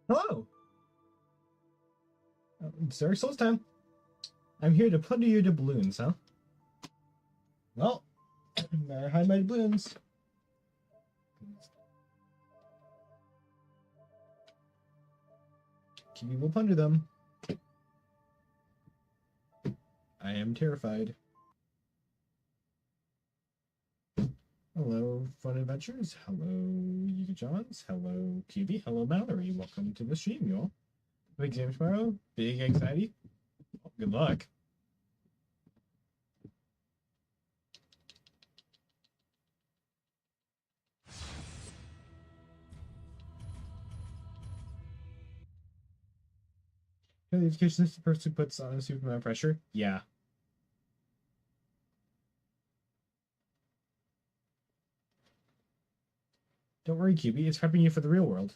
Hello! It's Dark Souls time. I'm here to plunder your doubloons, huh? Well, better hide my doubloons. Kiwi will plunder them. I am terrified. Hello, Fun Adventures. Hello, Yuka Johns. Hello, Kiwi. Hello, Mallory. Welcome to the stream, you all. Big exam tomorrow. Big anxiety. Well, good luck. The education is the person who puts on a Superman pressure. Yeah. Don't worry, QB. It's prepping you for the real world.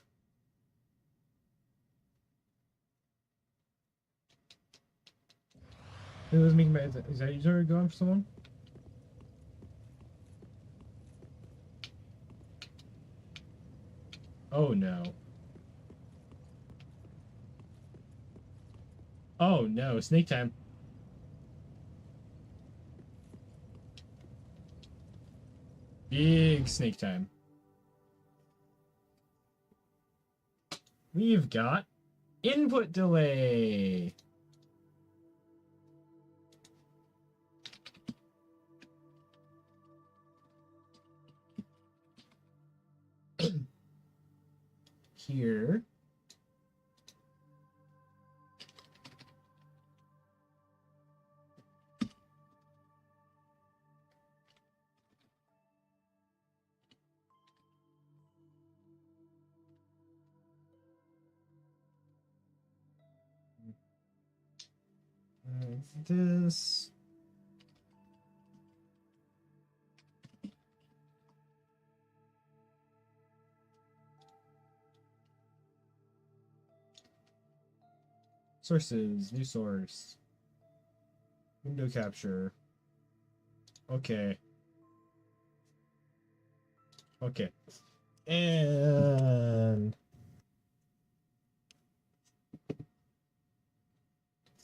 It was making my anxiety disorder go on for someone. Oh no. Oh no, snake time. Big snake time. We've got input delay. Here. This. Sources, new source. Window capture. Okay. Okay. And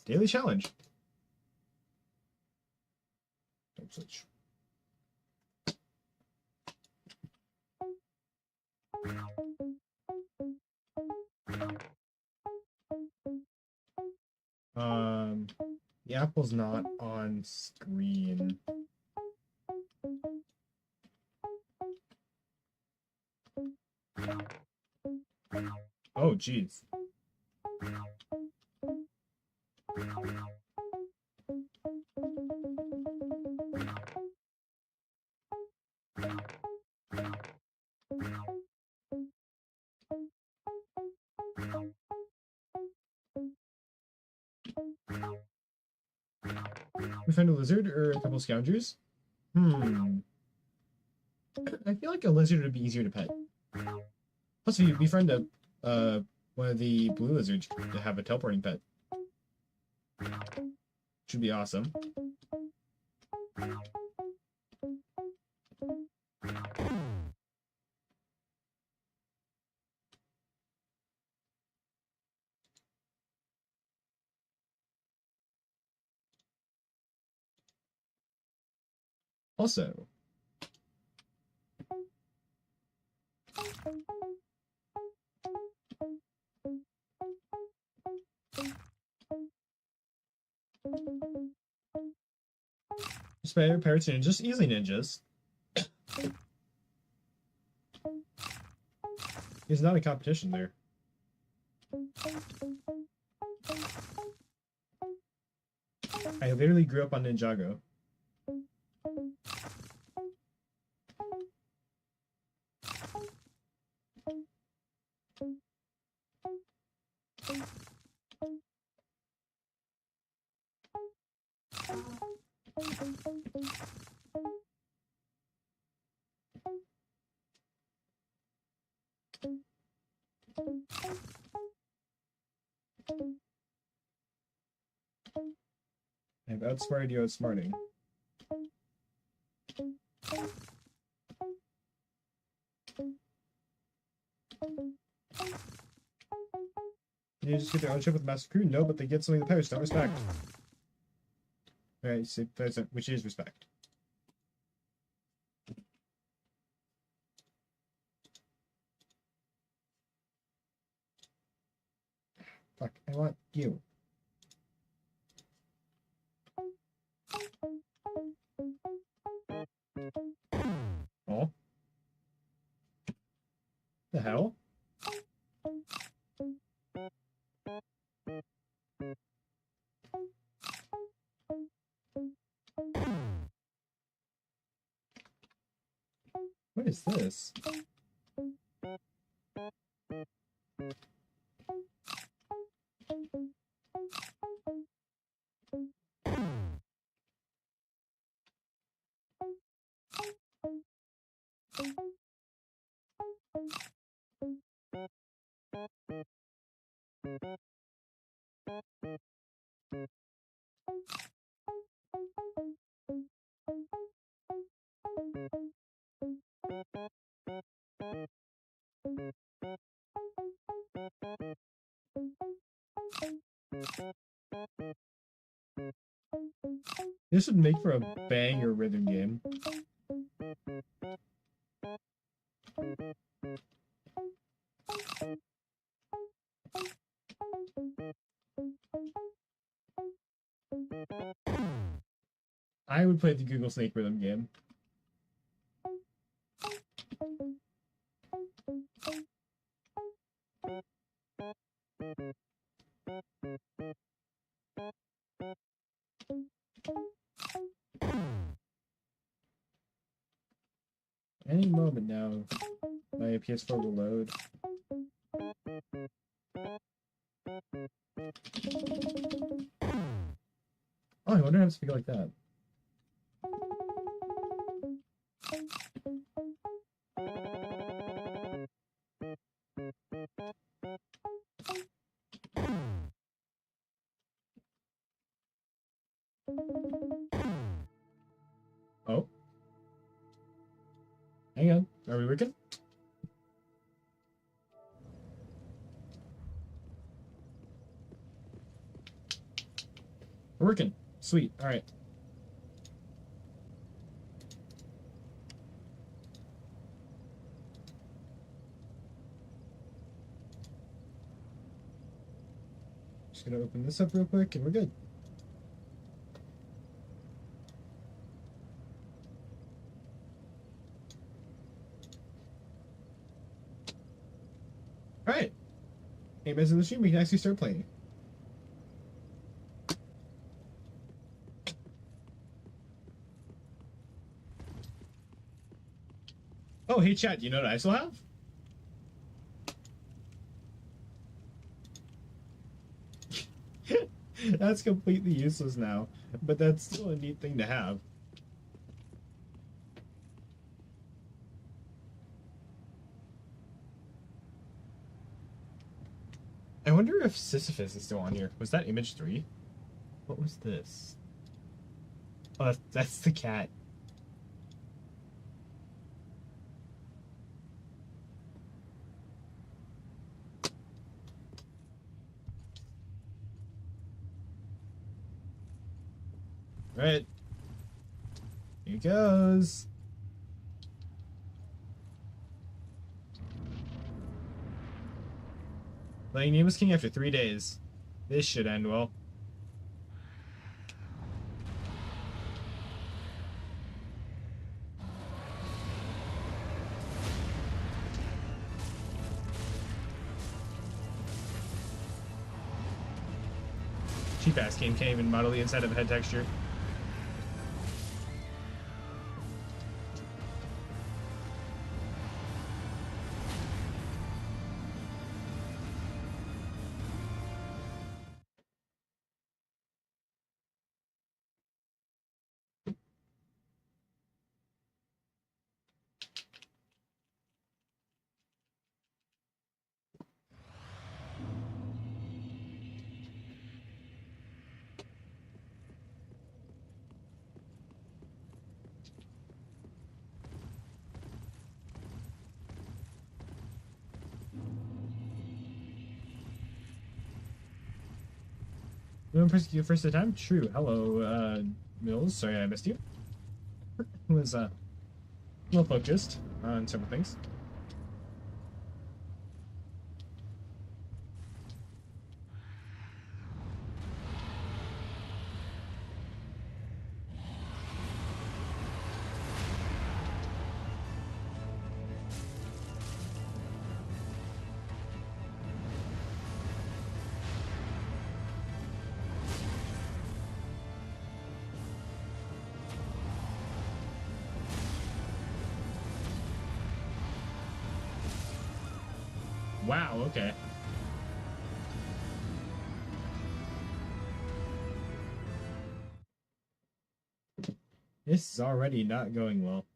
daily challenge. Don't switch. The apple's not on screen. Oh, jeez. We find a lizard or a couple scoundrels? I feel like a lizard would be easier to pet. Plus, if you befriend one of the blue lizards to have a teleporting pet. Should be awesome. Also, spider pirates ninjas, easily ninjas. There's not a competition there. I literally grew up on Ninjago. I've outsmarted you outsmarting. You just get their own ship with master crew? No, but they get something to post. Don't respect. Alright, so which is respect. Fuck, I want you. Oh. The hell? What is this? This would make for a banger rhythm game. I would play the Google Snake rhythm game. Any moment now, my PS4 will load. Oh, I wonder how it's going to go like that. Oh. Hang on. Are we working? We're working. Sweet. All right. Just gonna open this up real quick and we're good. All right. Hey, guys in the stream, we can actually start playing. Oh, hey, chat. Do you know what I still have? That's completely useless now, but that's still a neat thing to have. I wonder if Sisyphus is still on here. Was that image 3? What was this? Oh, that's the cat. Right. Here goes. Playing Nemus King after 3 days. This should end well. Cheap ass game can't even model the inside of the head texture. You want to persecute first attempt? True. Hello, Mills. Sorry I missed you. Was, well focused on several things. Wow, okay. This is already not going well.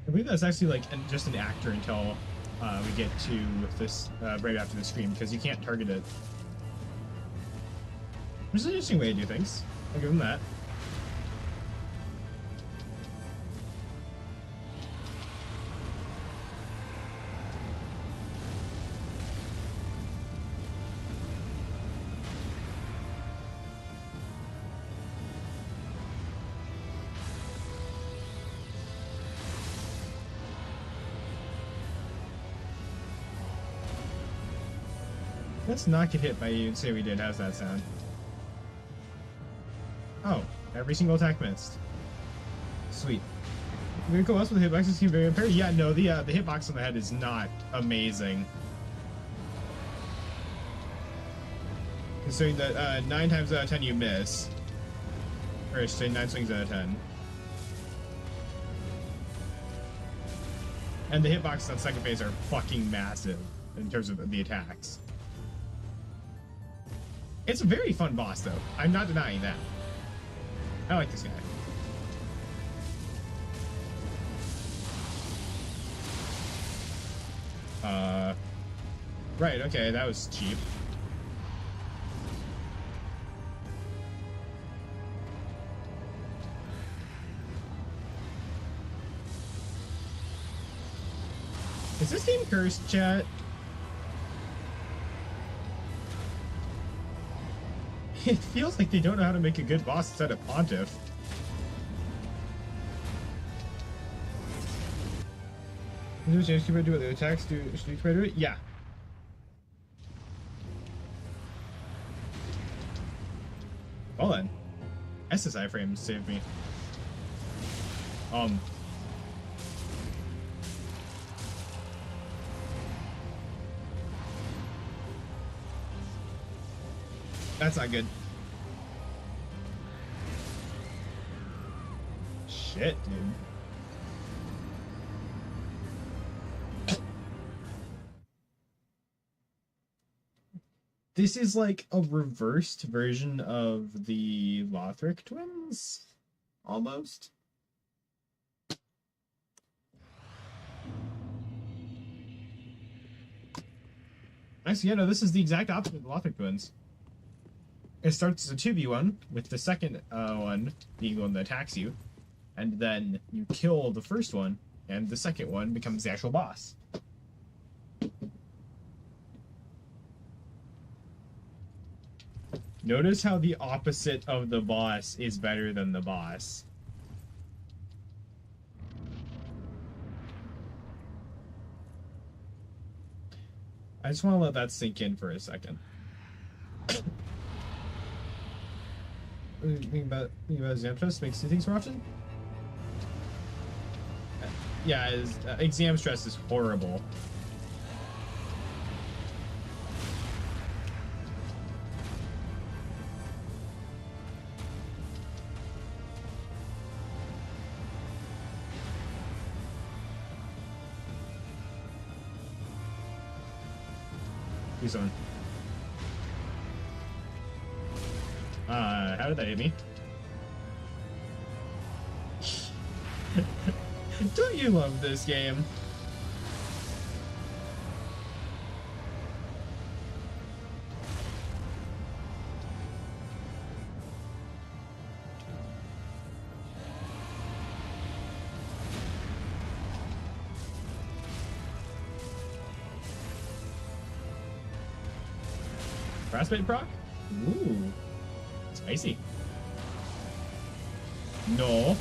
I believe that's actually like just an actor until we get to this right after the scream, because you can't target it. Which is an interesting way to do things. I'll give him that. Let's not get hit by you and say we did. How's that sound? Oh, every single attack missed. Sweet. Very cool. That's what the hitboxes seem very impaired. Yeah, no, the hitbox on the head is not amazing. Considering that 9 times out of 10 you miss. Or say 9 swings out of 10. And the hitboxes on second phase are fucking massive in terms of the attacks. It's a very fun boss, though. I'm not denying that. I like this guy. Right, okay, that was cheap. Is this game cursed, chat? It feels like they don't know how to make a good boss instead of Pontiff. Do it? The attacks do it? Yeah. Well then, SSI frames saved me. That's not good. Shit, dude. This is like a reversed version of the Lothric twins, almost. Actually, yeah, no, this is the exact opposite of the Lothric twins. It starts as a 2v1, with the second one being the one that attacks you, and then you kill the first one, and the second one becomes the actual boss. Notice how the opposite of the boss is better than the boss. I just want to let that sink in for a second. Think about exam stress makes you think more often? Yeah, exam stress is horrible. Do something. How did that hit me? Don't you love this game? Frostbite proc? Ooh. Spicy. No.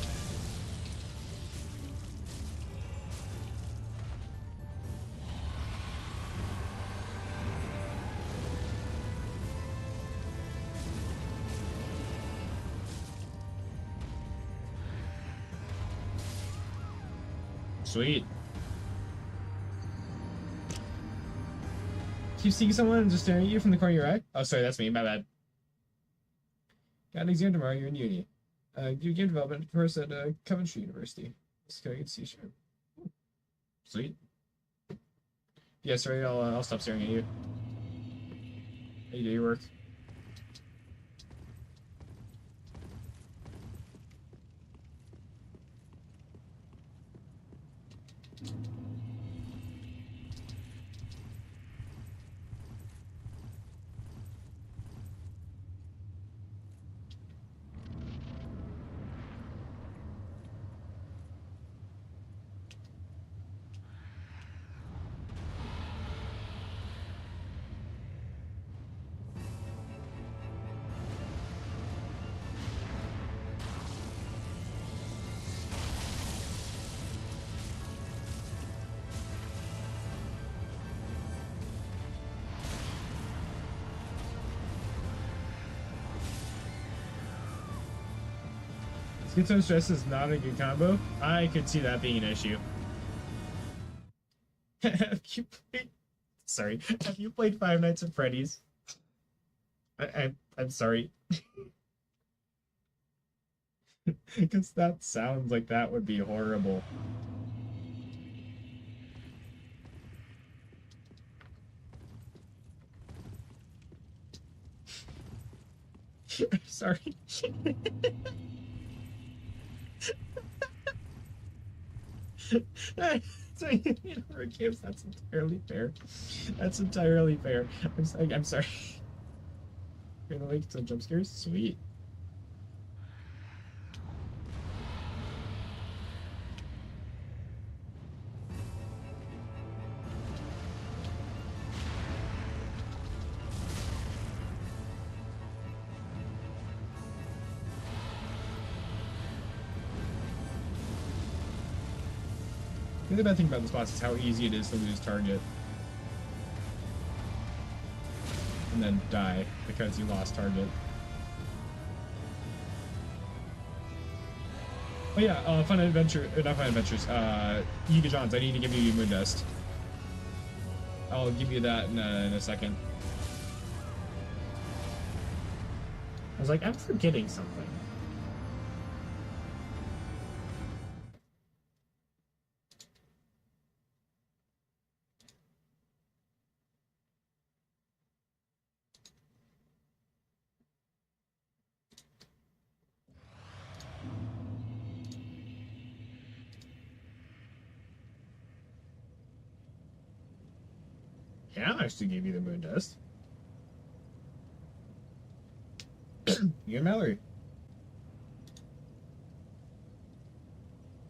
Sweet. Keep seeing someone just staring at you from the corner of your eye? Oh, sorry, that's me. My bad. Got an exam tomorrow. You're in uni. Do game development course at Coventry University. Let's go get C#. Sweet. Yeah, sorry. I'll stop staring at you. How you do your work? Schizo stress is not a good combo. I could see that being an issue. Have you played? Sorry. Have you played Five Nights at Freddy's? I'm sorry. Because that sounds like that would be horrible. Sorry. So, you know, games, that's entirely fair. That's entirely fair. I'm sorry. You're gonna like some jump scares? Sweet. The bad thing about this boss is how easy it is to lose target. And then die because you lost target. Oh yeah, Fun Adventure, not Fun Adventures, Yuga Johns, I need to give you Moon Dust. I'll give you that in a second. I was like, I'm forgetting something. Yeah, I actually gave you the Moon Dust. You and Mallory.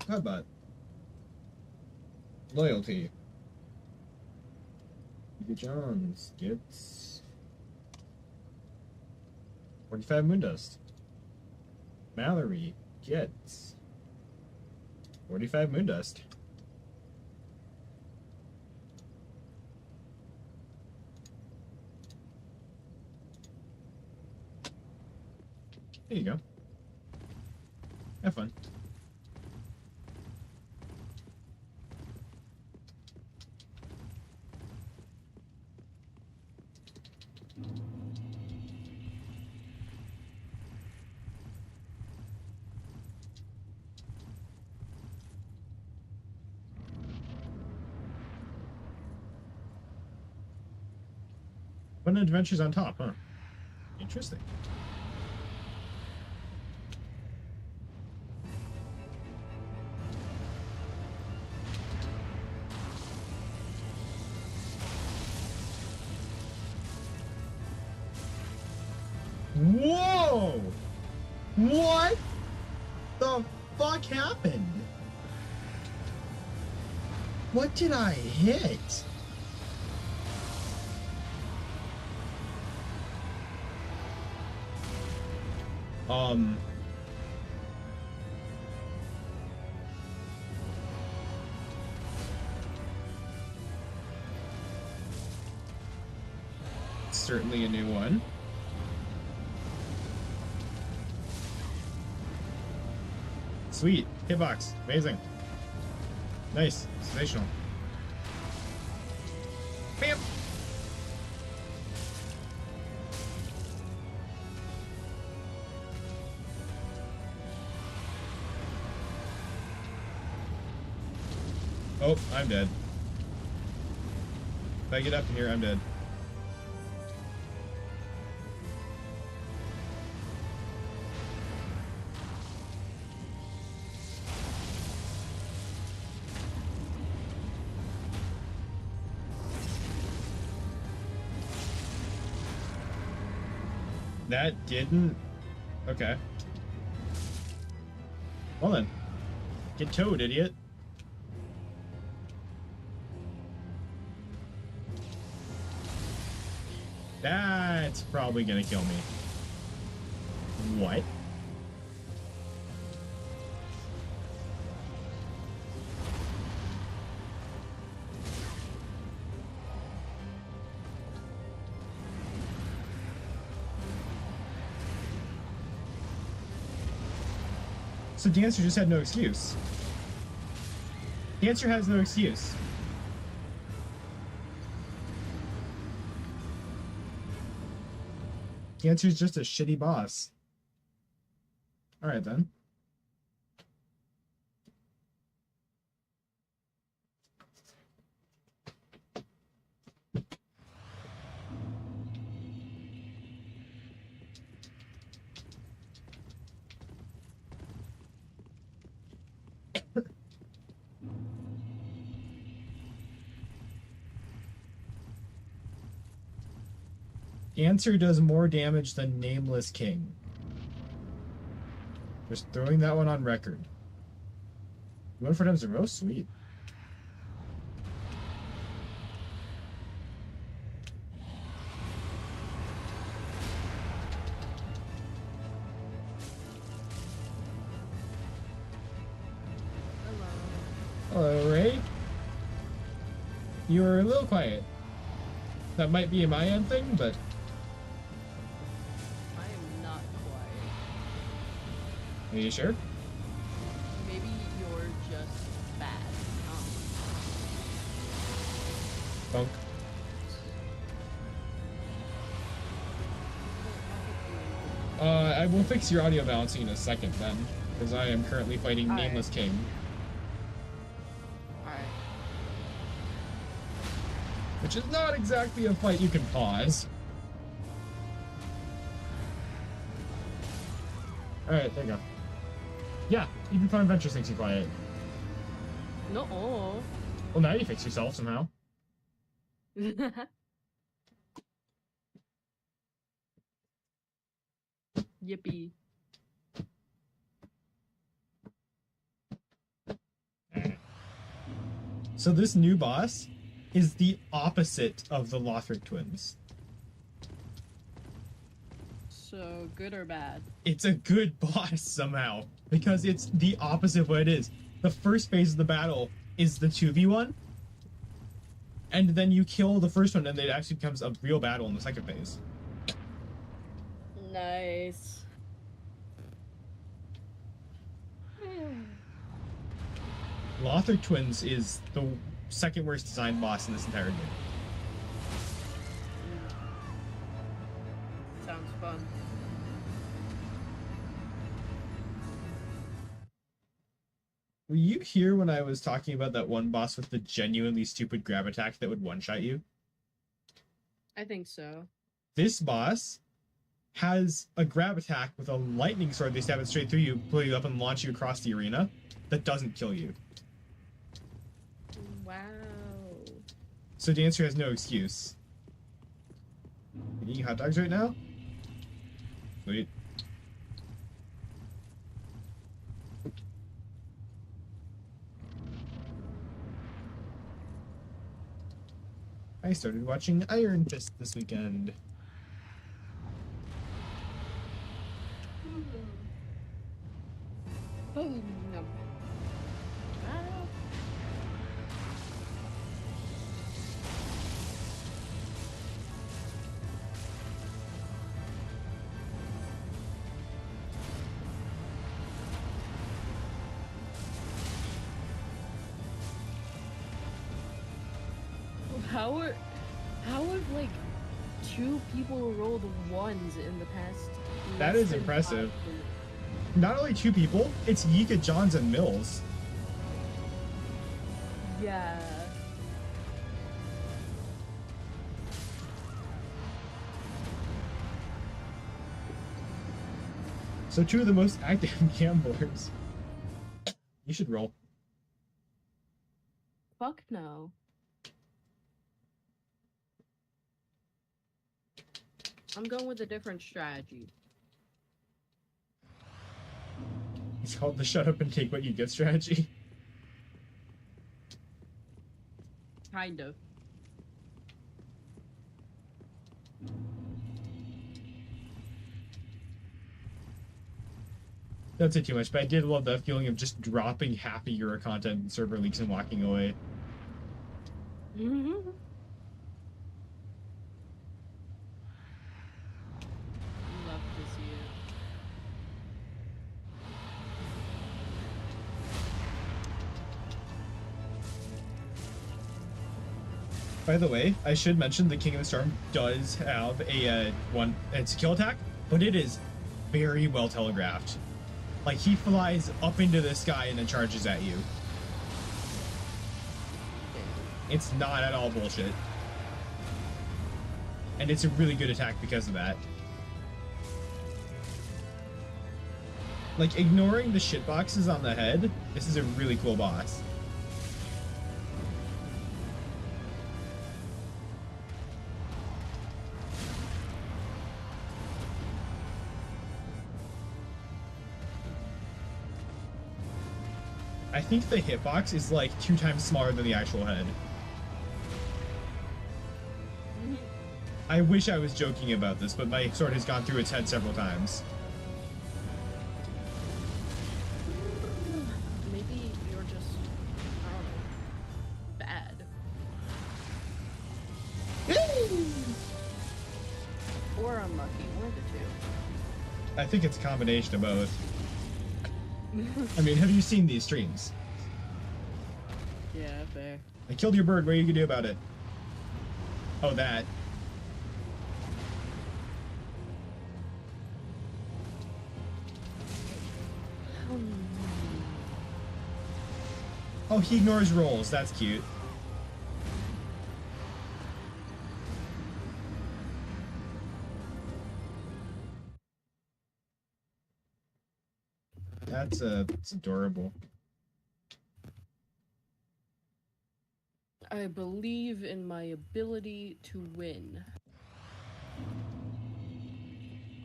How about loyalty? Yuga Johns gets 45 Moon Dust. Mallory gets 45 Moon Dust. There you go. Have fun. Fun adventures on top, huh? Interesting. Whoa! What the fuck happened? What did I hit? Certainly a new one. Sweet. Hitbox. Amazing. Nice. Sensational. Bam! Oh, I'm dead. If I get up in here, I'm dead. That didn't... Okay. Well then. Get towed, idiot. That's probably gonna kill me. What? So Dancer just had no excuse. Dancer has no excuse. Dancer's just a shitty boss. Alright then. Answer does more damage than Nameless King. Just throwing that one on record. You went for them zero? Sweet. Hello, Ray. You were a little quiet. That might be a my end thing, but... I am not quiet. Are you sure? Maybe you're just bad. Bunk. I will fix your audio balancing in a second then, because I am currently fighting Nameless King. Which is not exactly a fight you can pause. Alright, there you go. Yeah, even Fun Adventures thinks you quiet. No. Well, now you fix yourself somehow. Yippee. So this new boss is the opposite of the Lothric twins. So, good or bad? It's a good boss somehow, because it's the opposite of what it is. The first phase of the battle is the 2v1, and then you kill the first one and it actually becomes a real battle in the second phase. Nice. Lothric twins is the second worst designed boss in this entire game. Sounds fun. Were you here when I was talking about that one boss with the genuinely stupid grab attack that would one-shot you? I think so. This boss has a grab attack with a lightning sword. They stab it straight through you, pull you up, and launch you across the arena. That doesn't kill you. Wow. So Dancer has no excuse. You eating hot dogs right now? Sweet. I started watching Iron Fist this weekend. Oh, no. Ah. How have like 2 people rolled 1s in the past? That less is than impressive. 5 minutes? Not only 2 people, it's Yika, Johns, and Mills. Yeah. So 2 of the most active gamblers. You should roll. Fuck no. I'm going with a different strategy. It's called the shut up and take what you get strategy. Kind of. Don't say too much, but I did love that feeling of just dropping half a year of content in server leaks and walking away. Love to see it. By the way, I should mention the King of the Storm does have a it's a kill attack, but it is very well telegraphed. Like, he flies up into the sky and then charges at you. It's not at all bullshit. And it's a really good attack because of that. Like, ignoring the shitboxes on the head, this is a really cool boss. I think the hitbox is like 2 times smaller than the actual head. I wish I was joking about this, but my sword has gone through its head several times. Maybe you're just, I don't know, bad. Or unlucky, one of the two. I think it's a combination of both. I mean, have you seen these streams? Yeah, fair. I killed your bird, what are you gonna do about it? Oh, that. Oh, he ignores rolls, that's cute. It's adorable. I believe in my ability to win.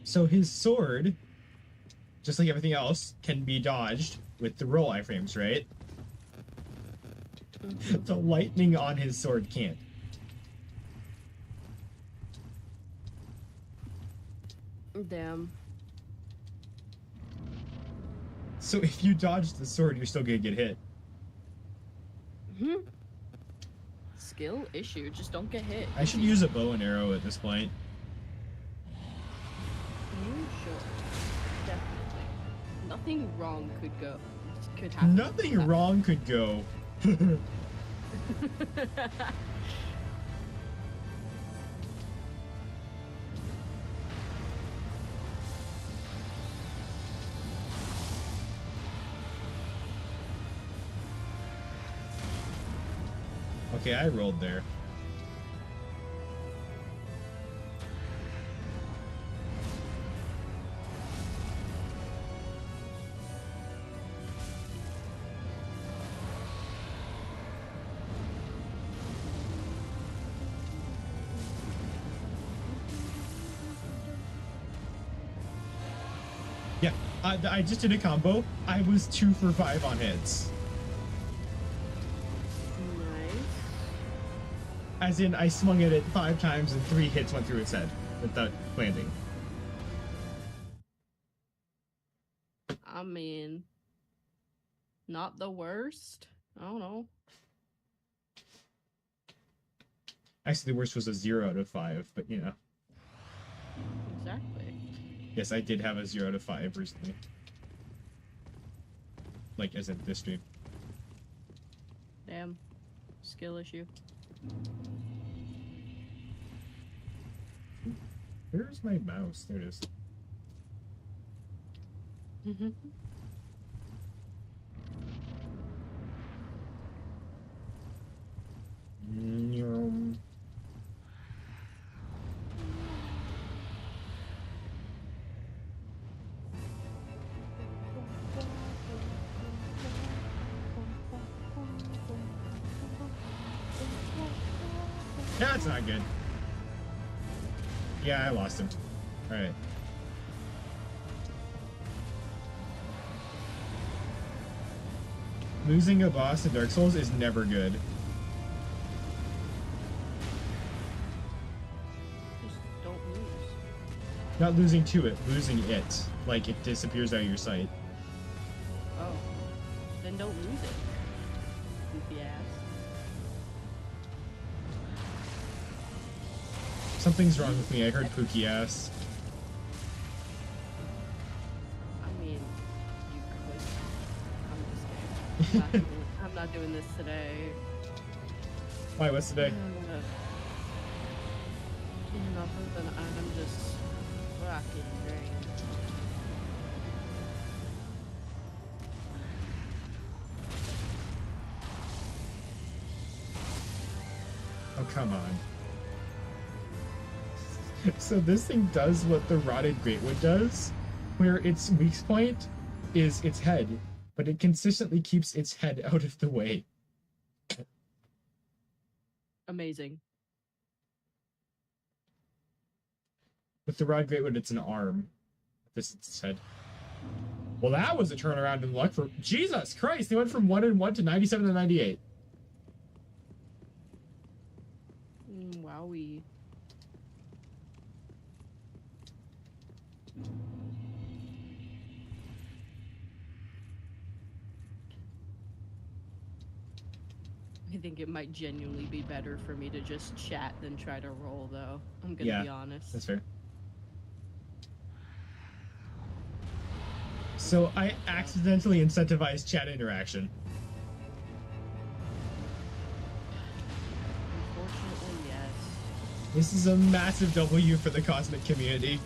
So his sword, just like everything else, can be dodged with the roll iframes, right? The lightning on his sword can't. Damn. So if you dodge the sword, you're still gonna get hit. Skill issue, just don't get hit. I should use a bow and arrow at this point. You should. Definitely. Nothing wrong could happen. Nothing wrong could go. Okay, I rolled there. Yeah, I just did a combo. I was 2 for 5 on hits. Nice. As in, I swung at it 5 times and 3 hits went through its head without landing. I mean, not the worst. I don't know. Actually, the worst was a 0 out of 5, but you know. Exactly. Yes, I did have a 0 out of 5 recently. Like, as in this stream. Damn. Skill issue. Where's my mouse? There it is. That's not good. Yeah, I lost him. Alright. Losing a boss in Dark Souls is never good. Just don't lose. Not losing to it, losing it. Like, it disappears out of your sight. Oh. Then don't lose it. Goofy ass. Something's wrong with me. I heard pookie ass. I mean, you could. I'm just kidding. I'm not doing this today. Why, what's today? Nothing than I'm just fucking drained. Oh, come on. So this thing does what the Rotted Greatwood does, where its weak point is its head, but it consistently keeps its head out of the way. Amazing. With the Rotted Greatwood, it's an arm. This is its head. Well, that was a turnaround in luck for... Jesus Christ! They went from 1-1 to 97 to 98. Wowie. I think it might genuinely be better for me to just chat than try to roll, though. I'm gonna be honest. That's fair. So I accidentally incentivized chat interaction. Unfortunately, yes. This is a massive W for the cosmic community.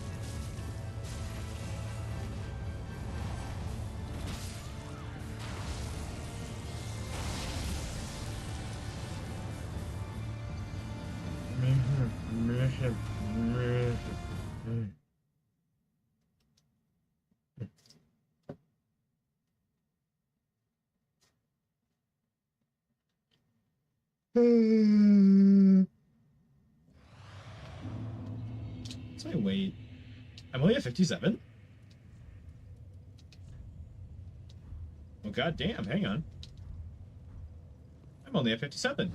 What's my weight? I'm only at 57? Oh, god damn, hang on. I'm only at 57.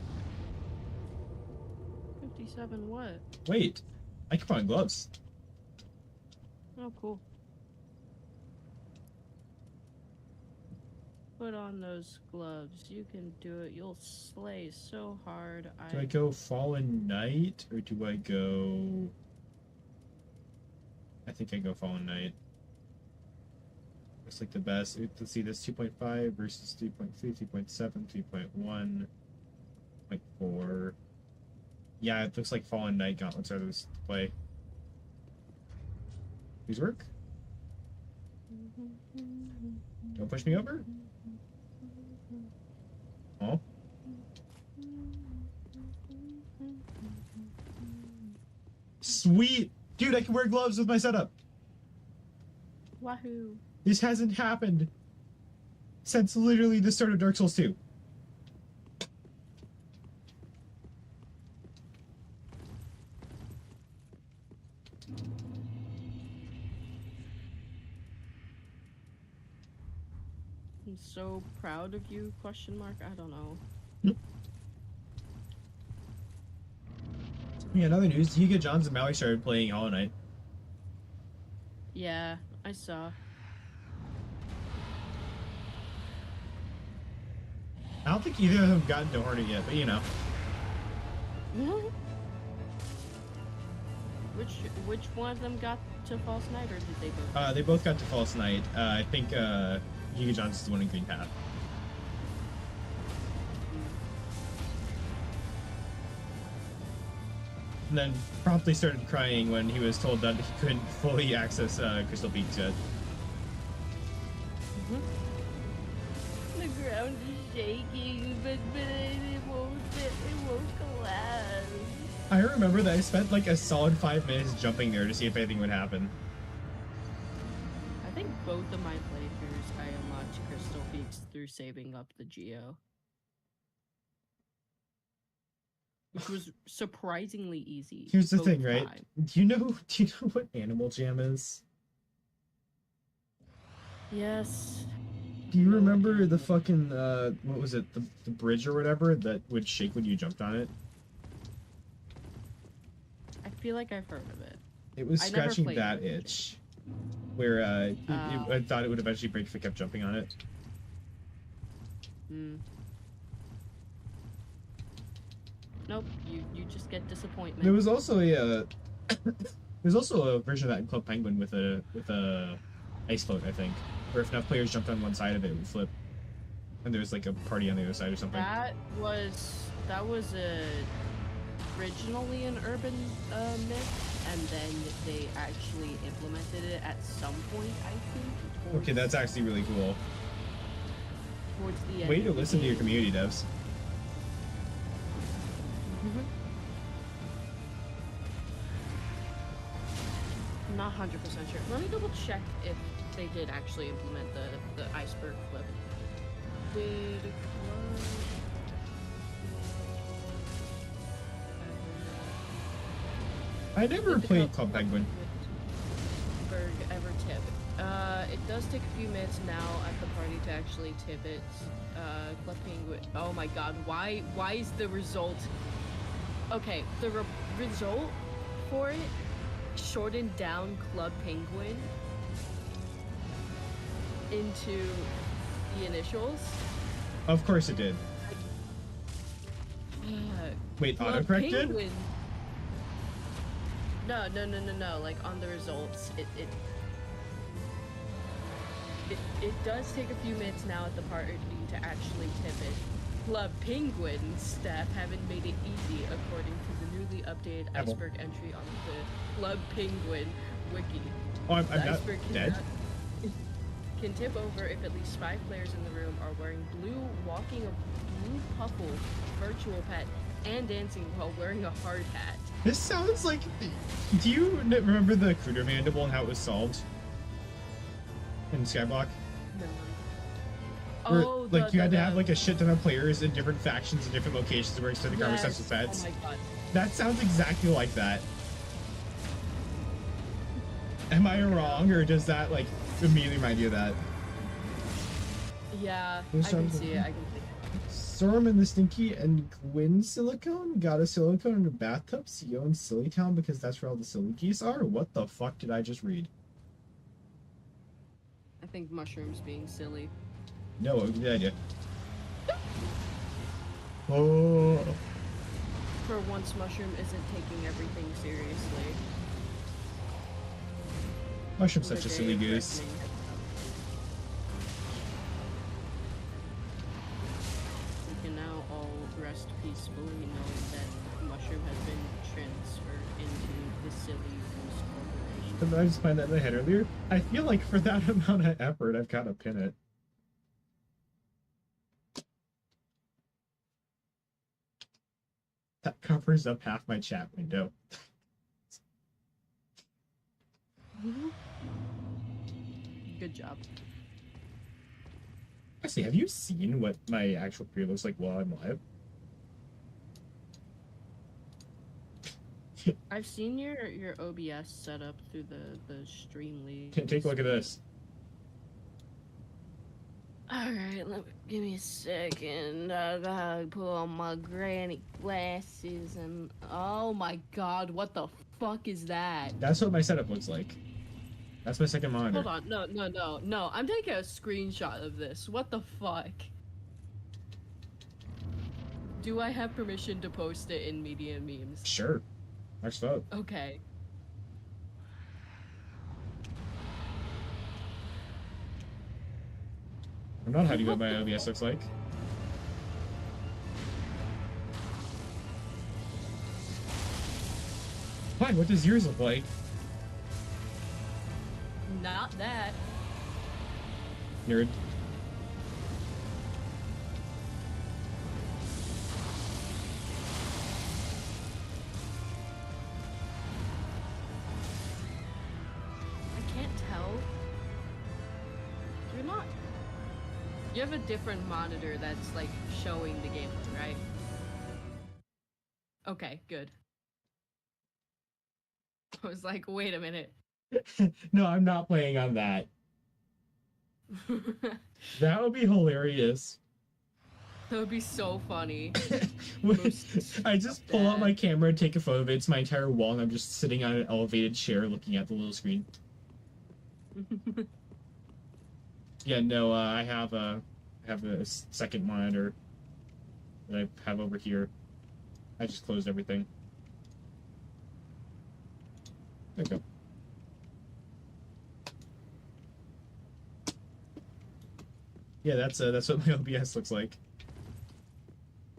57 what? Wait, I can put on gloves. Oh, cool. Put on those gloves. You can do it. You'll slay so hard. Do I go Fallen Knight, or do I go... I think I go Fallen Knight. Looks like the best. Let's see, this 2.5 versus 3.3, 3.7, 3.1, 0.4. Yeah, it looks like Fallen Knight gauntlets are this play. These work? Don't push me over? Oh? Sweet! Dude, I can wear gloves with my setup! Wahoo! This hasn't happened since literally the start of Dark Souls 2. I'm so proud of you, question mark. I don't know. Yeah, in other news, Higa Johns and Maui started playing Hollow Knight. Yeah, I saw. I don't think either of them got into Hornet yet, but you know. Which one of them got to False Knight, or did they both? They both got to False Knight. I think Higa Johns is the one in Green Path. And then promptly started crying when he was told that he couldn't fully access Crystal Peaks yet. The ground is shaking, but it won't collapse. I remember that I spent like a solid 5 minutes jumping there to see if anything would happen. I think both of my playthroughs I unlocked Crystal Peaks through saving up the Geo. Which was surprisingly easy. Here's the thing, right? Times. Do you know what Animal Jam is? Yes. Do you remember the fucking what was it? The bridge or whatever that would shake when you jumped on it? I feel like I've heard of it. It was I never scratching played that it. itch. Where I thought it would eventually break if I kept jumping on it. Nope, you just get disappointment. There was also a there's also a version of that in Club Penguin with a ice float, I think, where if enough players jumped on one side of it, it would flip, and there was like a party on the other side or something. That was originally an urban myth, and then they actually implemented it at some point, I think. Okay, that's actually really cool. Towards the end. Way to listen to your community devs. I'm not 100% sure. Let me double check if they did actually implement the iceberg flip. Did I never played Club Penguin. Ever tip? It does take a few minutes now at the party to actually tip it. Club Penguin. Oh my god, why is the result? Okay, the result for it shortened down Club Penguin into the initials. Of course it did. Wait, Club autocorrect did? Penguin. No. Like on the results, it does take a few minutes now at the party to actually tip it. Club Penguin staff haven't made it easy, according to the newly updated iceberg entry on the Club Penguin wiki. Oh, I'm The not iceberg dead? can tip over if at least 5 players in the room are wearing walking a blue puffle virtual pet and dancing while wearing a hard hat. This sounds like... Do you remember the Cruder Mandible and how it was solved? In Skyblock? No. Where, Oh, like, you had to have, like, a shit ton of players in different factions in different locations where extended conversations with pets. Oh my god. That sounds exactly like that. Am I wrong, or does that, like, immediately remind you of that? Yeah, Those I can sounds- see it. I can see it. Storm and the Stinky and Gwyn Silicone got a silicone in a bathtub, CEO in Silly Town because that's where all the silly geese are? What the fuck did I just read? I think mushrooms being silly. No, good idea. Oh. For once, mushroom isn't taking everything seriously. Mushroom's What such a day silly of goose. reckoning. We can now all rest peacefully knowing that mushroom has been transferred into the silly goose corporation. I just find that in my head earlier. I feel like for that amount of effort, I've got to pin it. That covers up half my chat window. Good job. Actually, have you seen what my actual career looks like while I'm live? I've seen your OBS setup through the stream lead. Take a look at this. Alright, give me a second. I gotta put on my granny glasses and oh my god, what the fuck is that? That's what my setup looks like. That's my second monitor. Hold on, no. I'm taking a screenshot of this. What the fuck? Do I have permission to post it in media memes? Sure. Next vote. Okay. I'm not hiding what my OBS looks like. Fine, what does yours look like? Not that. Nerd. I can't tell. You're not. You have a different monitor that's like showing the game, right? Okay, good. I was like, wait a minute. No, I'm not playing on that. That would be hilarious. That would be so funny. I just pull out my camera and take a photo of it. It's my entire wall, and I'm just sitting on an elevated chair looking at the little screen. Yeah, no, I have a second monitor that I have over here. I just closed everything. There you go. Yeah, that's what my OBS looks like.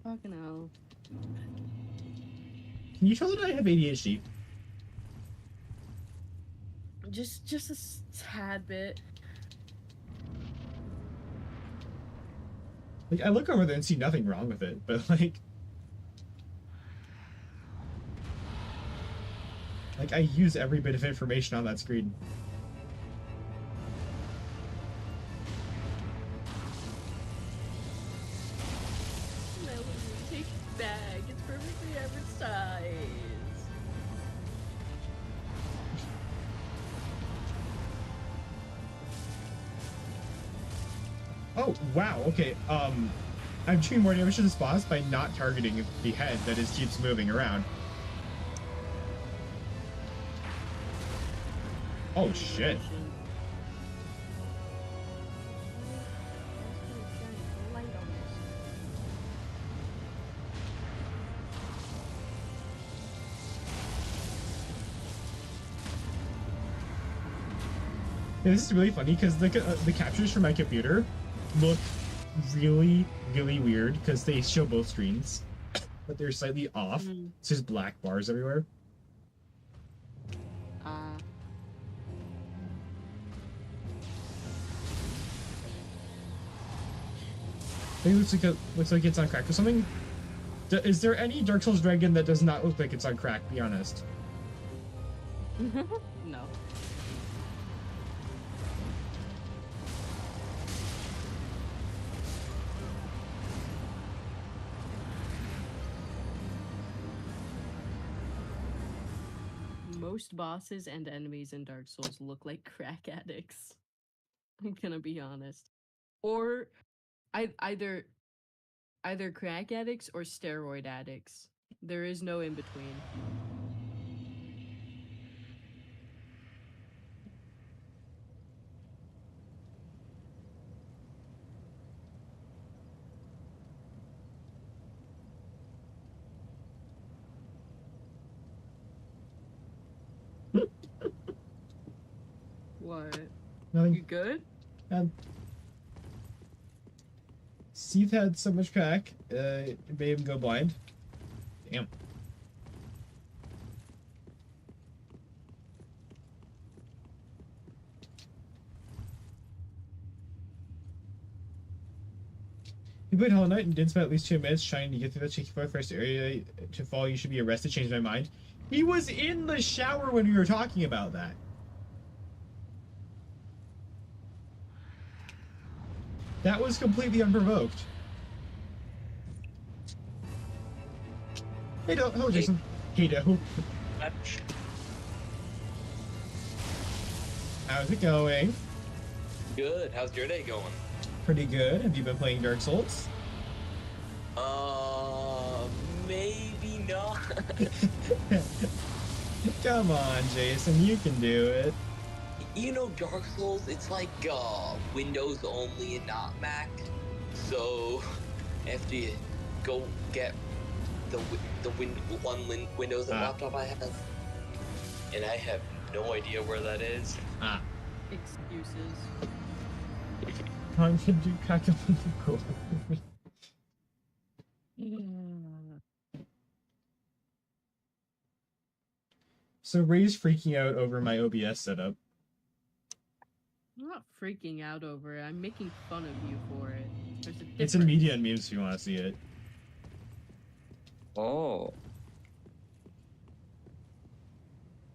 Fucking hell. Can you tell that I have ADHD? Just a tad bit. Like, I look over there and see nothing wrong with it, but like I use every bit of information on that screen. Melanie, take it back. It's perfectly average size. Oh, wow, okay, I'm doing more damage to this boss by not targeting the head that just keeps moving around. Oh, shit. Yeah, this is really funny because the captures from my computer look really, really weird because they show both screens, but they're slightly off. It's just black bars everywhere. I think it looks like it's on crack or something. Is there any Dark Souls dragon that does not look like it's on crack? Be honest. No. Most bosses and enemies in Dark Souls look like crack addicts. I'm gonna be honest. Or either crack addicts or steroid addicts. There is no in between. What? Nothing. You good? Steve had so much crack, it made him go blind. Damn. You played Hollow Knight and didn't spend at least 2 minutes trying to get through that shaky first area to fall. You should be arrested. Changed my mind. He was in the shower when we were talking about that. That was completely unprovoked. Hey, hello, Jason. Hey, Do. How's it going? Good. How's your day going? pretty good. Have you been playing Dark Souls? Maybe not. Come on, Jason, you can do it. You know, Dark Souls, it's like Windows only and not Mac. So I have to go get the Windows laptop I have, and I have no idea where that is. Excuses. I'm gonna do caca. So Ray's freaking out over my OBS setup. I'm not freaking out over it. I'm making fun of you for it. There's a difference. It's in media and memes if you want to see it. Oh.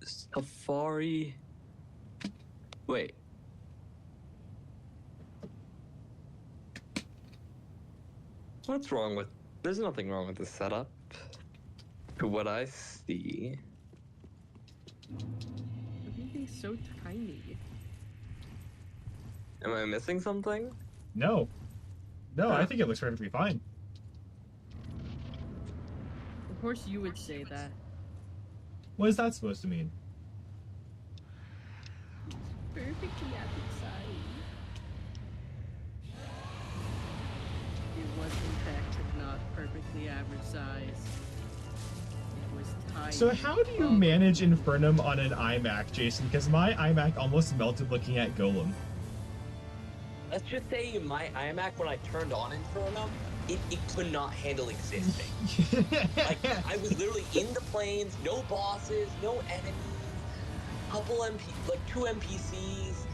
Safari. Wait. What's wrong with... There's nothing wrong with the setup. To what I see. Everything's so tiny. Am I missing something? No. No, I think it looks perfectly fine. Of course you would say that. What is that supposed to mean? Perfectly average size. It was in fact not perfectly average size. It was tiny. So how do you manage Infernum on an iMac, Jason? Because my iMac almost melted looking at Golem. Let's just say my iMac, when I turned on Infernum, it could not handle existing. Like, I was literally in the plains, no bosses, no enemies, two NPCs,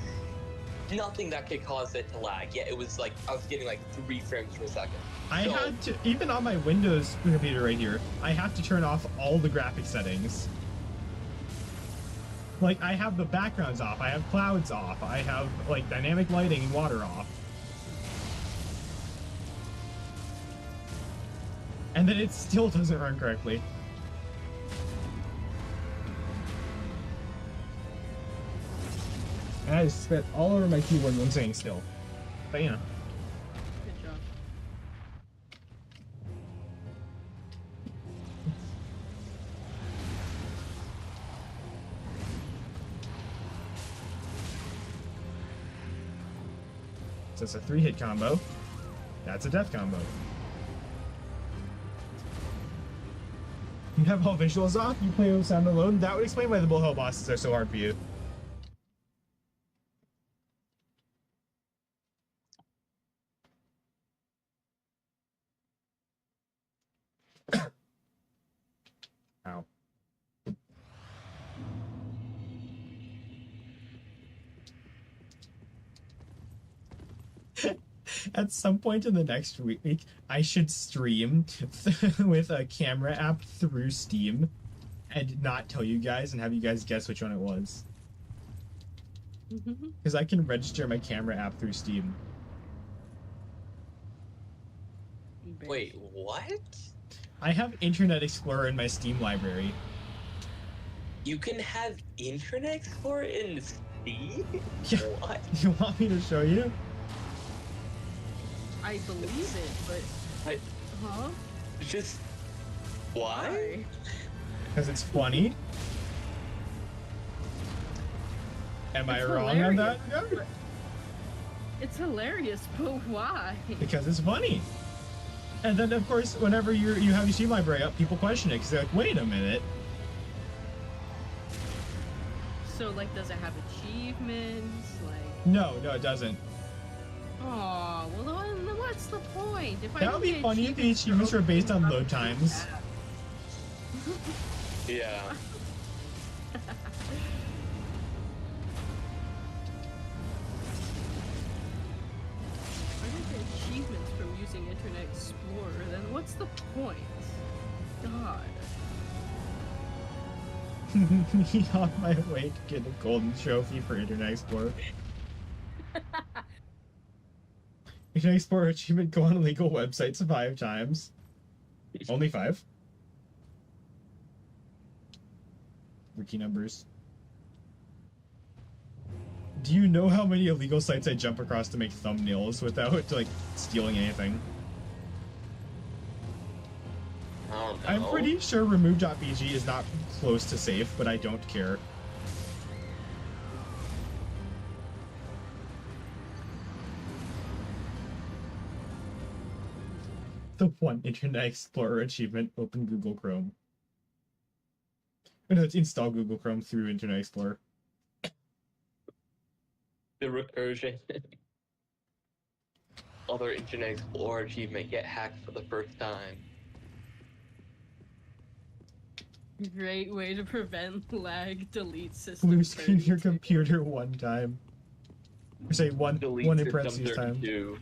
nothing that could cause it to lag. Yeah, it was like, I was getting like 3 frames per second. I had to, even on my Windows computer right here, I have to turn off all the graphic settings. Like, I have the backgrounds off, I have clouds off, I have, like, dynamic lighting and water off. And then it still doesn't run correctly. And I just spit all over my keyboard when saying still. But, you know. Good job. So it's a 3-hit combo. That's a death combo. You have all visuals off? You play with sound alone? That would explain why the bullhell bosses are so hard for you. Ow. At some point in the next week, I should stream with a camera app through Steam and not tell you guys and have you guys guess which one it was. Because I can register my camera app through Steam. Wait, what? I have Internet Explorer in my Steam library. You can have Internet Explorer in Steam? Yeah. What? You want me to show you? I believe it, but... Huh? Just... Why? Because it's funny. Am I It's wrong on that? hilarious. No. It's hilarious, but why? Because it's funny. And then, of course, whenever you have your Steam library up, people question it because they're like, wait a minute. So, like, does it have achievements? Like... No, it doesn't. Oh, well, then what's the point? If That would be funny if the achievements were based on load times. Yeah. If I don't get achievements from using Internet Explorer, then what's the point? God. Me on my way to get a golden trophy for Internet Explorer. Internet Explorer achievement: go on illegal websites 5 times. Only 5. Wiki numbers. Do you know how many illegal sites I jump across to make thumbnails without, like, stealing anything? I don't know. I'm pretty sure remove.bg is not close to safe, but I don't care. The one Internet Explorer achievement, open Google Chrome. Oh, no, it's install Google Chrome through Internet Explorer. The recursion. Other Internet Explorer achievement, get hacked for the first time. Great way to prevent lag. Delete system. Blue screen your 32. computer one time. Or say one Delete in system parentheses time. 32.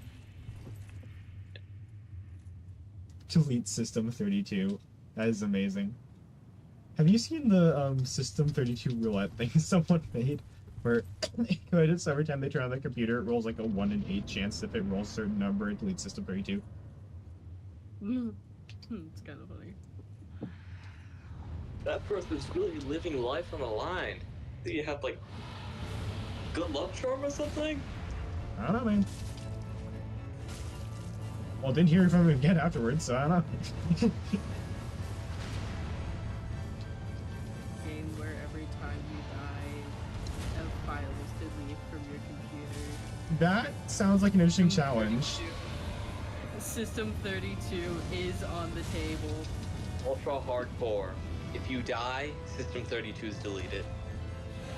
Delete System 32. That is amazing. Have you seen the System 32 roulette thing someone made? Where so every time they turn on the computer, it rolls like a 1 in 8 chance if it rolls a certain number, it deletes System 32. It's kind of funny. That person's really living life on the line. Do you have, like, good luck charm or something? I don't know, man. Well, didn't hear from him again afterwards, so I don't know. Game where every time you die, a file is deleted from your computer. That sounds like an interesting challenge. System 32 is on the table. Ultra hardcore. If you die, System 32 is deleted.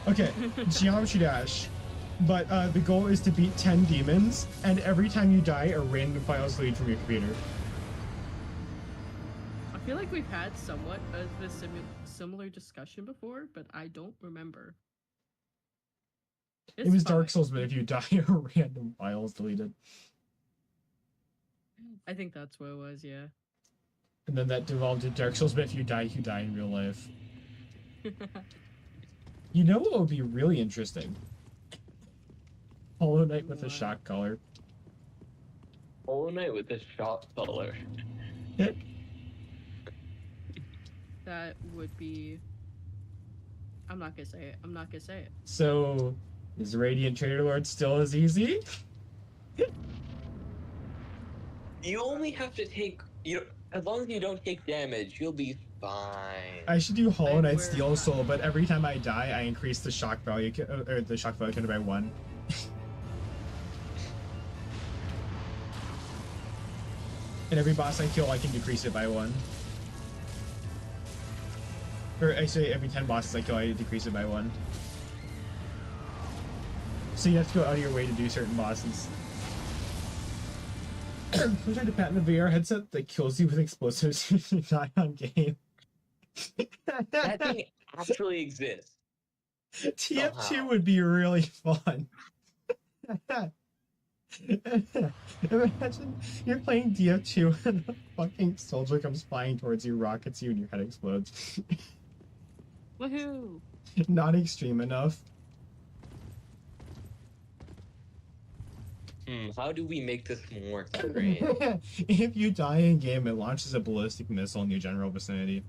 Okay, Geometry Dash. But the goal is to beat 10 demons, and every time you die, a random file is deleted from your computer. I feel like we've had somewhat of a similar discussion before, but I don't remember. It was fine. Dark Souls, but if you die, a random file is deleted. I think that's what it was, yeah. And then that devolved to Dark Souls, but if you die in real life. You know what would be really interesting? Hollow Knight with a What? shock collar. Hollow Knight with the shock color. That would be... I'm not gonna say it. I'm not gonna say it. So, is Radiant Trader Lord still as easy? You only have to take, as long as you don't take damage, you'll be fine. I should do Hollow I Knight wear- Steel Soul, but every time I die, I increase the shock value, or the shock value counter by 1. And every boss I kill, I can decrease it by 1. Or actually, every 10 bosses I kill, I decrease it by 1. So you have to go out of your way to do certain bosses. I'm trying to patent a VR headset that kills you with explosives if you die on game. That thing actually exists. TF2 somehow. would be really fun. Imagine you're playing DF2 and a fucking soldier comes flying towards you, rockets you, and your head explodes. Woohoo! Not extreme enough. How do we make this more extreme? If you die in game, it launches a ballistic missile in your general vicinity.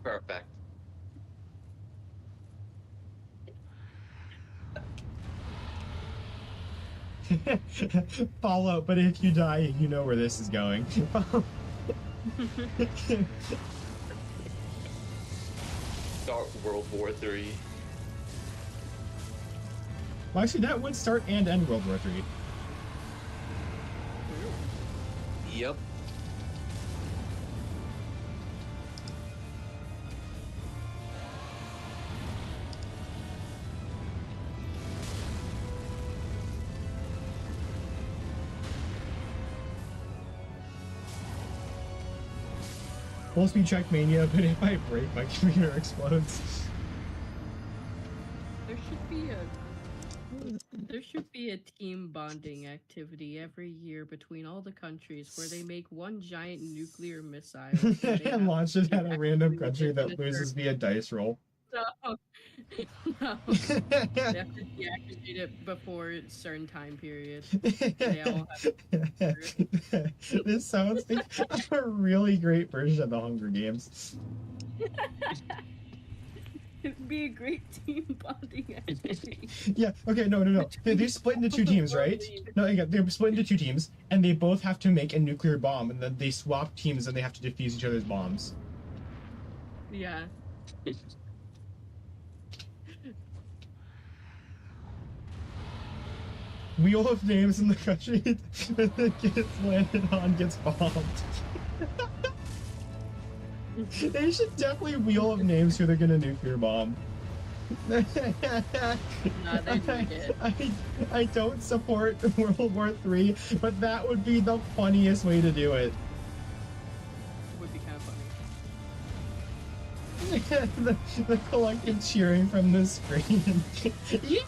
Perfect. Fallout, but if you die, you know where this is going. Start World War III. Well, actually, that would start and end World War III. Yep. Full speed Trackmania, but if I break, my computer explodes. There should be a team bonding activity every year between all the countries where they make one giant nuclear missile And launch it at a random country that loses via dice roll. No. No. They have to deactivate it before a certain time period. They all have This sounds like a really great version of the Hunger Games. It'd be a great team bonding activity. Yeah, okay, no. They split into 2 teams, right? No, yeah, they're split into 2 teams, and they both have to make a nuclear bomb, and then they swap teams and they have to defuse each other's bombs. Yeah. Wheel of names in the country that the kids landed on gets bombed. They should definitely wheel of names who they're gonna nuclear bomb. Nah, they didn't get. I don't support World War III, but that would be the funniest way to do it. It would be kind of funny. the collective cheering from the screen. Yeah.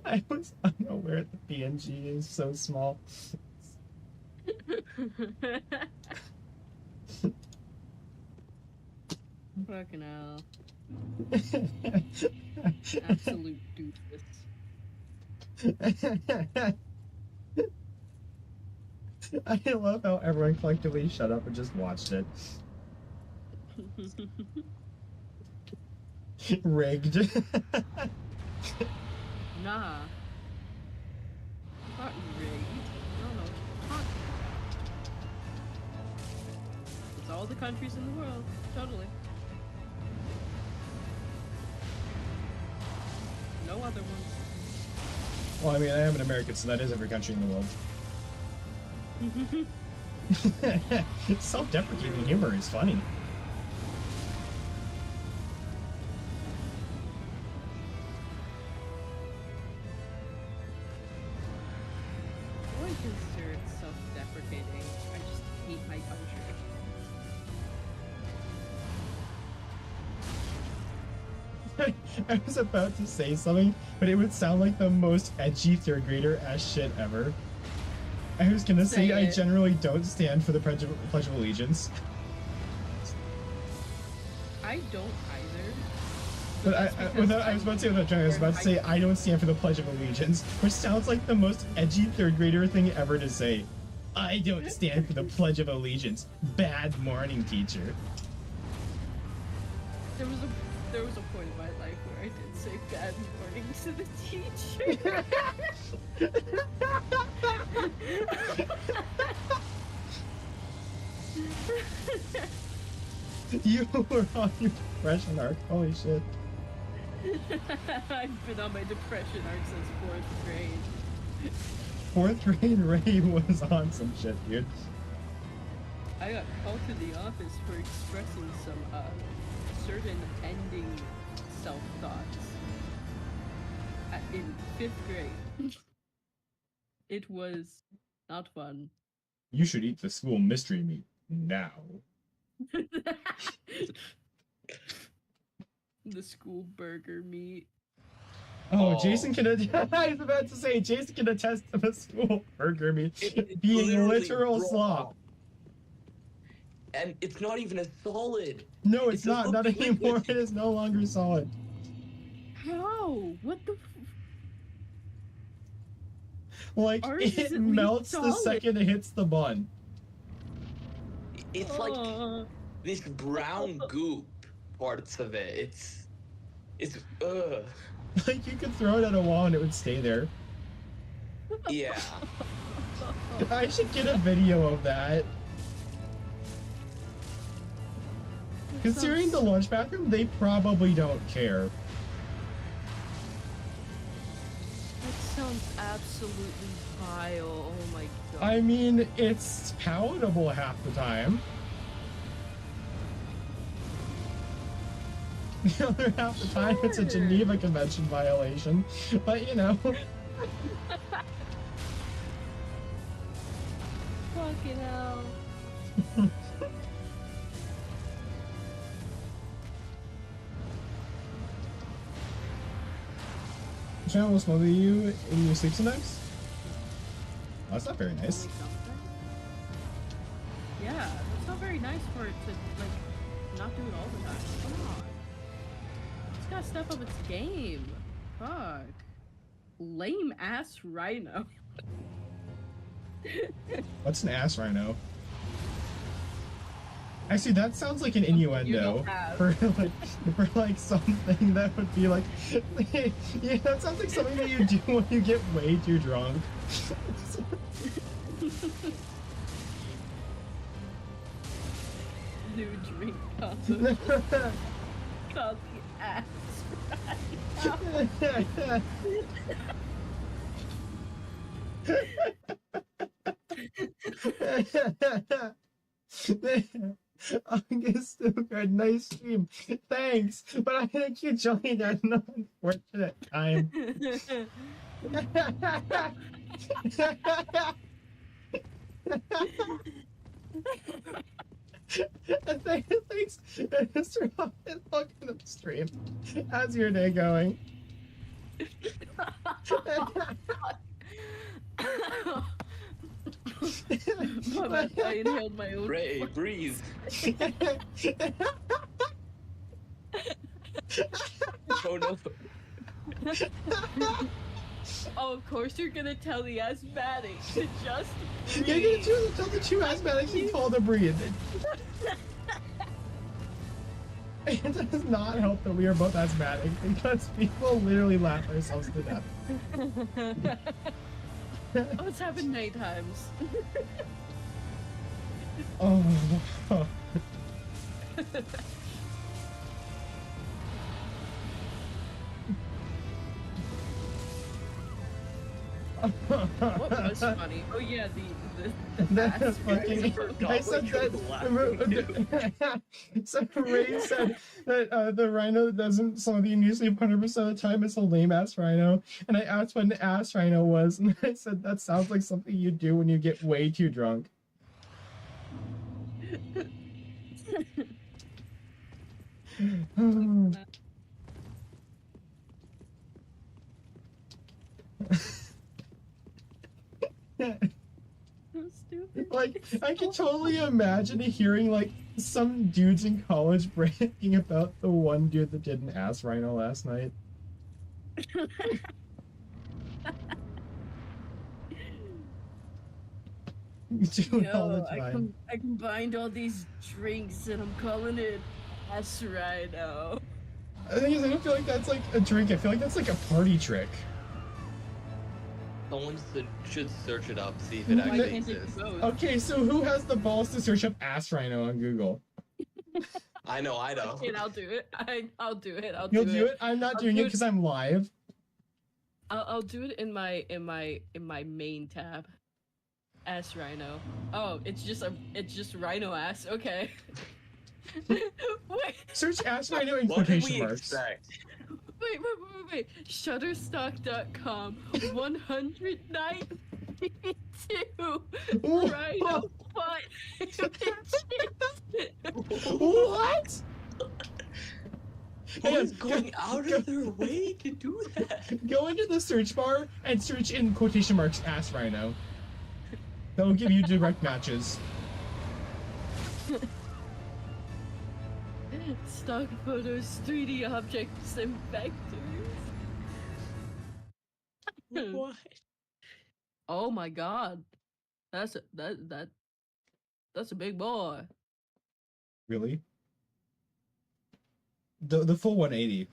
I was unaware that PNG is so small. Fucking hell. Absolute doofus. I love how everyone collectively shut up and just watched it. Rigged. Nah. Not rigged. No. It's all the countries in the world. Totally. No other ones. Well, I mean, I am an American, so that is every country in the world. Self-deprecating humor is funny. I wouldn't consider it self-deprecating. I just hate my country. I was about to say something, but it would sound like the most edgy third grader ass shit ever. I was gonna say I generally don't stand for the Pledge of Allegiance. I don't either. But I was about to say I don't stand for the Pledge of Allegiance, which sounds like the most edgy third grader thing ever to say. I don't stand for the Pledge of Allegiance. Bad morning, teacher. There was a point in my life where I did say bad morning to the teacher. You were on your depression arc. Holy shit. I've been on my depression arc since 4th grade. 4th grade Ray was on some shit, dude. I got called to the office for expressing some certain ending self-thoughts in 5th grade. It was not fun. You should eat the school mystery meat now. The school burger meat. Oh, Jason can I was about to say Jason can attest to the school burger meat being literal raw. slop. And it's not even a solid. No, it's a not liquid. anymore. It is no longer solid. How? What the? Like, Ours it is at least melts the solid. second it hits the bun. It's like this brown goop parts of it. It's Like, you could throw it at a wall and it would stay there. yeah. I should get a video of that. Considering the lunch bathroom, they probably don't care. That sounds absolutely vile. Oh my god. I mean, it's palatable half the time. The other half the time, it's a Geneva Convention violation. But, you know. Fucking hell. Channel will smother you in your sleep sometimes? Oh, that's not very nice. Something? Yeah, that's not very nice for it to, like, not do it all the time. Come on. It's gotta step up its game. Fuck. Lame ass rhino. What's an ass rhino? Actually, that sounds like an innuendo for like something that would be like, yeah, that sounds like something that you do when you get way too drunk. New drink combo. Called the ass August Stuttgart, nice stream. Thanks, but I think you joined at an unfortunate time. Thanks, Mr. Hoffman. Welcome to the stream. How's your day going? I inhaled my own. Ray, breathe. Oh no. Oh, of course you're gonna tell the asthmatics to just You're breathe. gonna tell the two asthmatics to fall to breathe. It does not help that we are both asthmatic because people literally laugh ourselves to death. Oh, it's happened 9 times. Oh. What was funny? Oh yeah, the That's asthmatic. fucking. I said that. So Ray said that the rhino that doesn't slowly in usually 100% of the time is a lame ass rhino, and I asked what an ass rhino was, and I said that sounds like something you do when you get way too drunk. So stupid. Like, I can totally imagine hearing like some dudes in college bragging about the one dude that did an ass rhino last night. You do it all the time. I combined all these drinks and I'm calling it ass rhino. The thing is, I don't feel like that's like a drink. I feel like that's like a party trick. Someone should search it up, see if it Why actually can't they do exists. both? Okay, so who has the balls to search up ass rhino on Google? I know. Okay, I'll do it. I'll do it. You'll do it? I'm not I'll doing do it it. because I'm live. I'll do it in my main tab. Ass rhino. Oh, it's just rhino ass. Okay. Wait. Search ass rhino in What did quotation we marks. expect? Wait. Shutterstock.com. 192 rhino butt. What? Hang on, Who's going out of their way to do that? Go into the search bar and search in quotation marks ass rhino. That will give you direct matches. Stock photos, 3D objects, and vectors. What? Oh my god. That's a big boy. Really? The full 180.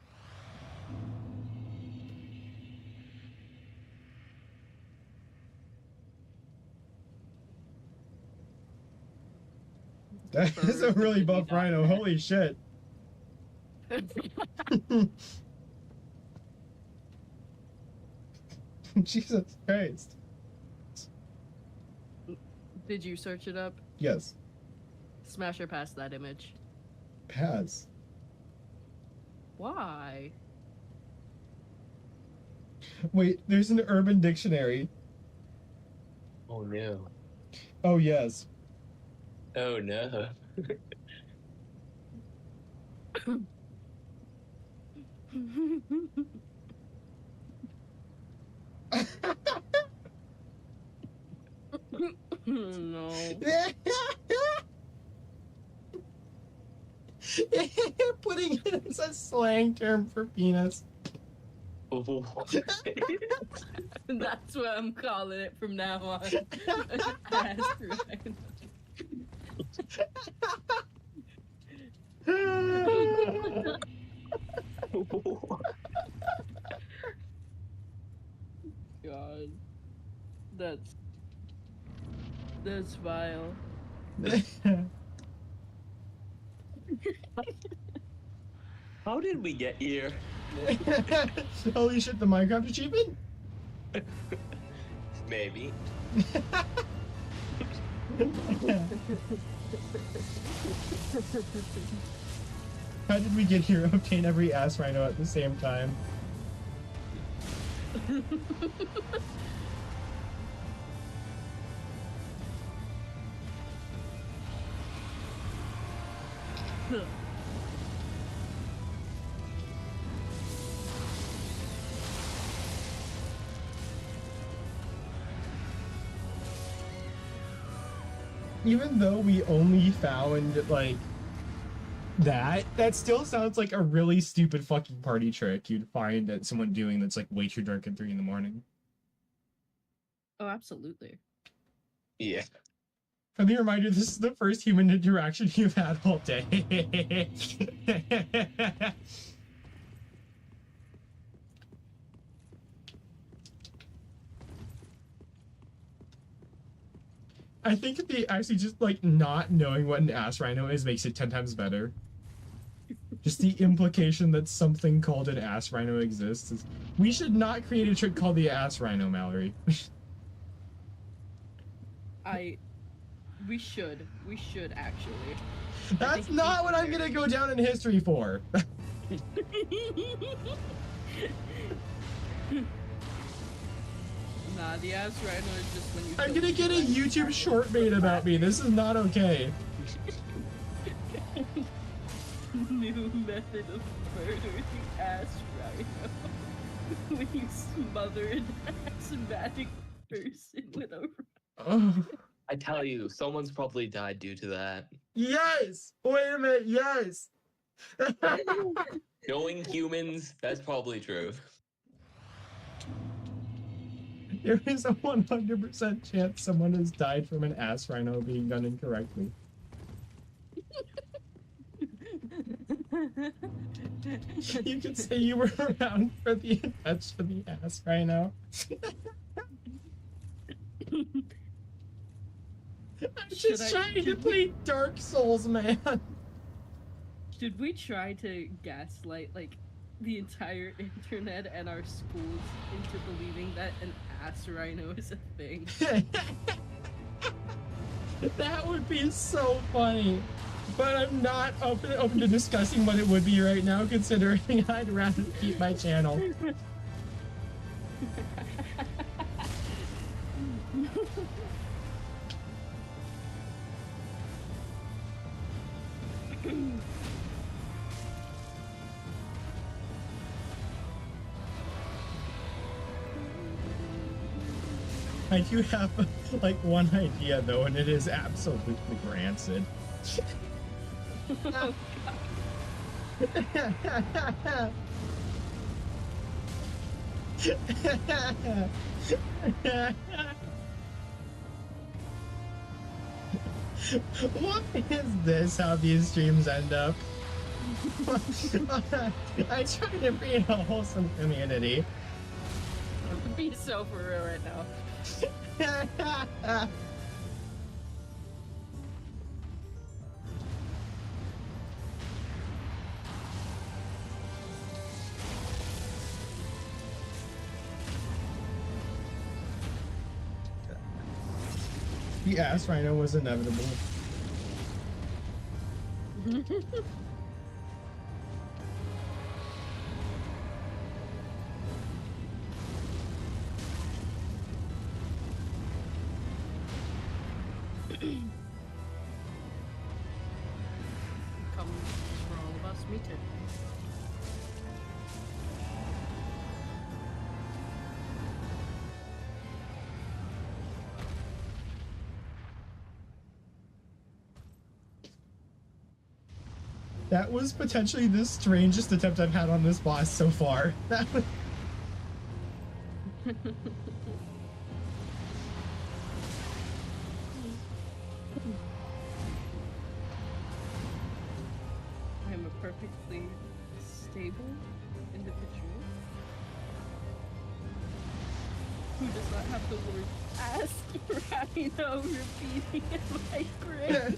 That is a really buff rhino. Holy shit. Jesus Christ. Did you search it up? Yes. Smash or pass that image. Pass. Why? Wait, there's an urban dictionary. Oh no. Oh, yes. Oh no. No. Putting it as a slang term for penis. That's what I'm calling it from now on. Ass rhino. God. That's vile. How did we get here? Holy shit, the Minecraft achievement? Maybe. How did we get here? Obtain every ass rhino at the same time. Even though we only found, like, that still sounds like a really stupid fucking party trick you'd find that someone doing that's, like, way too drunk at 3 in the morning. Oh, absolutely. Yeah. Friendly reminder, this is the first human interaction you've had all day. I think if they actually just, like, not knowing what an ass rhino is makes it 10 times better. Just the implication that something called an ass rhino exists is... We should not create a trick called the ass rhino, Mallory. We should actually. That's not what I'm gonna go down in history for. Nah, the ass rhino is just when you... I'm gonna get a YouTube short made about me. This is not okay. New method of murder, the ass rhino. When you smother an asthmatic person with a... Oh. I tell you, someone's probably died due to that. Yes! Wait a minute, yes! Knowing humans, that's probably true. There is a 100% chance someone has died from an ass rhino being done incorrectly. You could say you were around for the invention of the ass rhino. I'm just trying to play Dark Souls, man. Should we try to gaslight, like, the entire internet and our schools into believing that an ass rhino is a thing? That would be so funny. But I'm not open to discussing what it would be right now, considering I'd rather keep my channel. I do have, like, one idea, though, and it is absolutely rancid. Oh, What is this? How these streams end up? I try to create a wholesome community. I'm being so for real right now. The ass rhino was inevitable. Comes for all of us, me too. That was potentially the strangest attempt I've had on this boss so far. That was... I'm a perfectly stable individual who does not have the word ass rhino repeating in my brain.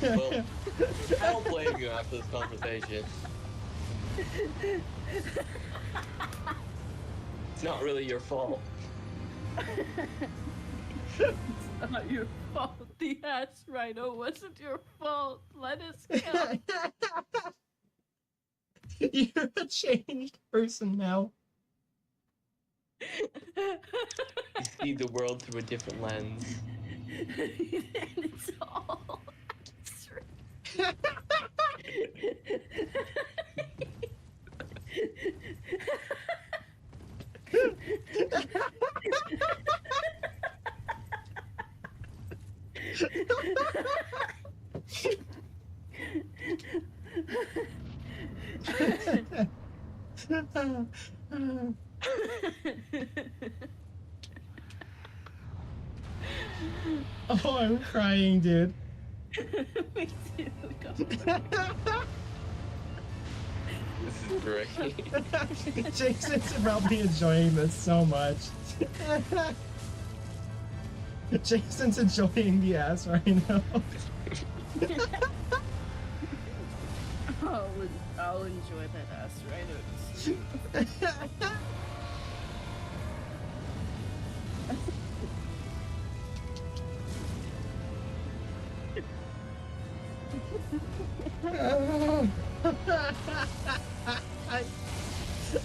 Well, I don't blame you after this conversation. It's not really your fault. It's not your fault. The ass rhino wasn't your fault. Let us go. You're a changed person now. You see the world through a different lens. And it's all Oh, I'm crying, dude. Me too. This is great. Jason's probably enjoying this so much. Jason's enjoying the ass right now. I'll enjoy that ass rhino.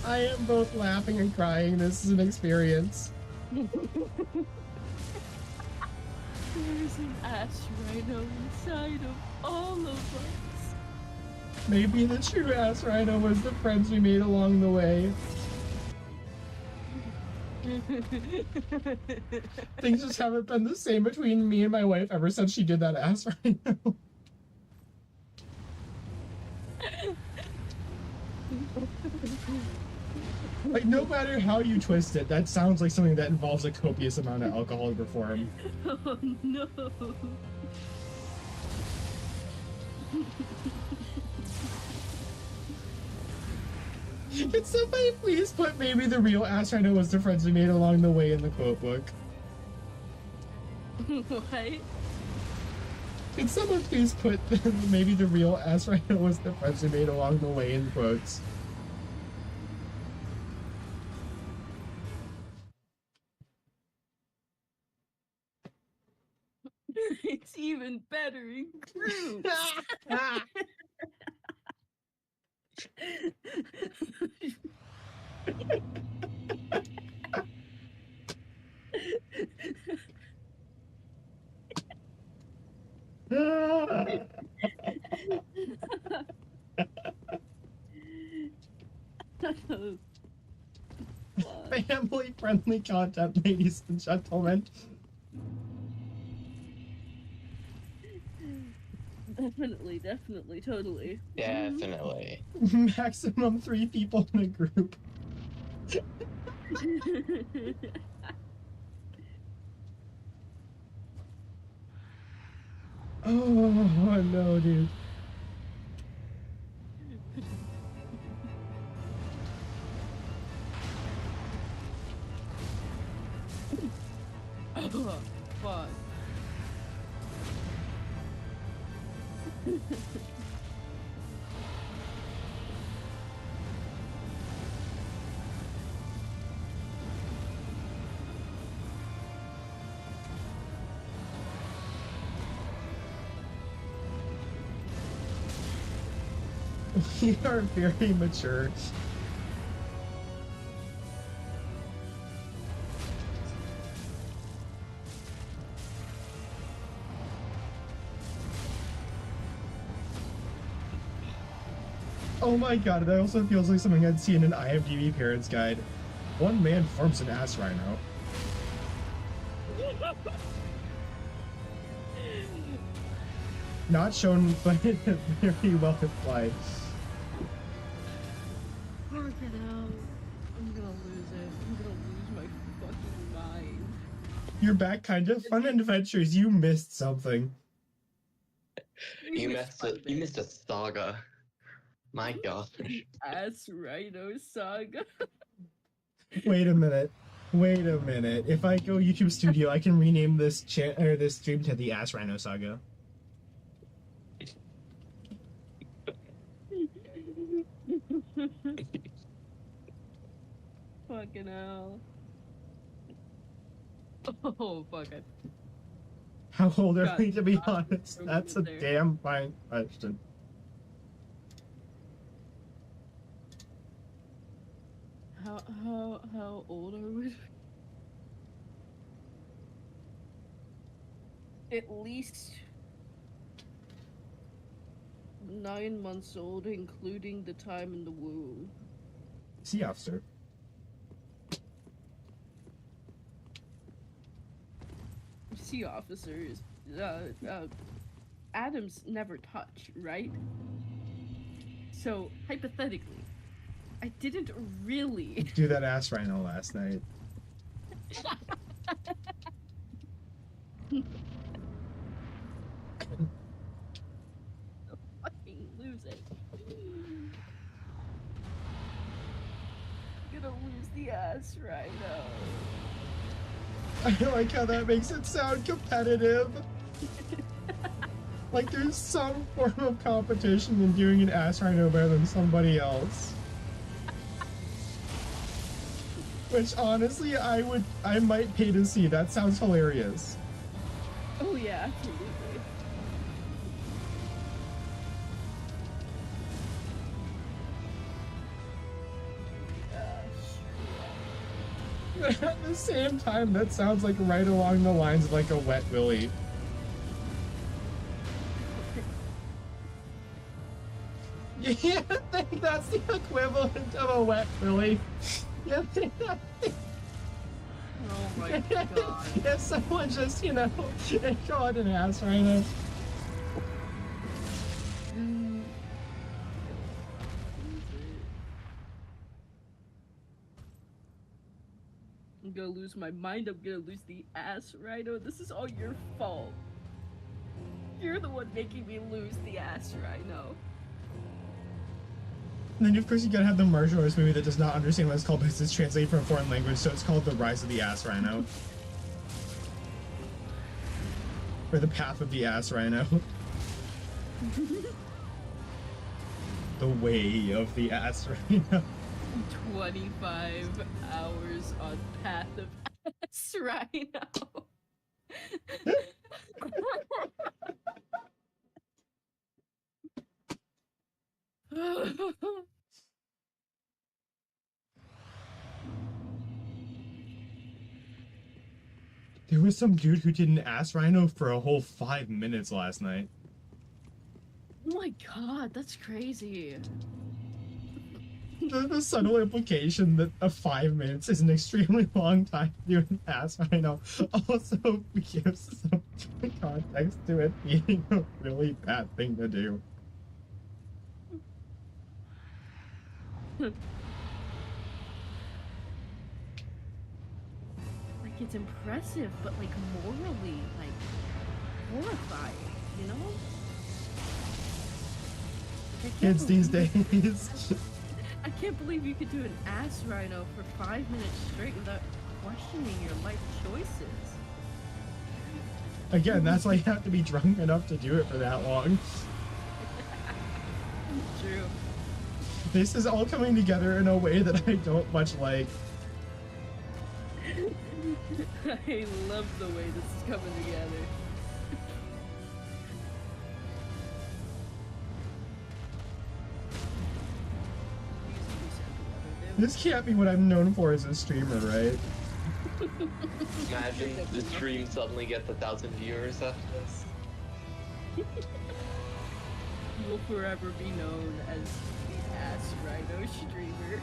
I am both laughing and crying. This is an experience. There's an ass rhino inside of all of us. Maybe the true ass rhino was the friends we made along the way. Things just haven't been the same between me and my wife ever since she did that ass rhino. Like, no matter how you twist it, that sounds like something that involves a copious amount of alcohol to perform. Oh no. Can somebody please put maybe the real ass rhino was the friends we made along the way in the quote book? What? Can someone please put maybe the real ass rhino was the friends we made along the way in quotes? It's even better in groups. Family-friendly content, ladies and gentlemen. Definitely, definitely, totally. Definitely. Maximum 3 people in a group. Oh no, dude. Oh, fuck. We are very mature. Oh my god, that also feels like something I'd see in an IMDb parents guide. One man forms an ass rhino. Not shown, but very well implied. Fucking hell. I'm gonna lose it. I'm gonna lose my fucking mind. You're back, kind of fun adventures. You missed something. You missed a saga. My gosh. Ass Rhino Saga. Wait a minute. Wait a minute. If I go YouTube Studio, I can rename this this stream to the Ass Rhino Saga. Fucking hell. Oh, fuck it. How old are God, we, to be God, honest? so That's a there. damn fine question. How old are we? At least 9 months old, including the time in the womb. Sea officer. Sea officers, atoms never touch, right? So, hypothetically, I didn't really. Do that ass rhino last night. Fucking lose it. I'm gonna lose the ass right now. I like how that makes it sound competitive. Like there's some form of competition in doing an ass rhino better than somebody else. Which honestly, I might pay to see. That sounds hilarious. Oh yeah, absolutely. At the same time, that sounds like right along the lines of like a wet willy. You think that's the equivalent of a wet willy? You think that? Oh my god. If someone just, you know, call it an ass rhino. I'm gonna lose my mind. I'm gonna lose the ass rhino. This is all your fault. You're the one making me lose the ass rhino. And then of course you gotta have the martial arts movie that does not understand what it's called because it's translated from a foreign language, so it's called The Rise of the Ass Rhino. Or The Path of the Ass Rhino. The Way of the Ass Rhino. 25 hours on Path of Ass Rhino. There was some dude who did an ass rhino for a whole 5 minutes last night. Oh my god, that's crazy. the subtle implication that 5 minutes is an extremely long time to do an ass rhino also gives some context to it being a really bad thing to do. Like, it's impressive, but like morally, like horrifying, you know? Like, Kids these days. I can't believe you could do an ass rhino for 5 minutes straight without questioning your life choices. Again, that's why you have to be drunk enough to do it for that long. True. This is all coming together in a way that I don't much like. I love the way this is coming together. This can't be what I'm known for as a streamer, right? Imagine the stream suddenly gets 1,000 viewers after this. You will forever be known as the ass rhino streamer.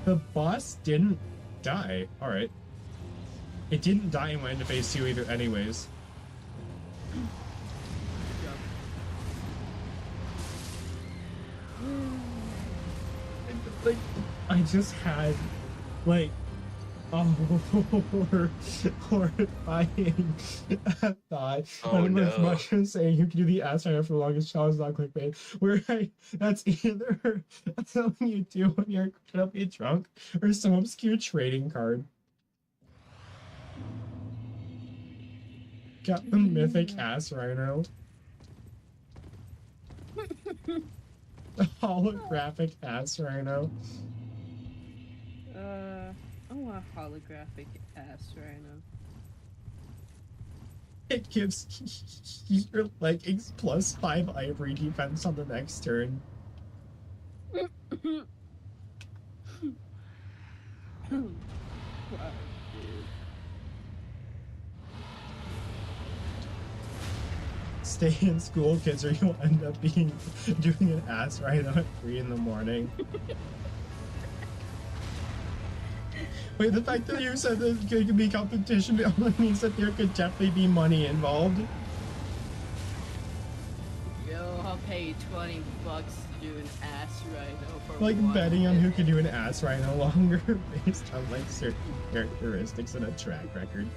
The boss didn't die. Alright. It didn't die and went into phase 2 either anyways. Like, I just had, like, a horrifying thought. Oh, I'm as no. much as saying you can do the ass right for the longest challenge, not clickbait. Where that's either something you do when you're gonna be drunk or some obscure trading card. Got the mythic ass rhino. The holographic ass rhino. I want a holographic ass rhino. It gives your leggings +5 ivory defense on the next turn. Wow, dude. Stay in school, kids, or you'll end up doing an ass rhino at 3 in the morning. Wait, the fact that you said that it could be competition only means that there could definitely be money involved. Yo, I'll pay you $20 to do an ass rhino for Like one betting on who minute. could do an ass rhino longer based on like certain characteristics and a track record.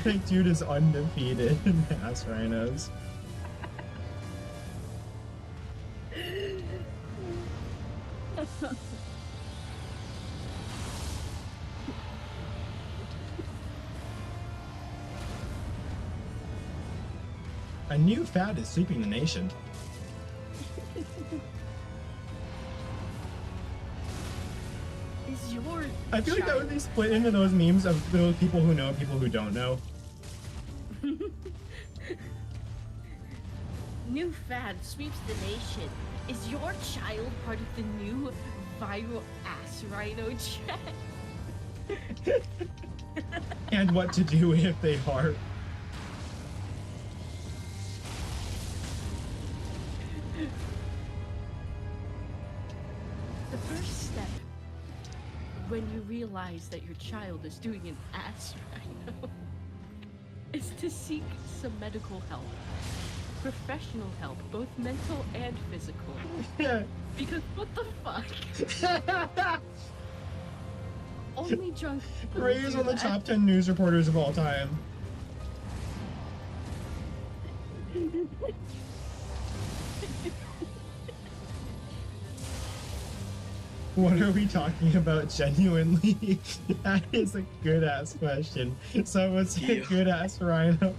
Like, dude is undefeated in ass rhinos. A new fad is sweeping the nation. Is your I feel like that would be split into those memes of those people who know and people who don't know. New fad sweeps the nation. Is your child part of the new viral ass rhino trend? And what to do if they are. The first step when you realize that your child is doing an ass rhino is to seek some medical help. Professional help, both mental and physical. Yeah. Because what the fuck? Only drunk people Ray is do on the that. top 10 news reporters of all time. What are we talking about genuinely? That is a good ass question. Someone said Yeah. good ass rhino.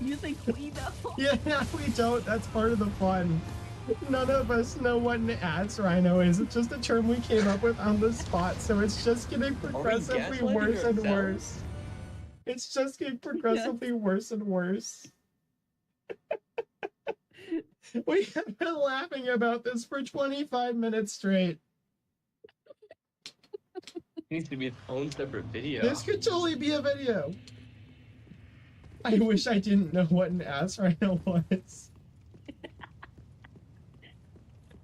You think we know? Yeah, we don't. That's part of the fun. None of us know what an ass rhino is. It's just a term we came up with on the spot, so it's just getting progressively gaslighting worse and ourselves? worse. It's just getting progressively worse and worse. We have been laughing about this for 25 minutes straight. Needs to be its own separate video. This could totally be a video. I wish I didn't know what an ass rhino was.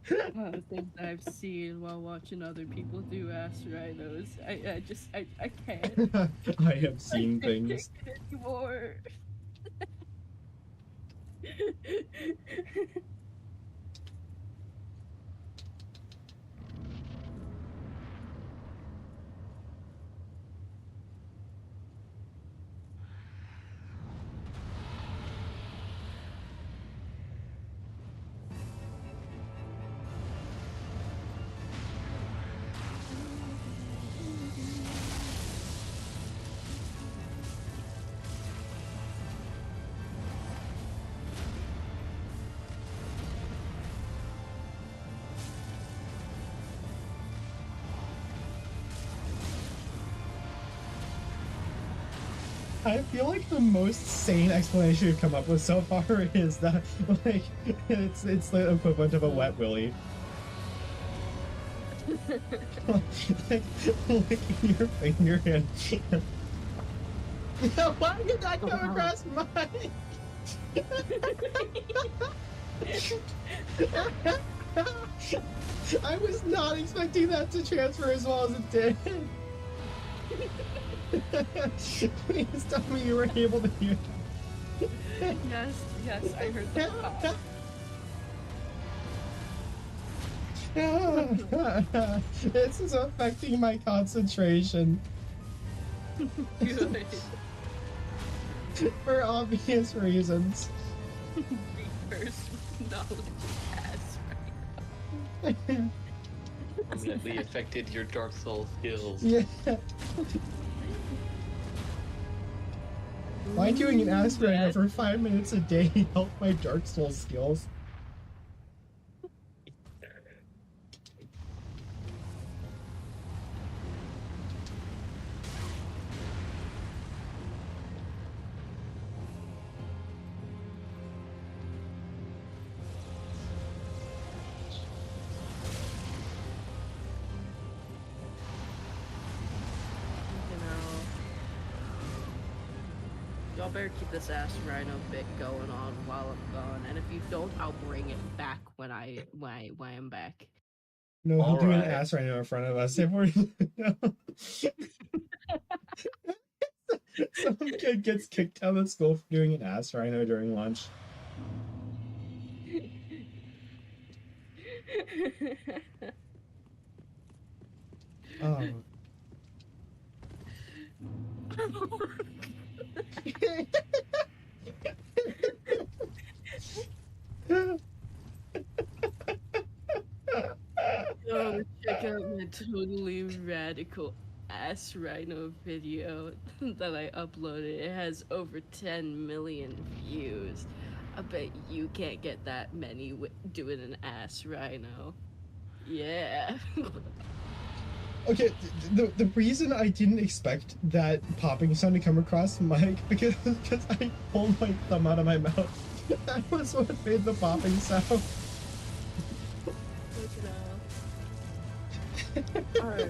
Things I've seen while watching other people do ass rhinos. I can't. I have seen I can't things. take it anymore. I feel like the most sane explanation we've come up with so far is that, like, it's the equivalent of a wet willy. Like, licking your finger and... Why did that come across mine? I was not expecting that to transfer as well as it did. Please tell me you were able to hear that. Yes, I heard the pop. This is affecting my concentration. Good. For obvious reasons. Reverse knowledge ass right now. Definitely affected your Dark Souls skills. Yeah. Why doing an ass rhino for 5 minutes a day help my Dark Souls skills? Y'all better keep this ass rhino bit going on while I'm gone, and if you don't, I'll bring it back when I'm back. No, he'll do an Alright. ass rhino in front of us if we're... Some kid gets kicked out of school for doing an ass rhino during lunch. Oh. Oh, check out my totally radical ass rhino video that I uploaded. It has over 10 million views. I bet you can't get that many doing an ass rhino. Yeah. Okay, the reason I didn't expect that popping sound to come across mic because I pulled my thumb out of my mouth. That was what made the popping sound. Alright,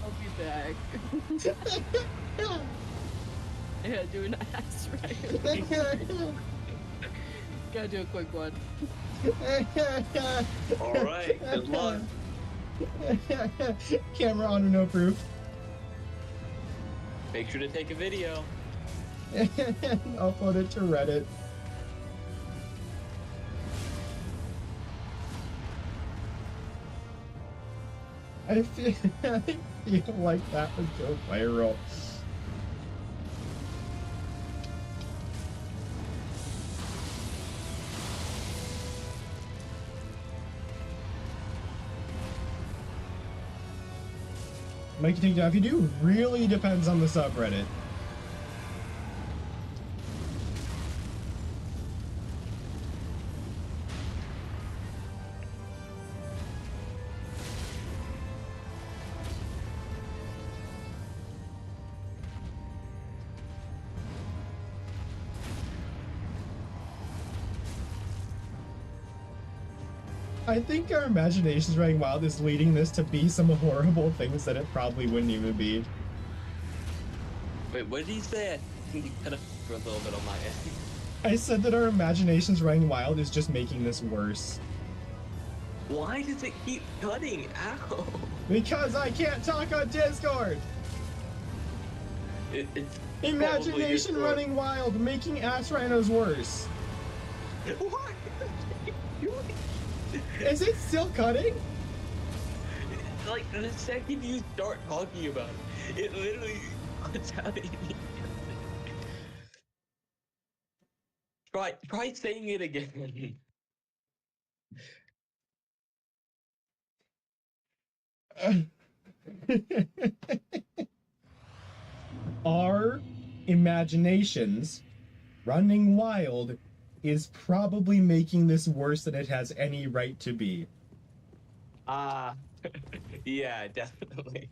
I'll be back. Yeah, do an ass rhino. Gotta do a quick one. Alright, good luck. Camera on or no proof. Make sure to take a video. Upload it to Reddit. I feel like that would go viral. Make you take down if you do really depends on the subreddit. I think our imagination's running wild is leading this to be some horrible things that it probably wouldn't even be. Wait, what did he say? think you cut up for a little bit on my end. I said that our imaginations running wild is just making this worse. Why does it keep cutting? Ow! Because I can't talk on Discord! It's Imagination probably running wild, making ass rhinos worse. What? Is it still cutting? Like, the second you start talking about it, it literally cuts out immediately. Try saying it again. Our imaginations running wild is probably making this worse than it has any right to be. Yeah, definitely.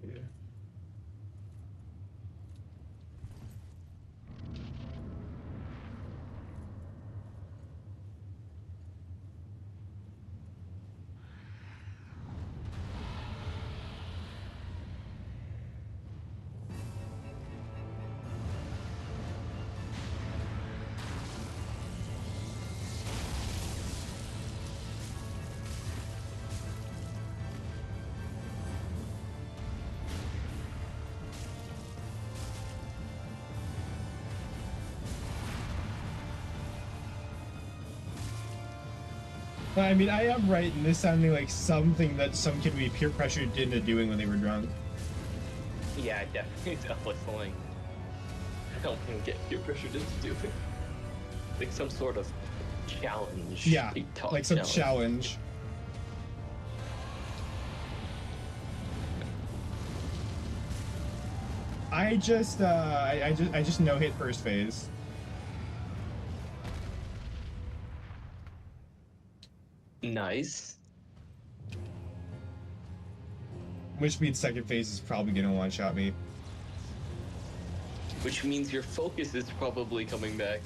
Yeah. I mean, I am right in this sounding like something that some kid would be peer pressured into doing when they were drunk. Yeah, definitely. I don't think get peer pressured into doing like some sort of challenge. Yeah, TikTok like some challenge. I just no hit first phase. Nice. Which means second phase is probably gonna one-shot me. Which means your focus is probably coming back.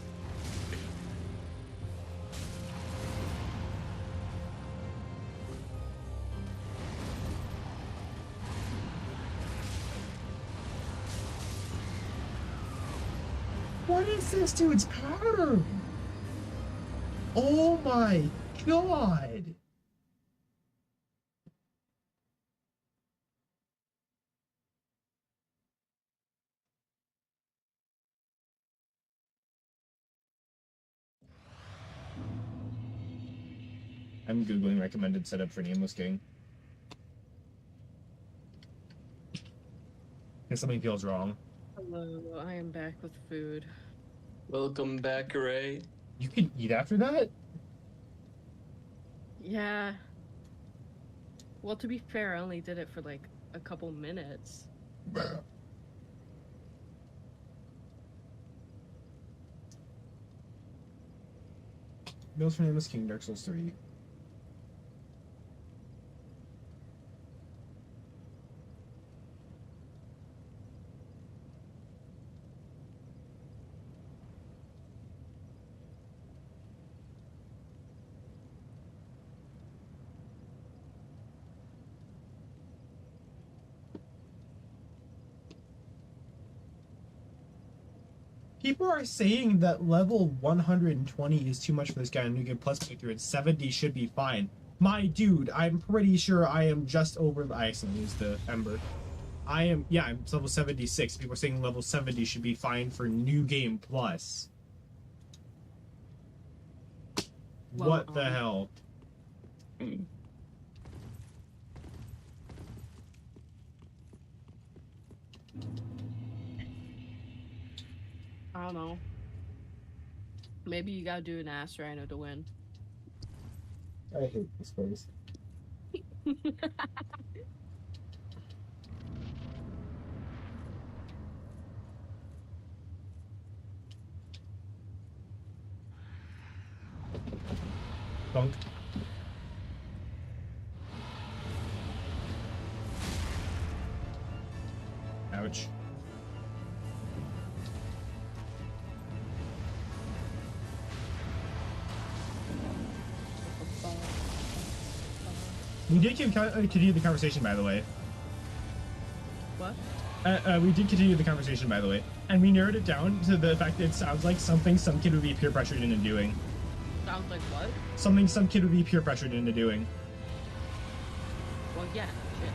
What is this dude's pattern? Oh my god! I'm googling recommended setup for Nameless King. If something feels wrong. Hello, I am back with food. Welcome back, Ray. You can eat after that? Yeah. Well, to be fair, I only did it for like a couple minutes. Builds for Nameless King, Dark Souls 3. People are saying that level 120 is too much for this guy and New Game Plus playthrough, and 70 should be fine. My dude, I'm pretty sure I am just over the... I accidentally used the Ember. I'm level 76. People are saying level 70 should be fine for New Game Plus. Well, what the hell? I don't know. Maybe you gotta do an ass rhino to win. I hate this place. Bunk. Ouch. We did continue the conversation, by the way. What? We did continue the conversation, by the way, and we narrowed it down to the fact that it sounds like something some kid would be peer pressured into doing. Sounds like what? Something some kid would be peer pressured into doing. Well, yeah, shit.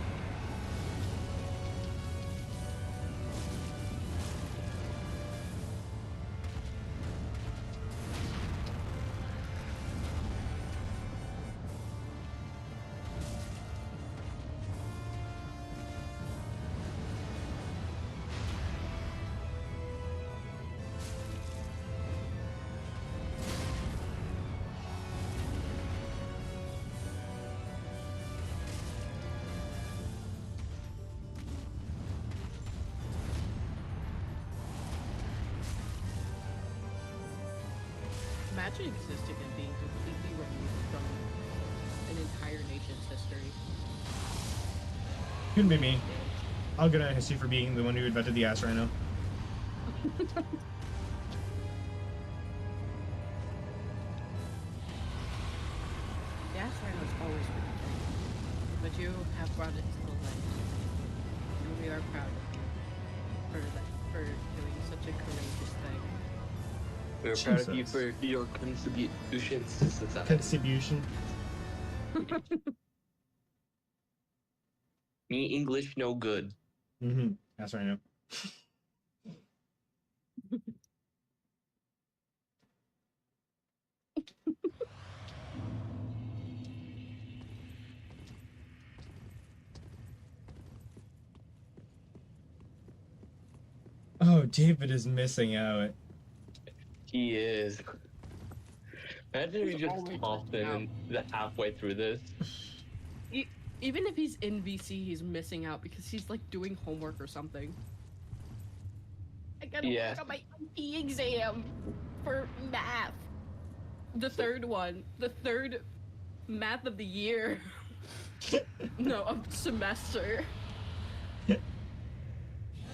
Imagine existing and being completely removed from an entire nation's history. Couldn't be me. I'll get on history for being the one who invented the ass rhino. The ass rhino's always been a thing, but you have brought it to the light, and we are proud of you for doing such a courageous thing. We're proud of you Jesus. for your contributions to society. Contribution. Me English no good. Mm-hmm. Ass rhino. Oh, David is missing out. He is. Imagine if He's you just always popped missing in the halfway through this. Even if he's in VC, he's missing out because he's like doing homework or something. I gotta Yeah. work on my MP exam for math. The third one. The third math of the year. No, of semester.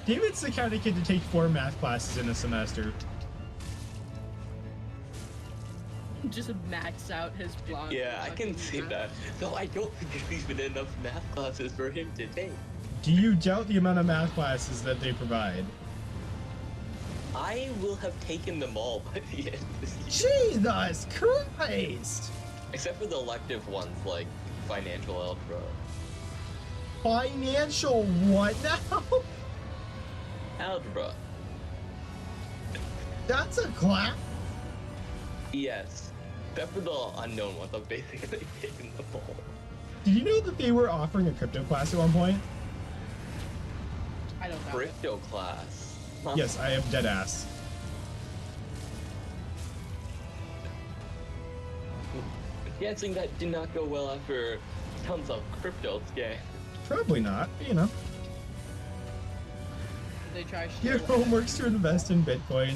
David's the kind of kid to take 4 math classes in a semester. Just max out his blonde. Yeah, I can see that. Though I don't think there's even enough math classes for him to take. Do you doubt the amount of math classes that they provide? I will have taken them all by the end of this year. Jesus Christ! Except for the elective ones like financial algebra. Financial what now? Algebra. That's a class. Yes. Except for the unknown ones, I'm basically taking them all. Did you know that they were offering a crypto class at one point? I don't know. Crypto class. Huh? Yes, I am dead ass. Guessing that did not go well after tons of crypto scam. Probably not, but you know. They try Your homework's to invest in Bitcoin.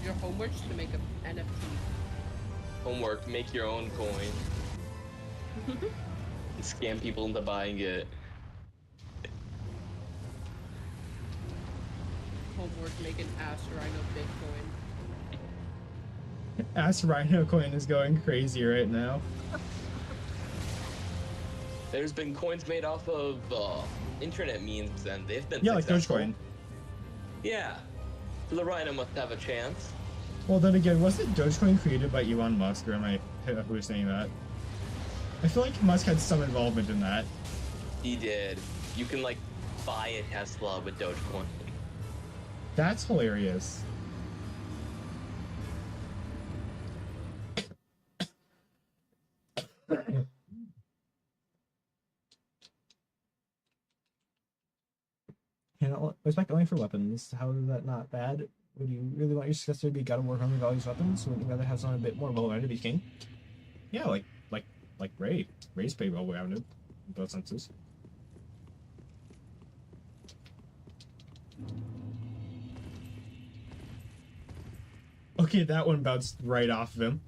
Your homework's to make an NFT. Homework, make your own coin. And scam people into buying it. Homework, make an ass rhino Bitcoin. Ass Rhino coin is going crazy right now. There's been coins made off of internet memes, and they've been Yeah, like successful. Dogecoin. Yeah. So the rhino must have a chance. Well, then again, wasn't Dogecoin created by Elon Musk, or am I who is saying that? I feel like Musk had some involvement in that. He did. You can like buy a Tesla with Dogecoin. That's hilarious. Respect only for weapons. How is that not bad? Would you really want your successor to be God of War Hungry Values weapons? Wouldn't you rather have someone a bit more well-rounded to be king? Yeah, like Ray. Ray's pretty well-rounded in both senses. Okay, that one bounced right off of him.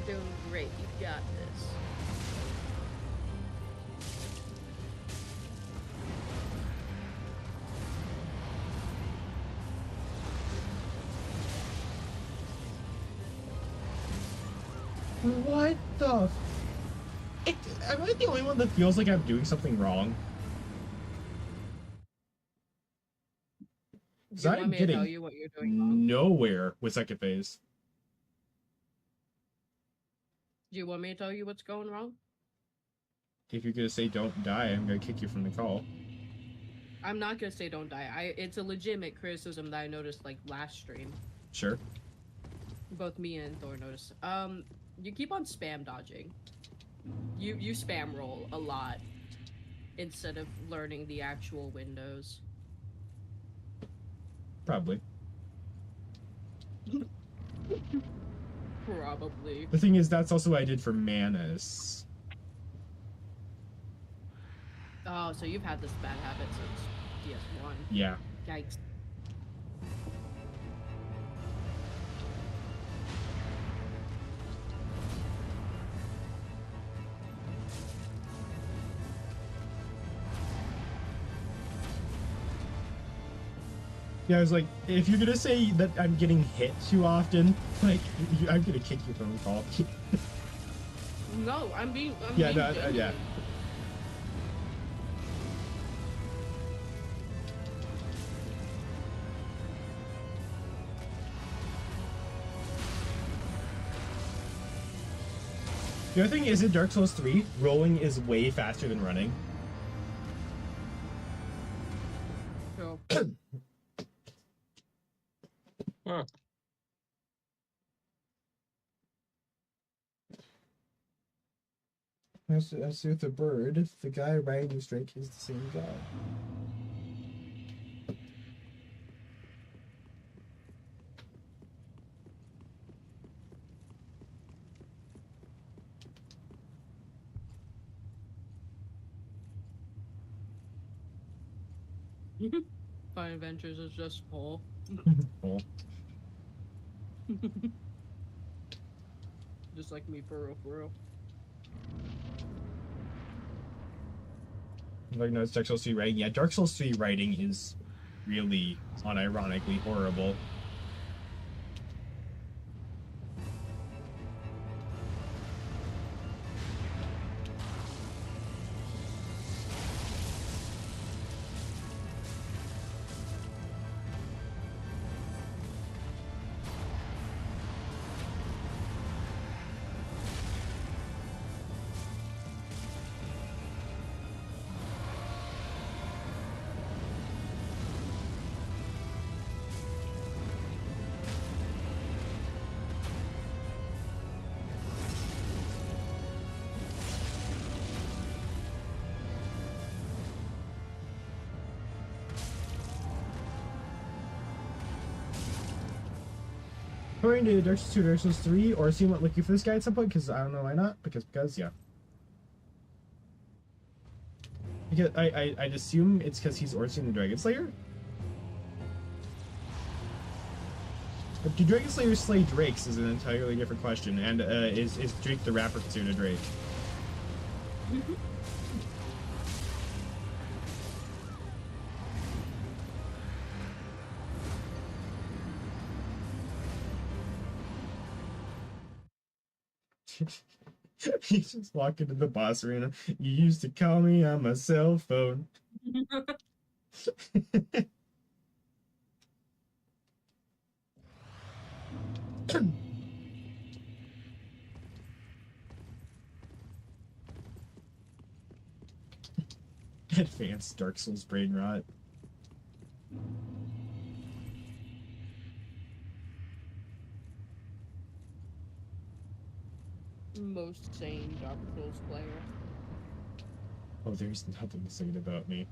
You're doing great. You got this. What the? Am I the only one that feels like I'm doing something wrong? Do you want I'm me to tell getting you what you're doing wrong? nowhere with second phase. Do you want me to tell you what's going wrong? If you're gonna say don't die, I'm gonna kick you from the call. I'm not gonna say don't die. It's a legitimate criticism that I noticed like last stream. Sure. Both me and Thor noticed. You keep on spam dodging. You spam roll a lot instead of learning the actual windows. Probably. Probably. The thing is, that's also what I did for Manus. Oh, so you've had this bad habit since DS1. Yeah. Yikes. Yeah, I was like, if you're gonna say that I'm getting hit too often, like, I'm gonna kick you from the call. No, I'm being Yeah, no, genuine. yeah. The other thing is, in Dark Souls 3, rolling is way faster than running. So, Huh. As with the bird, the guy riding the strike is the same guy. Fine Adventures is just full. Cool. Just like me, for real, for real. Like, no, it's Dark Souls 3 writing. Yeah, Dark Souls 3 writing is really unironically horrible. According to Dark Souls 2, Dark Souls 3, or seeing what looking for this guy at some point, because I don't know why not. Because yeah. Because I'd assume it's because he's Orson the Dragon Slayer. But do Dragon Slayers slay drakes is an entirely different question, and is Drake the rapper considered a drake? You just walk into the boss arena. You used to call me on my cell phone. Advanced Dark Souls brain rot. Most sane Dark Souls player. Oh, there's nothing sane about me.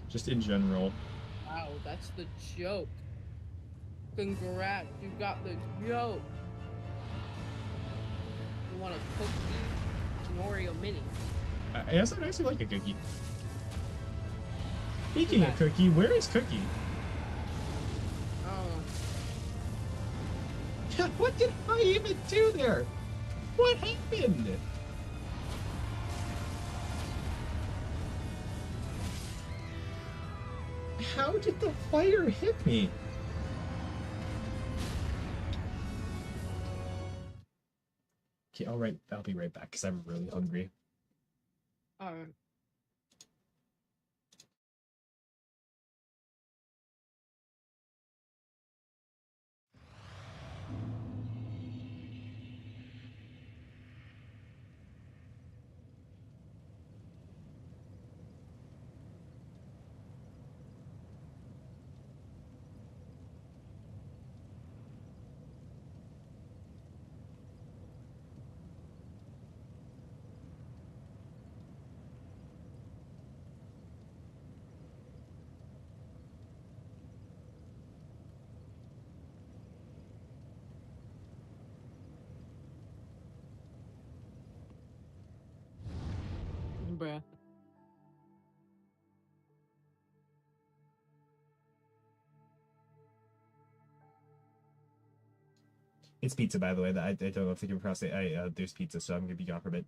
Just in general. Wow, that's the joke. Congrats, you got the joke. You want a cookie? An Oreo mini. I guess I'd actually like a cookie. Speaking of cookie, where is Cookie? Oh. What did I even do there? What happened? How did the fire hit me? Okay, I'll be right back because I'm really hungry. Alright. Bruh. It's pizza, by the way. I don't know if they came across it. There's pizza, so I'm gonna be gone for a bit.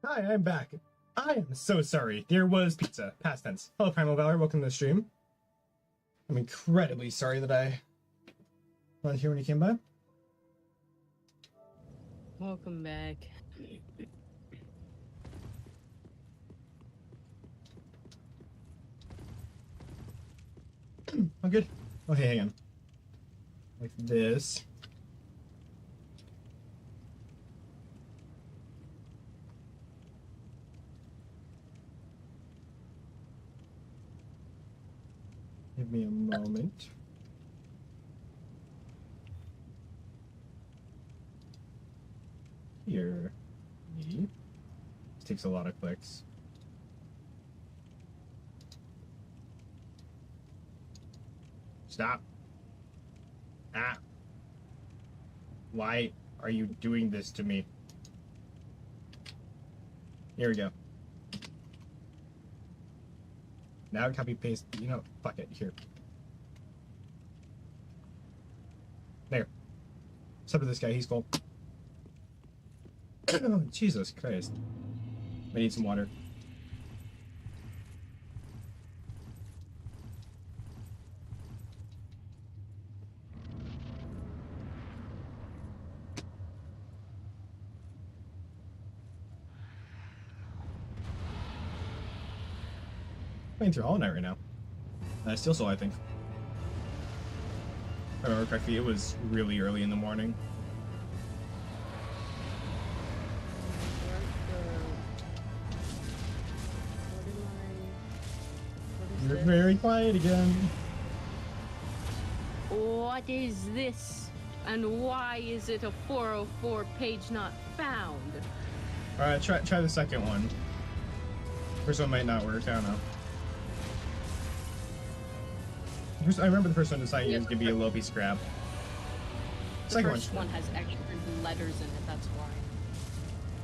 Hi, I'm back. I am so sorry. There was pizza. Past tense. Hello, Primal Valor. Welcome to the stream. I'm incredibly sorry that I wasn't here when you came by. Welcome back. Oh, good. Oh, hey, hang on. Like this. Give me a moment. Here. This takes a lot of clicks. Stop. Ah. Why are you doing this to me? Here we go. Now copy paste. You know, fuck it. Here. There. What's up with this guy? He's cool. Oh, Jesus Christ. I need some water. Playing through Hollow Knight right now. Steel Soul, I think. If I remember correctly, it was really early in the morning. You're very quiet again. What is this? And why is it a 404 page not found? Alright, try the second one. First one might not work, I don't know. I remember the first one deciding it was going to be a low piece of crap. The first one has extra letters in it, that's why.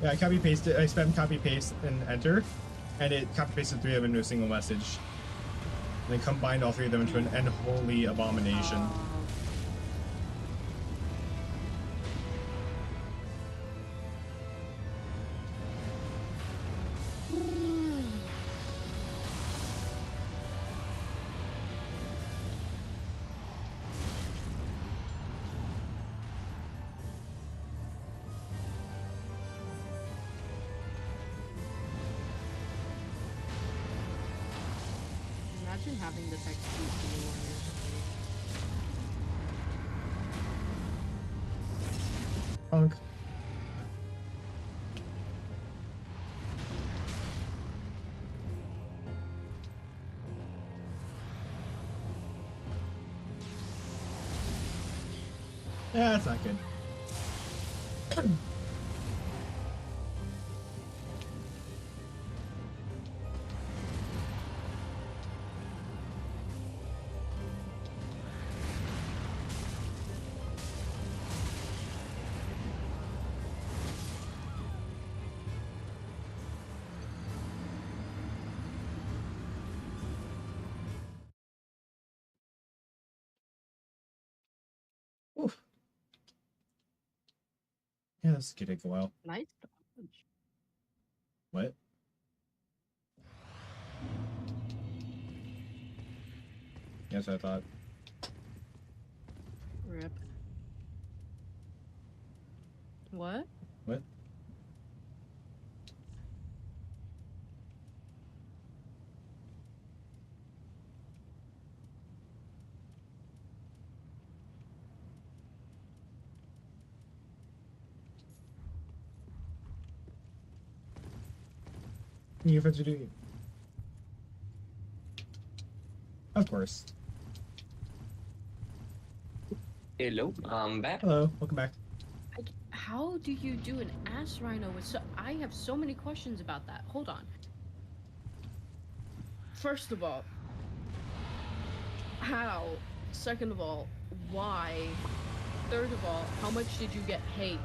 Yeah, I copy pasted. I spam copy paste and enter, and it copy pasted 3 of them into a single message. And then combined all 3 of them into an unholy abomination. Imagine having the text used anymore on your screen. Punk. Yeah, that's not good. Oof. Yeah, this could take a while. Nice dodge. What? Yes, I thought. Rip. What? What? You have to do. Of course. Hello, I'm back. Hello, welcome back. How do you do an ass rhino with I have so many questions about that. Hold on. First of all, how? Second of all, why? Third of all, how much did you get paid?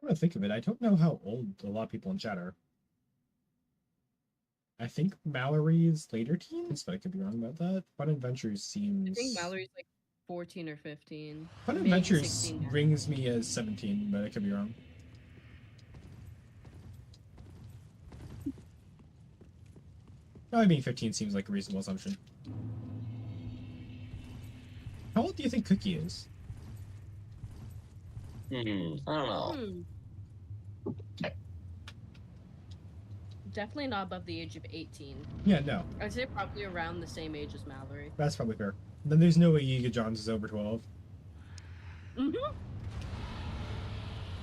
I'm gonna think of it. I don't know how old a lot of people in chat are. I think Mallory's later teens, but I could be wrong about that. Fun Adventures seems. I think Mallory's like 14 or 15. Fun Maybe Adventures 16 now. rings me as 17, but I could be wrong. Probably being 15 seems like a reasonable assumption. How old do you think Cookie is? I don't know. Definitely not above the age of 18. Yeah, no. I'd say probably around the same age as Mallory. That's probably fair. Then there's no way Yiga Johns is over 12. Mm-hmm.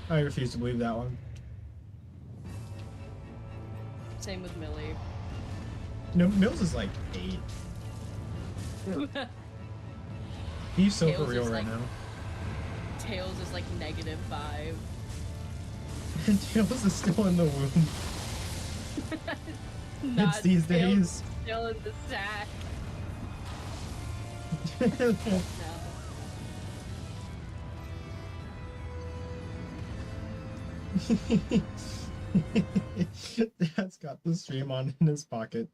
I refuse to believe that one. Same with Millie. No, Mills is like 8. He's so Tails for real is right like- now. Tails is like -5. And Tails is still in the womb. Not these Tails days. Still in the sack. No. Dad's got the stream on in his pocket.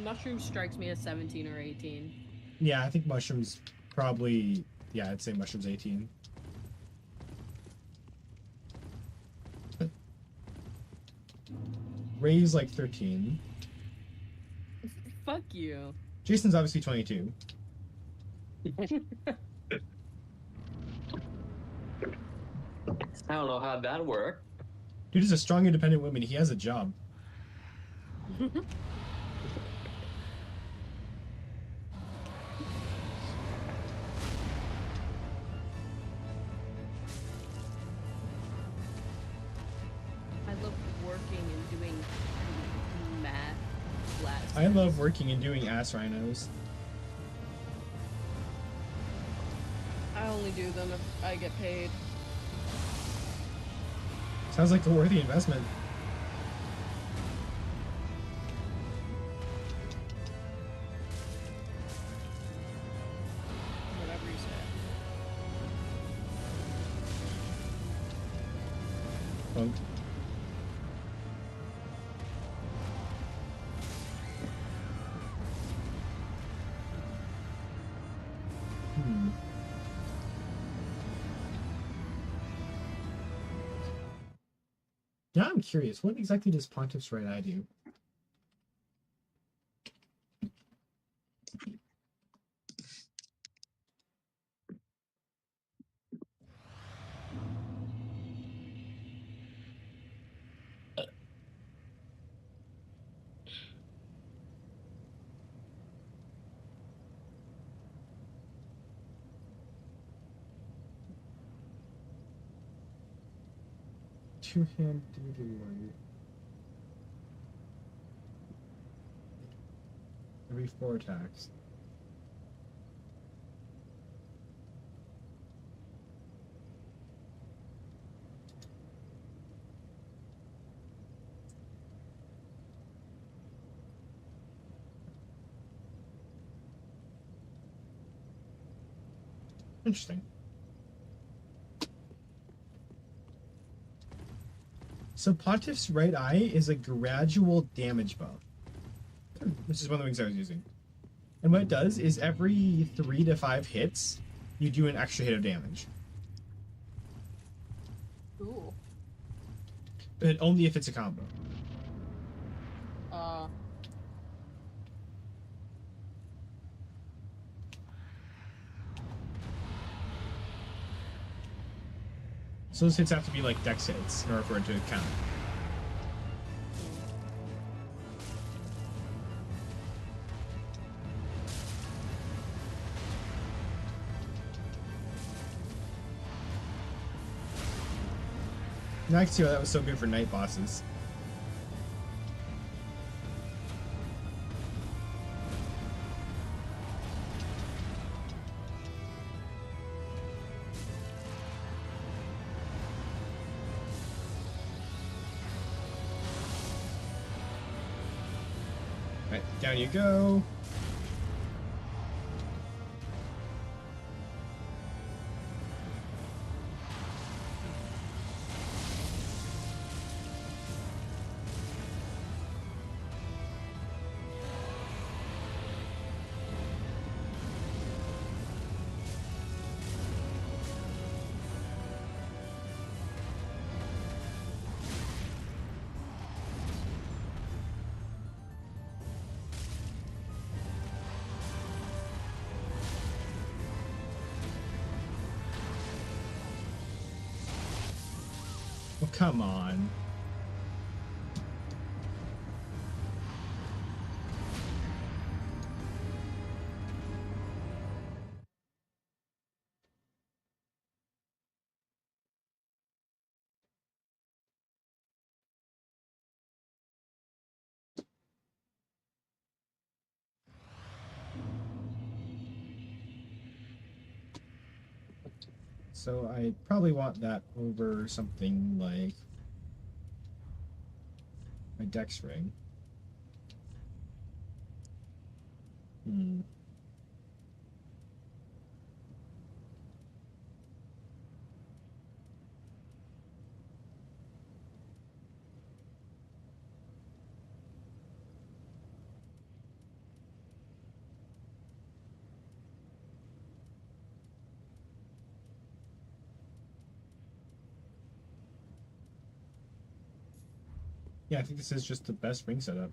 Mushroom strikes me as 17 or 18. Yeah, I think Mushroom's probably... Yeah, I'd say Mushroom's 18. Ray's like 13. Fuck you. Jason's obviously 22. I don't know how that worked. Dude is a strong, independent woman. He has a job. I love working and doing math class. I love working and doing ass rhinos. I only do them if I get paid. Sounds like a worthy investment. Whatever you say. Punk. Now I'm curious, what exactly does Pontiff's right eye do? Two-hand duty light. Every 4 attacks. Interesting. So Pontiff's right eye is a gradual damage buff, which is one of the things I was using. And what it does is every 3 to 5 hits, you do an extra hit of damage. Cool. But only if it's a combo. So those hits have to be like dex hits in order for it to count. Now I can see why that was so good for night bosses. Right, down you go. come on. So I probably want that over something like my dex ring. Hmm. Yeah, I think this is just the best ring setup.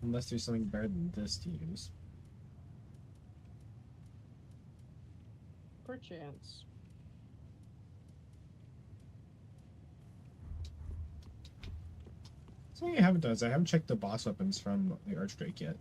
Unless there's something better than this to use. Perchance. Something I haven't done is I haven't checked the boss weapons from the Archdrake yet.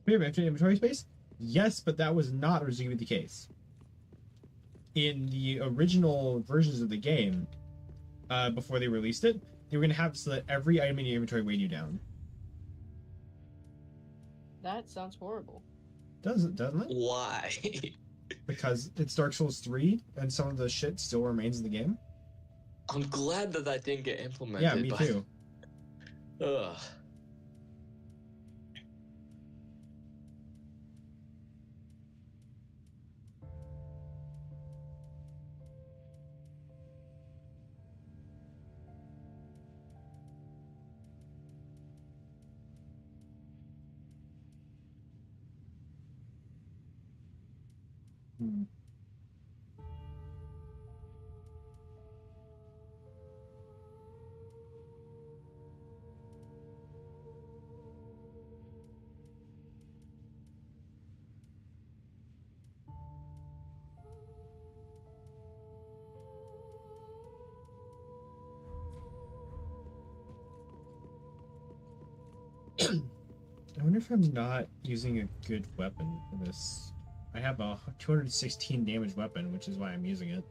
We have extra inventory space? Yes, but that was not originally the case. In the original versions of the game, before they released it, they were going to have so that every item in your inventory weighed you down. That sounds horrible. Doesn't it? Why? Because it's Dark Souls 3 and some of the shit still remains in the game. I'm glad that that didn't get implemented. Yeah, me too. Ugh. Hmm. I wonder if I'm not using a good weapon for this. I have a 216 damage weapon, which is why I'm using it.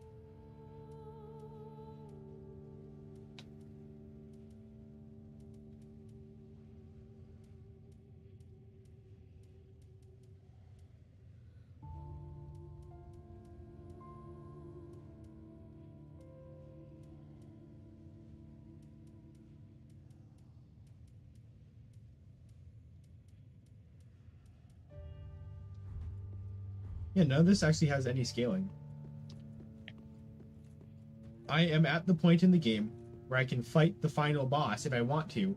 Yeah, none of this actually has any scaling. I am at the point in the game where I can fight the final boss if I want to,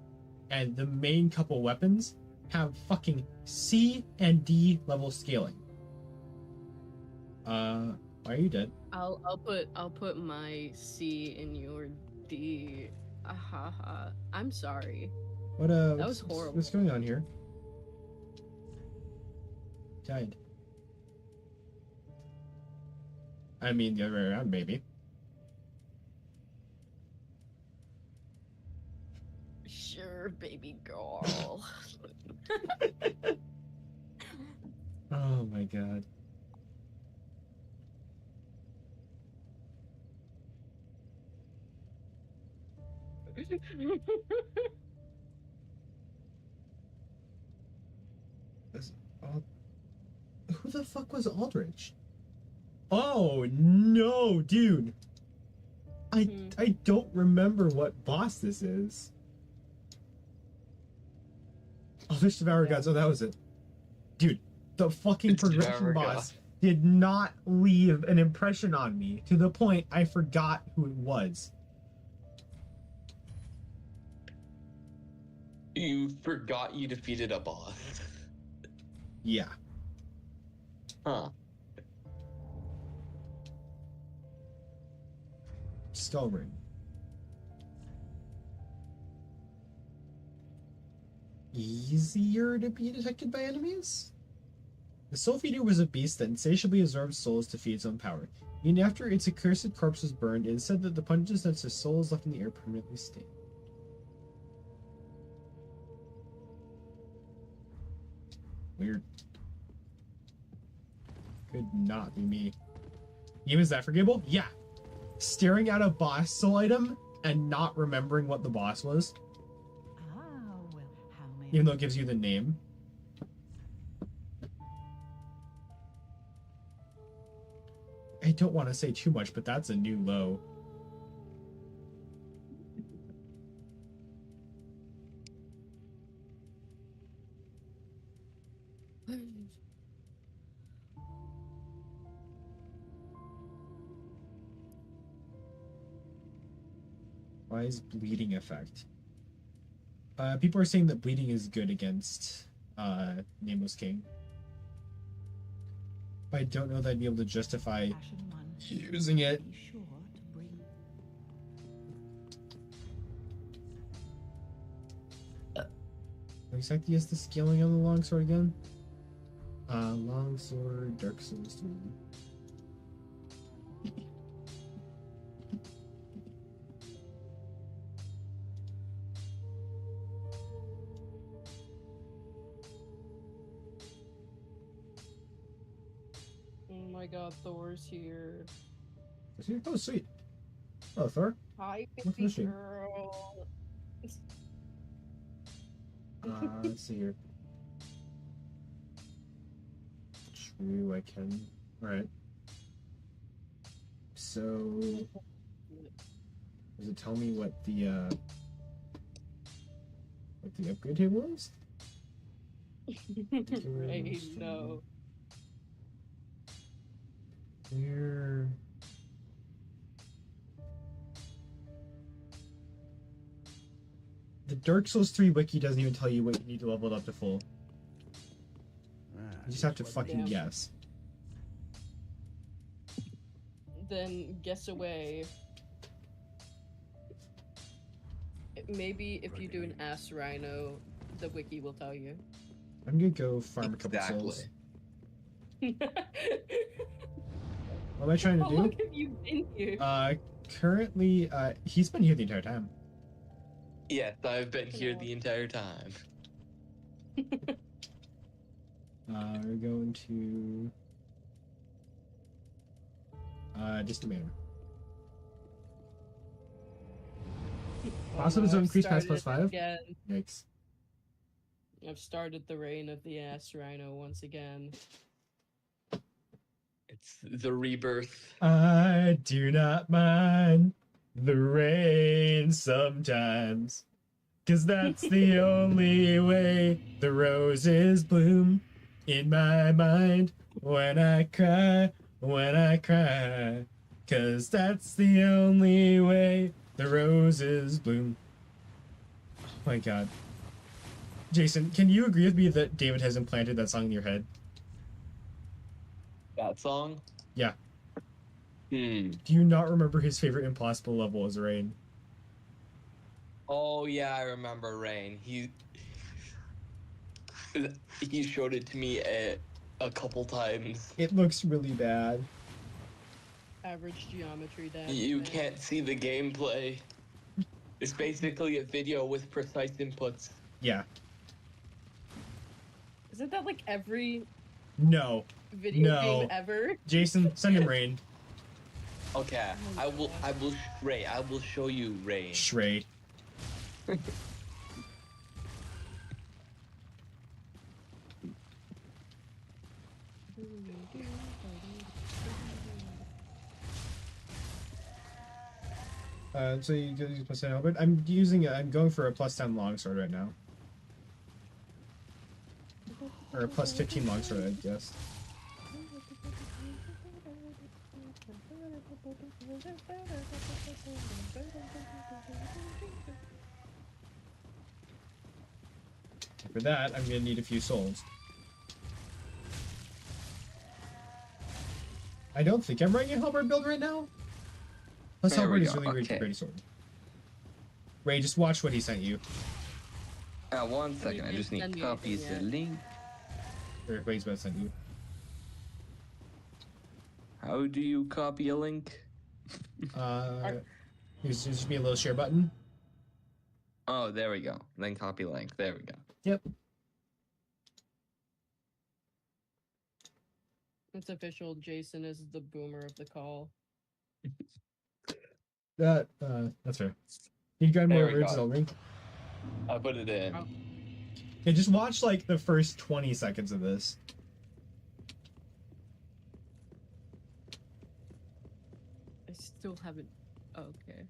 and the main couple weapons have fucking C and D level scaling. Why are you dead? I'll put my C in your D. Ahaha. I'm sorry. What That what's, was horrible. What's going on here? Died. I mean, the other way around, maybe. Sure, baby girl. Oh my god. This, who the fuck was Aldrich? Oh no, dude. I don't remember what boss this is. Oh, Fish Devourer Gods. Oh, that was it. Dude, the fucking It's progression America. boss did not leave an impression on me to the point I forgot who it was. You forgot you defeated a boss. Yeah. Huh. Skull ring. Easier to be detected by enemies? The Soul Feeder was a beast that insatiably absorbed souls to feed its own power. Even after its accursed corpse was burned, it is said that the punches that its souls left in the air permanently stayed. Weird. Could not be me. Game is that forgettable? Yeah. Staring at a boss soul item and not remembering what the boss was, even though it gives you the name. I don't want to say too much, but that's a new low. Why is bleeding effect? People are saying that bleeding is good against Nameless King. But I don't know that I'd be able to justify using it. What exactly is the scaling on the longsword again? Longsword, Dark Souls 3. Oh my god, Thor's here. Is he? Oh, sweet. Oh, Thor. Hi, What's baby missing? girl. Let's see here. True, I can. Alright. So, does it tell me what the upgrade table is? Right, no. Here. The Dark Souls 3 wiki doesn't even tell you what you need to level it up to full. You just have to fucking guess. Then guess away. Maybe if you do an ass rhino, the wiki will tell you. I'm gonna go farm a couple Exactly. souls. What am I trying to How do? long have you been here? Currently, he's been here the entire time. Yes, I've been here the entire time. We're going to just a minute. Also, does it increase past +5? Again. Yikes. I've started the reign of the ass rhino once again. It's the rebirth. I do not mind the rain sometimes, 'cause that's the only way the roses bloom in my mind when I cry, 'cause that's the only way the roses bloom. Oh my god. Jason, can you agree with me that David has implanted that song in your head? That song? Yeah. Hmm. Do you not remember his favorite impossible level as Rain? Oh yeah, I remember Rain. He showed it to me a couple times. It looks really bad. Average geometry dash. You man. can't see the gameplay. It's basically a video with precise inputs. Yeah. Isn't that like every No. video No. game ever? Jason, send him Rain. Okay, I will show you Rain. Shrey. So you use +10 Albert. I'm going for a +10 longsword right now. Or plus 15 longsword, I guess. For that, I'm gonna need a few souls. I don't think I'm running a halberd build right now. Plus, There we halberd is go, really great for okay. great sword. Ray, just watch what he sent you. 1 second, I just need send to me copy anything the yet. link. Or Ray's about to send you. How do you copy a link? There's just be a little share button. Oh, there we go. Then copy link. There we go. Yep. It's official. Jason is the boomer of the call. That's fair. You got more There we words, go. Elring. I put it in. Oh. Yeah, just watch like the first 20 seconds of this. I still haven't. Oh, okay.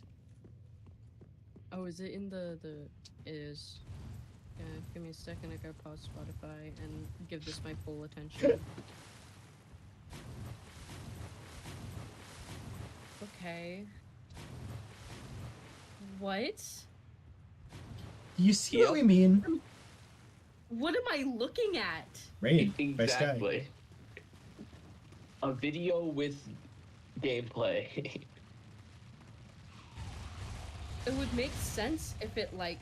Oh, is it in the? It is. Yeah, give me a second. I gotta pause Spotify and give this my full attention. Okay. What? Do you see Yep. what we mean? What am I looking at? Rain by Sky. Exactly. A video with gameplay. It would make sense if it like.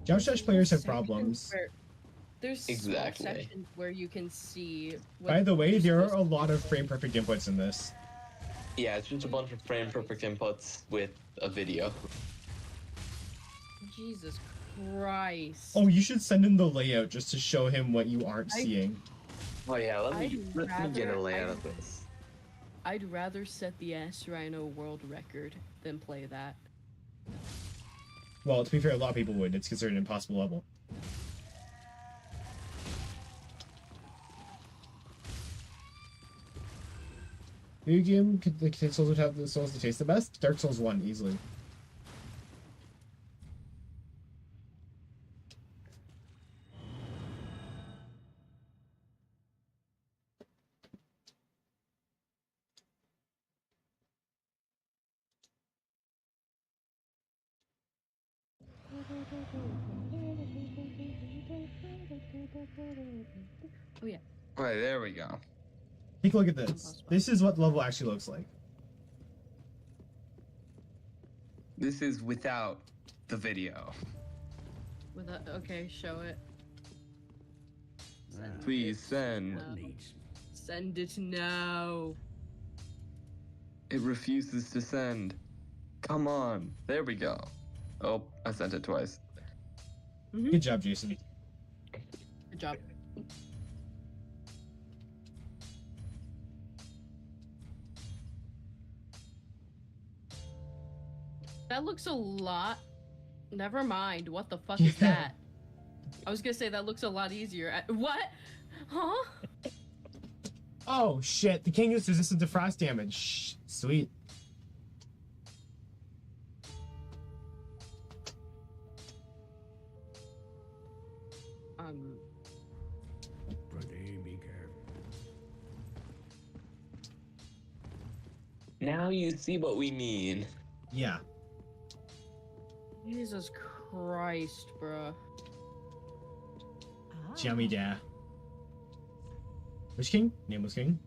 Jump Dash players have sections problems. where- There's Exactly. small sections where you can see. What By the way, you're there are supposed a lot of frame perfect inputs in this. Yeah, it's just a bunch of frame perfect inputs with a video. Jesus Christ. Oh, you should send him the layout just to show him what you aren't seeing. Oh yeah, let me I'd get a rather- layout I'd- of this. I'd rather set the Ass Rhino world record than play that. Well, to be fair, a lot of people would. It's considered an impossible level. Video game the Souls would have the souls to taste the best. Dark Souls 1 easily. Oh yeah. Right, there we go. Take a look at this. This is what the level actually looks like. This is without the video. Okay, show it. Send Please it send. now. Send it now. It refuses to send. Come on. There we go. Oh, I sent it twice. Good job, Jason. Good job. That looks a lot. Never mind. What the fuck is that? I was gonna say that looks a lot easier. What? Huh? Oh shit! The king is resistant to frost damage. Shh, sweet. Be careful. Now you see what we mean. Yeah. Jesus Christ, bruh. Jammy da. Which king? Nameless king.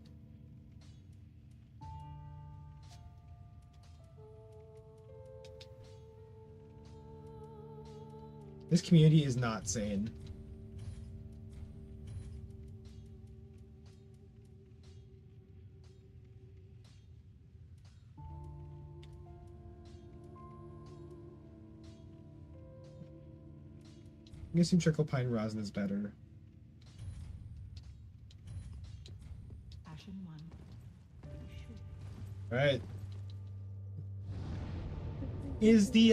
This community is not sane. I'm guessing trickle pine rosin is better. Ashen one. Right. Is the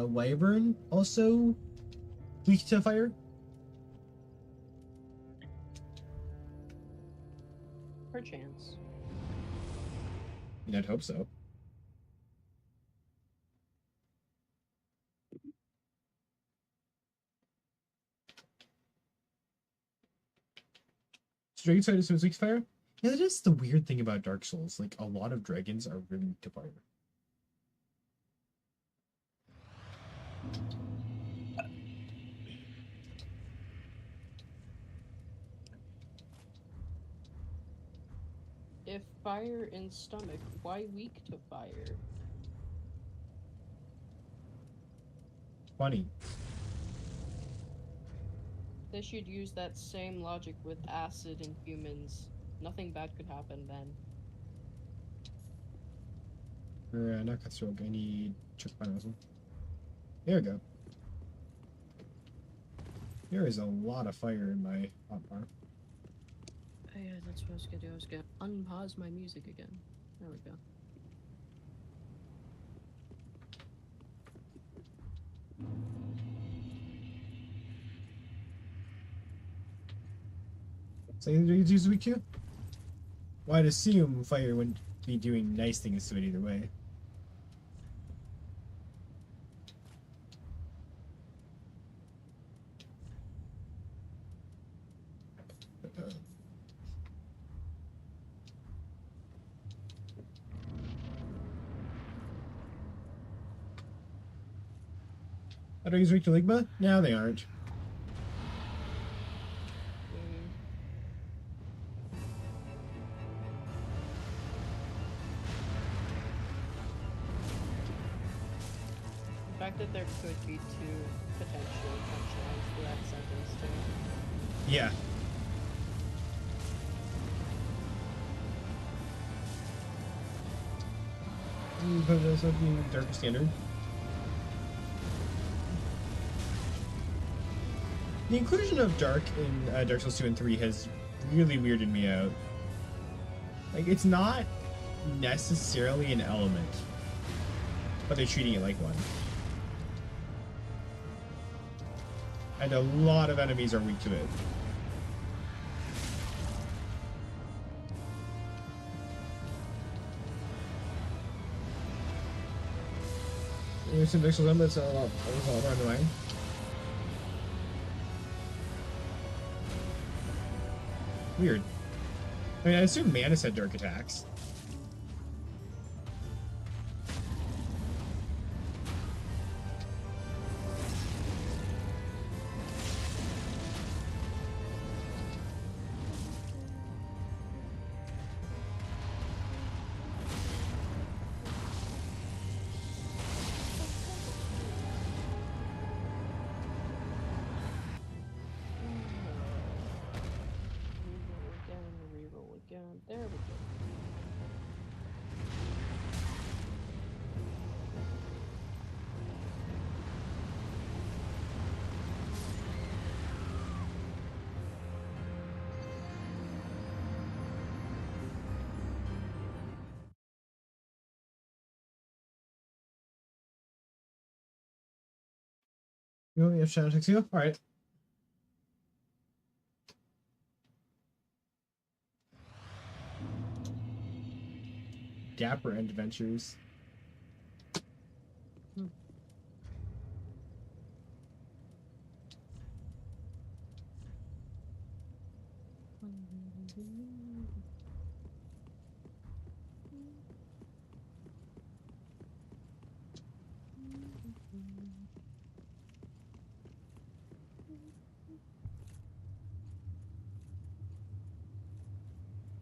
wyvern also weak to fire? Perchance. I'd hope so. Dragon side is weak to fire? Yeah, that is the weird thing about Dark Souls. Like, a lot of dragons are really weak to fire. If fire in stomach, why weak to fire? Funny. They should use that same logic with acid in humans. Nothing bad could happen then. Not cut stroke. I need chuck muzzle. There we go. There is a lot of fire in my hotbar. Oh yeah, that's what I was gonna do. I was gonna unpause my music again. There we go. So you use weak too? Well, I'd assume fire wouldn't be doing nice things to it either way. Are these weak to Ligma? No, they aren't. The fact that there could be two potential punchlines for that sentence too. Yeah. Put this up in darker standard. The inclusion of dark in Dark Souls 2 and 3 has really weirded me out. Like, it's not necessarily an element, but they're treating it like one. And a lot of enemies are weak to it. There's some pixels on, but it's a lot more annoying. Weird. I mean, I assume Manus had dark attacks. Reroll again. There we go. You want me to have Shadow Text you? Alright. Dapper End Adventures.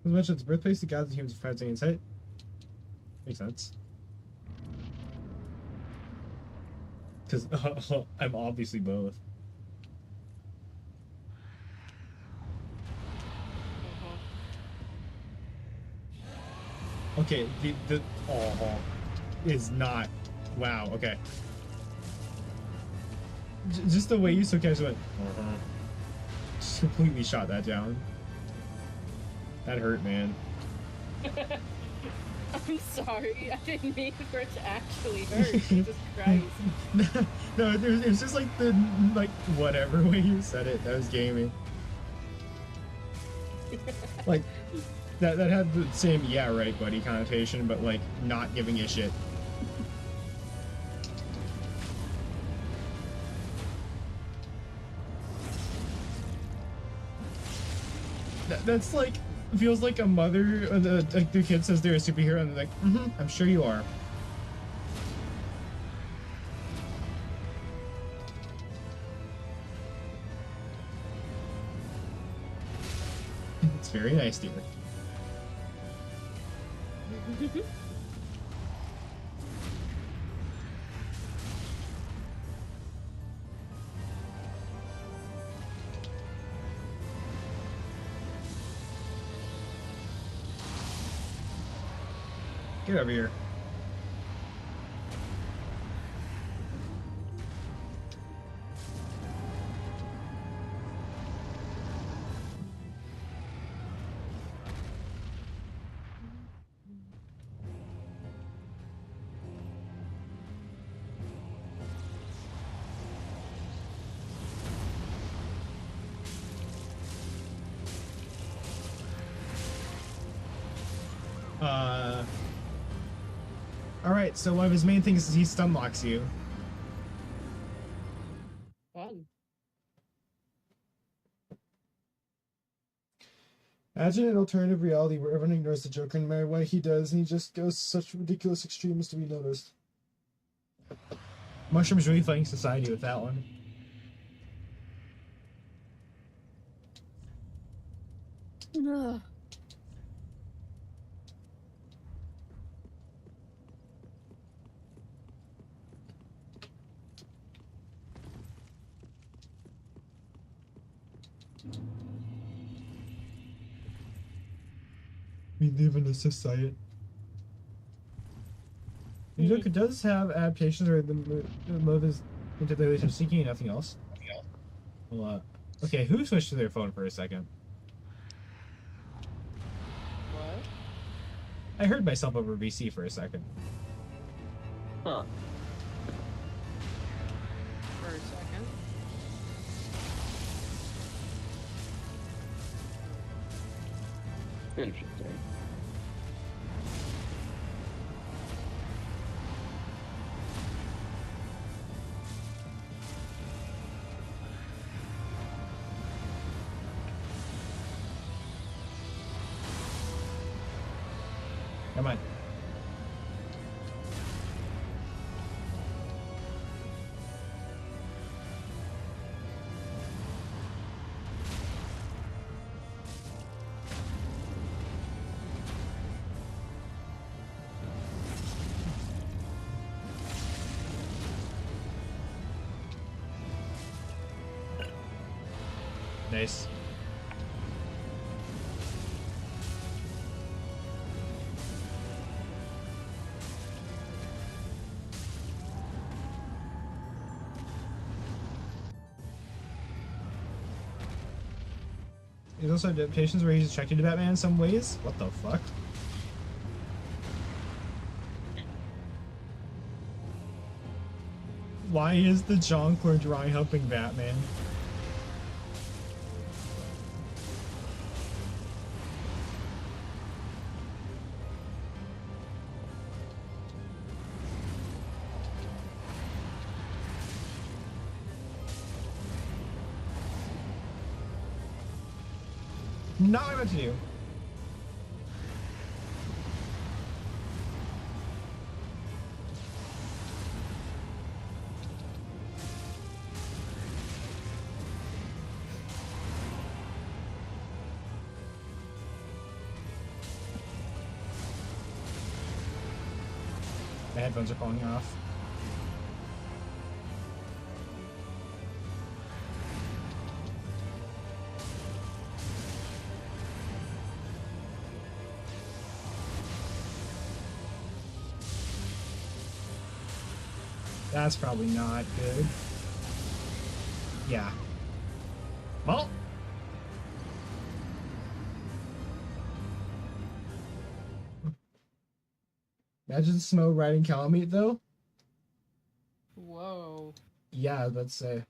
As much as the birthplace, the gods and humans are fighting in sight. Makes sense. Because I'm obviously both. Okay, the is not. Wow. Okay. Just the way you so casually went. Just completely shot that down. That hurt, man. I'm sorry. I didn't mean for it to actually hurt. Jesus Christ. No, it was just like the whatever way you said it. That was gaming. Like that had the same yeah right buddy connotation, but like not giving a shit. That's like feels like a mother, like the kid says they're a superhero, and they're like, I'm sure you are. It's very nice, dear. Get over here. Alright, so one of his main things is he stun locks you. Fun. Imagine an alternative reality where everyone ignores the Joker no matter what he does, and he just goes such ridiculous extremes to be noticed. Mushroom's really fighting society with that one. Ugh. We live in a society. The Joker does have adaptations where the mode is into the relation of seeking and nothing else. Well, okay, who switched to their phone for a second? What? I heard myself over VC for a second. Huh. For a second. Interesting. Come on. Nice. There's also adaptations where he's attracted to Batman in some ways. What the fuck? Why is the Jonquil drawing helping Batman? Not what I meant to do. The headphones are falling off. That's probably not good. Yeah. Well. Imagine Snow riding Calamite, though. Whoa. Yeah, let's say.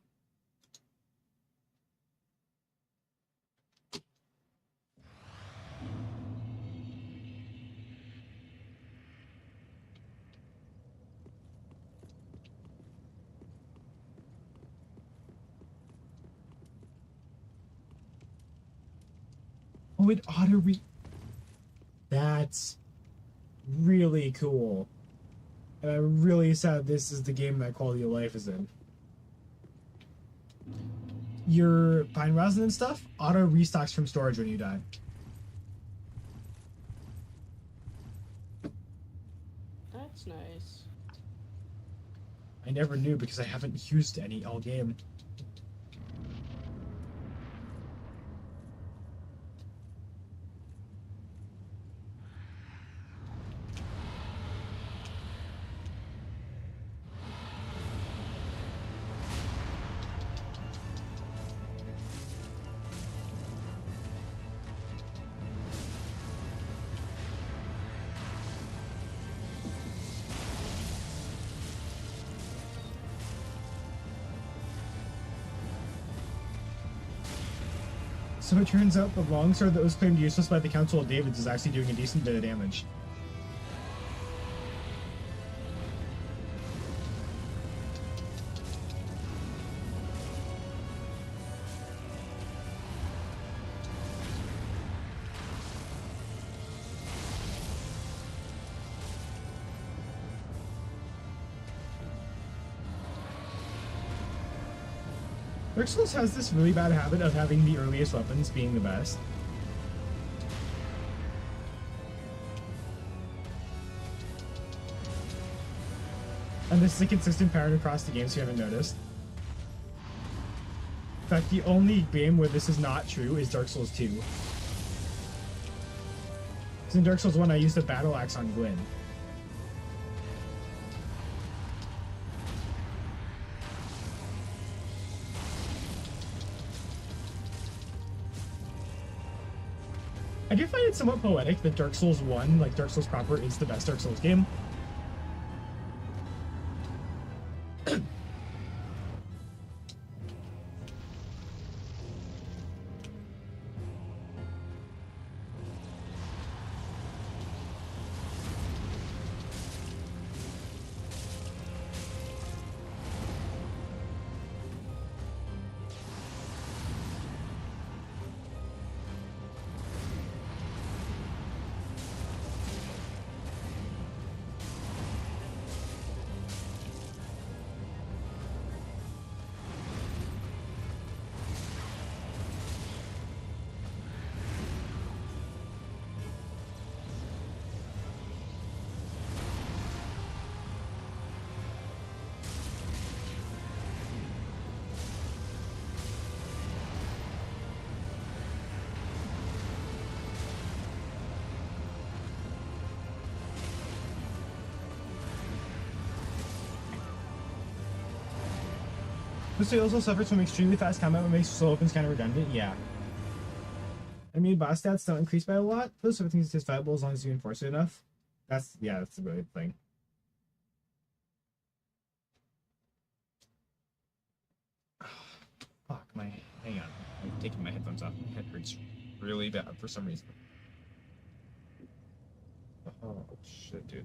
Oh, it auto re. That's really cool. And I'm really sad this is the game that quality of life is in. Your pine resin and stuff auto restocks from storage when you die. That's nice. I never knew because I haven't used any all game. So it turns out the longsword that was claimed useless by the Council of Davids is actually doing a decent bit of damage. Dark Souls has this really bad habit of having the earliest weapons being the best. And this is a consistent pattern across the games, if you haven't noticed. In fact, the only game where this is not true is Dark Souls 2. Because in Dark Souls 1, I used a battle axe on Gwyn. I do find it somewhat poetic that Dark Souls 1, like Dark Souls proper, is the best Dark Souls game. This also suffers from extremely fast combat, what makes slow opens kind of redundant. Yeah. I mean, boss stats don't increase by a lot. Those sort of things are just viable as long as you enforce it enough. That's the really thing. Fuck, hang on. I'm taking my headphones off. My head hurts really bad for some reason. Oh, shit, dude.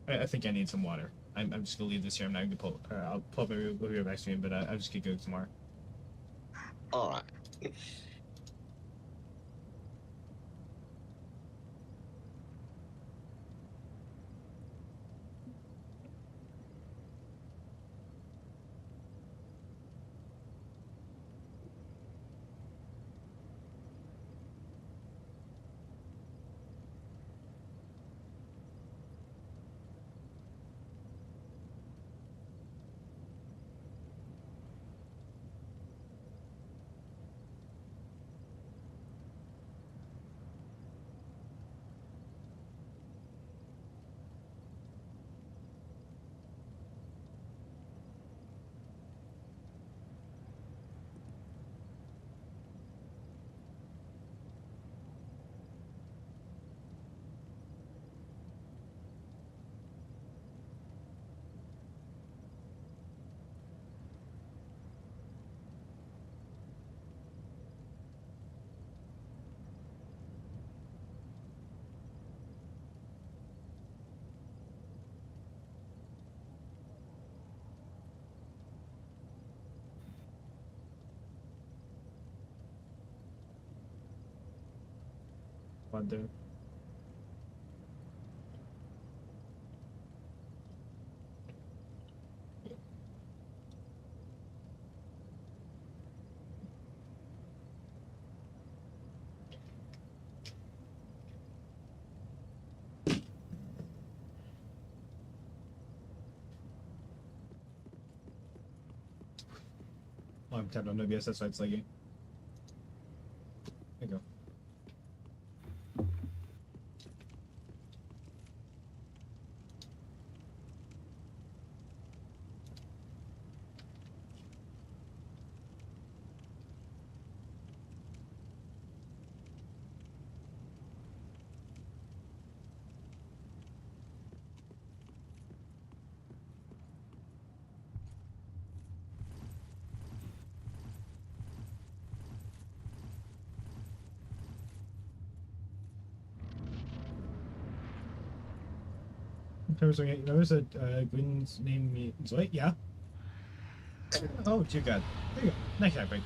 I think I need some water. I'm just gonna leave this here. I'm not gonna pull. I'll pull up my video back stream, but I'm just gonna go some more. All right. What the? Oh, I'm tapped on OBS, that's why it's lagging. There you go. You notice that Gwynn's name means what? Yeah. Oh, dear God. There you go. Nice shot, break.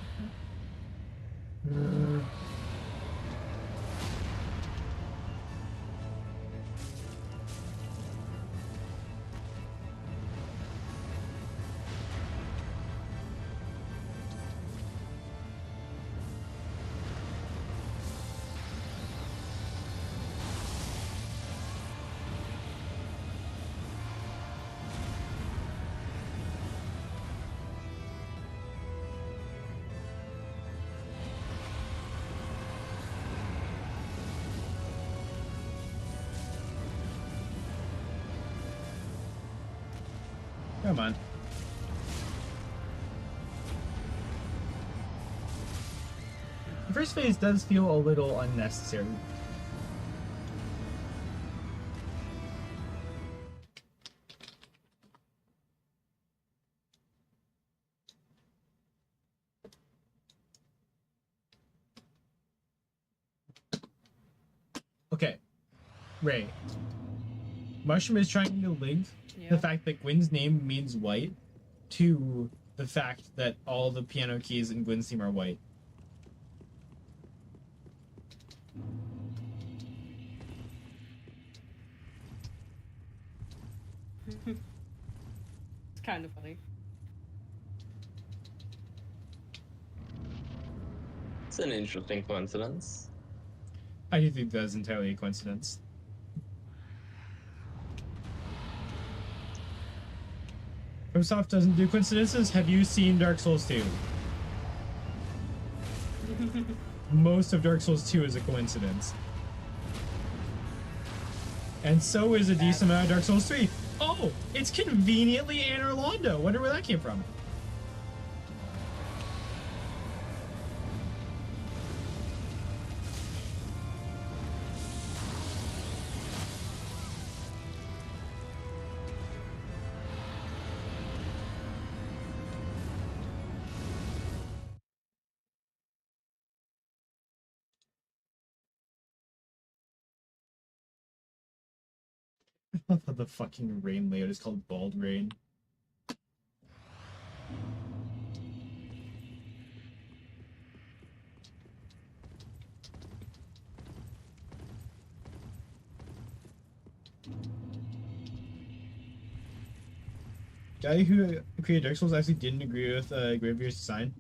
Come on. The first phase does feel a little unnecessary. Okay. Ray. Mushroom is trying to link the fact that Gwynn's name means white to the fact that all the piano keys in Gwynn's theme are white. It's kind of funny. It's an interesting coincidence. I do think that's entirely a coincidence. FromSoft doesn't do coincidences. Have you seen Dark Souls 2? Most of Dark Souls 2 is a coincidence. And so is a decent amount of Dark Souls 3. Oh, it's conveniently Anor Londo. Wonder where that came from. I love how the fucking rain layout is called Bald Rain. Guy who created Dark Souls actually didn't agree with Gravebeard's design.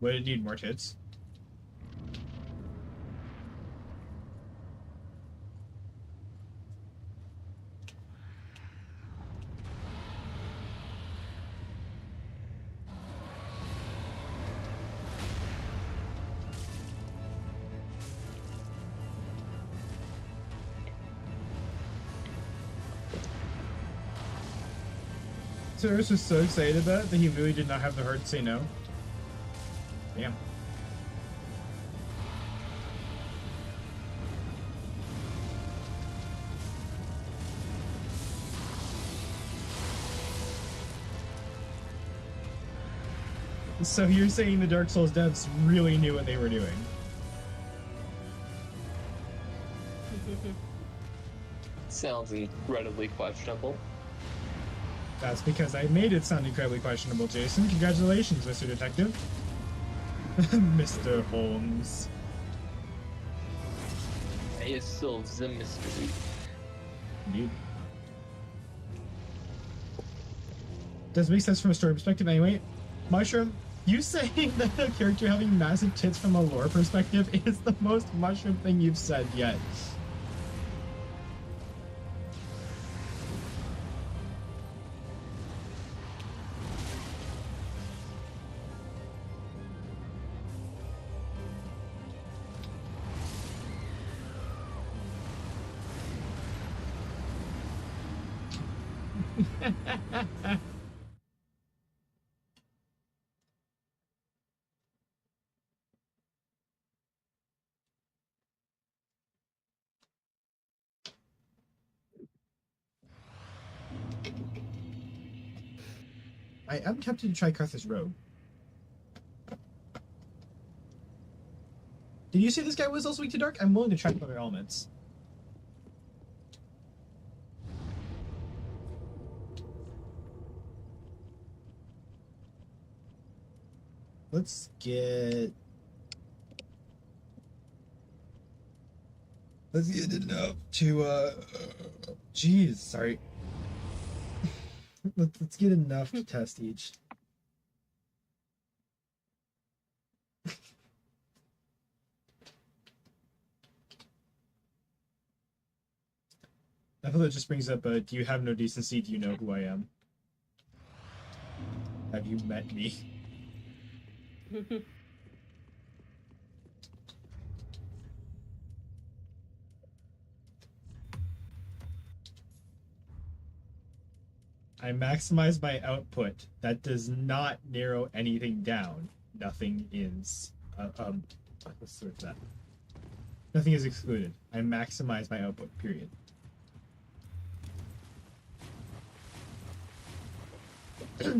Would it need more tits? Cyrus was so excited about it that he really did not have the heart to say no. Damn. So you're saying the Dark Souls devs really knew what they were doing? Sounds incredibly questionable. That's because I made it sound incredibly questionable, Jason. Congratulations, Mr. Detective. Mr. Holmes. It solves the mystery. Indeed. Does make sense from a story perspective anyway. Mushroom, you saying that a character having massive tits from a lore perspective is the most mushroom thing you've said yet. I am tempted to try Carthus Road. Did you say this guy was also weak to dark? I'm willing to try other elements. Let's get it up to jeez, sorry. Let's get enough to test each. I feel that just brings up do you have no decency? Do you know who I am? Have you met me? I maximize my output. That does not narrow anything down. Nothing is let's search that. Nothing is excluded. I maximize my output, period.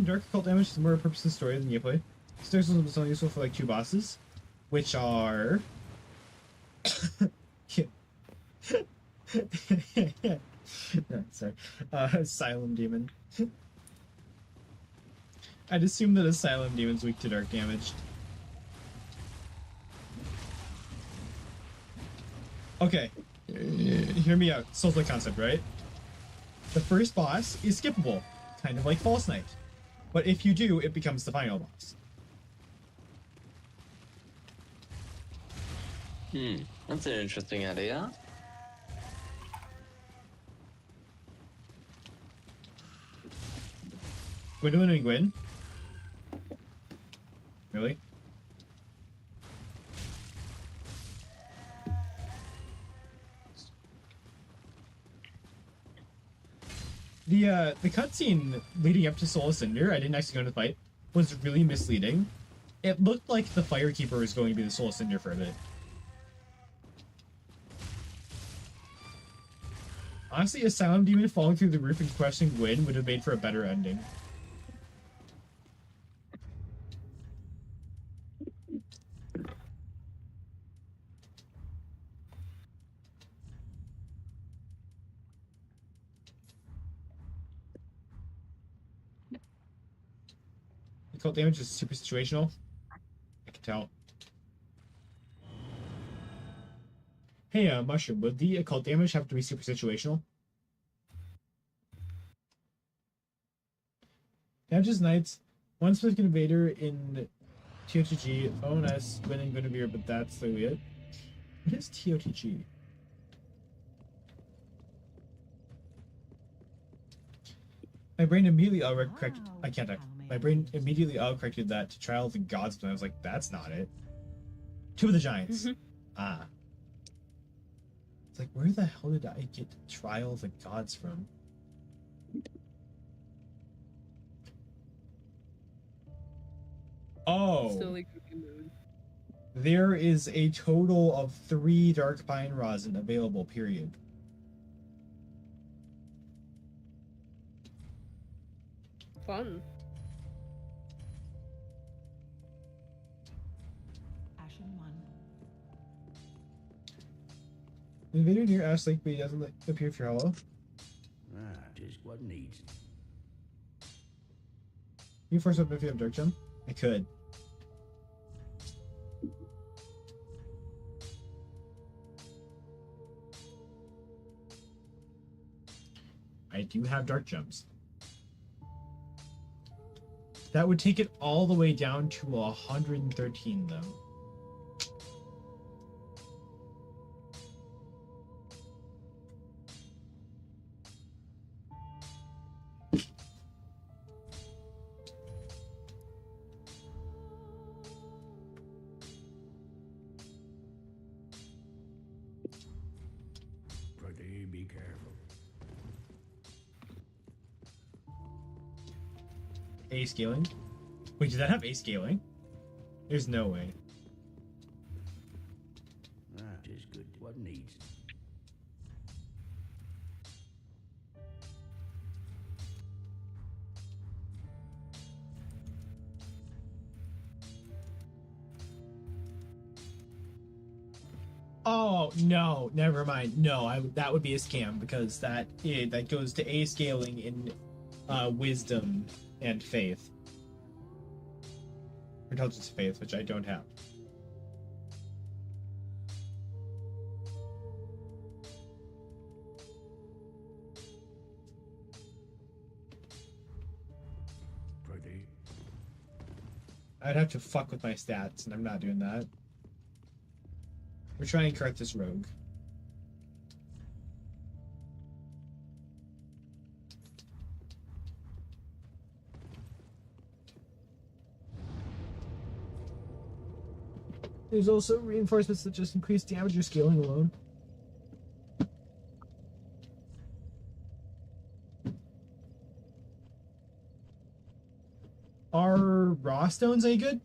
Dark occult damage is more a purpose of the story than gameplay. Stairs is only useful for like 2 bosses, which are sorry, Asylum Demon. I'd assume that Asylum Demon's weak to dark damage. Okay, hear me out. Souls-like concept, right? The first boss is skippable, kind of like False Knight. But if you do, it becomes the final boss. That's an interesting idea. Gwendolyn and Gwen? Really? The cutscene leading up to Soul Cinder, I didn't actually go into the fight, was really misleading. It looked like the Firekeeper was going to be the Soul Cinder for a bit. Honestly, Asylum Demon falling through the roof and crushing Gwen would have made for a better ending. Occult damage is super situational. I can tell. Hey, Mushroom, would the occult damage have to be super situational? Damages Knights, one specific invader in TOTG, ONS, Gwen and Guinevere, but that's literally it. What is TOTG? My brain immediately corrected. I can't type. My brain immediately corrected that to Trial of the Gods, but I was like, that's not it. Two of the Giants. Ah. It's like, where the hell did I get Trial of the Gods from? Oh. Silly cookie mood. There is a total of 3 Dark Pine Rosin available, period. Fun. Ashen 1. Invader near Ash Lake, but he doesn't appear if you're hollow. Just what needs. You force up if you have Dark Gem? I could. I do have dark gems. That would take it all the way down to 113, though. Pretty, be careful. A scaling? Wait, did that have A scaling? There's no way. That is good. What needs? Oh no, never mind. No, that would be a scam because that goes to A scaling in wisdom and faith. Intelligence and faith, which I don't have. Pretty. I'd have to fuck with my stats, and I'm not doing that. We're trying to correct this rogue. There's also reinforcements that just increase damage or scaling alone. Are raw stones any good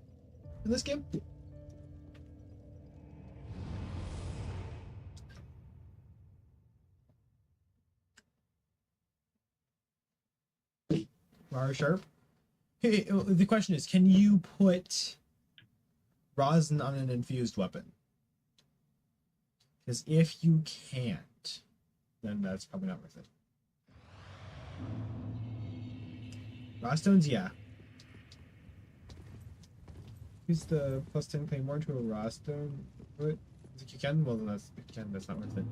in this game? Raw or sharp? Hey, the question is, can you put rosin on an infused weapon? Because if you can't, then that's probably not worth it. Raw stones, yeah. Use the plus 10 claymore to a raw stone. What? If you can, well then that's, if you can, that's not worth it.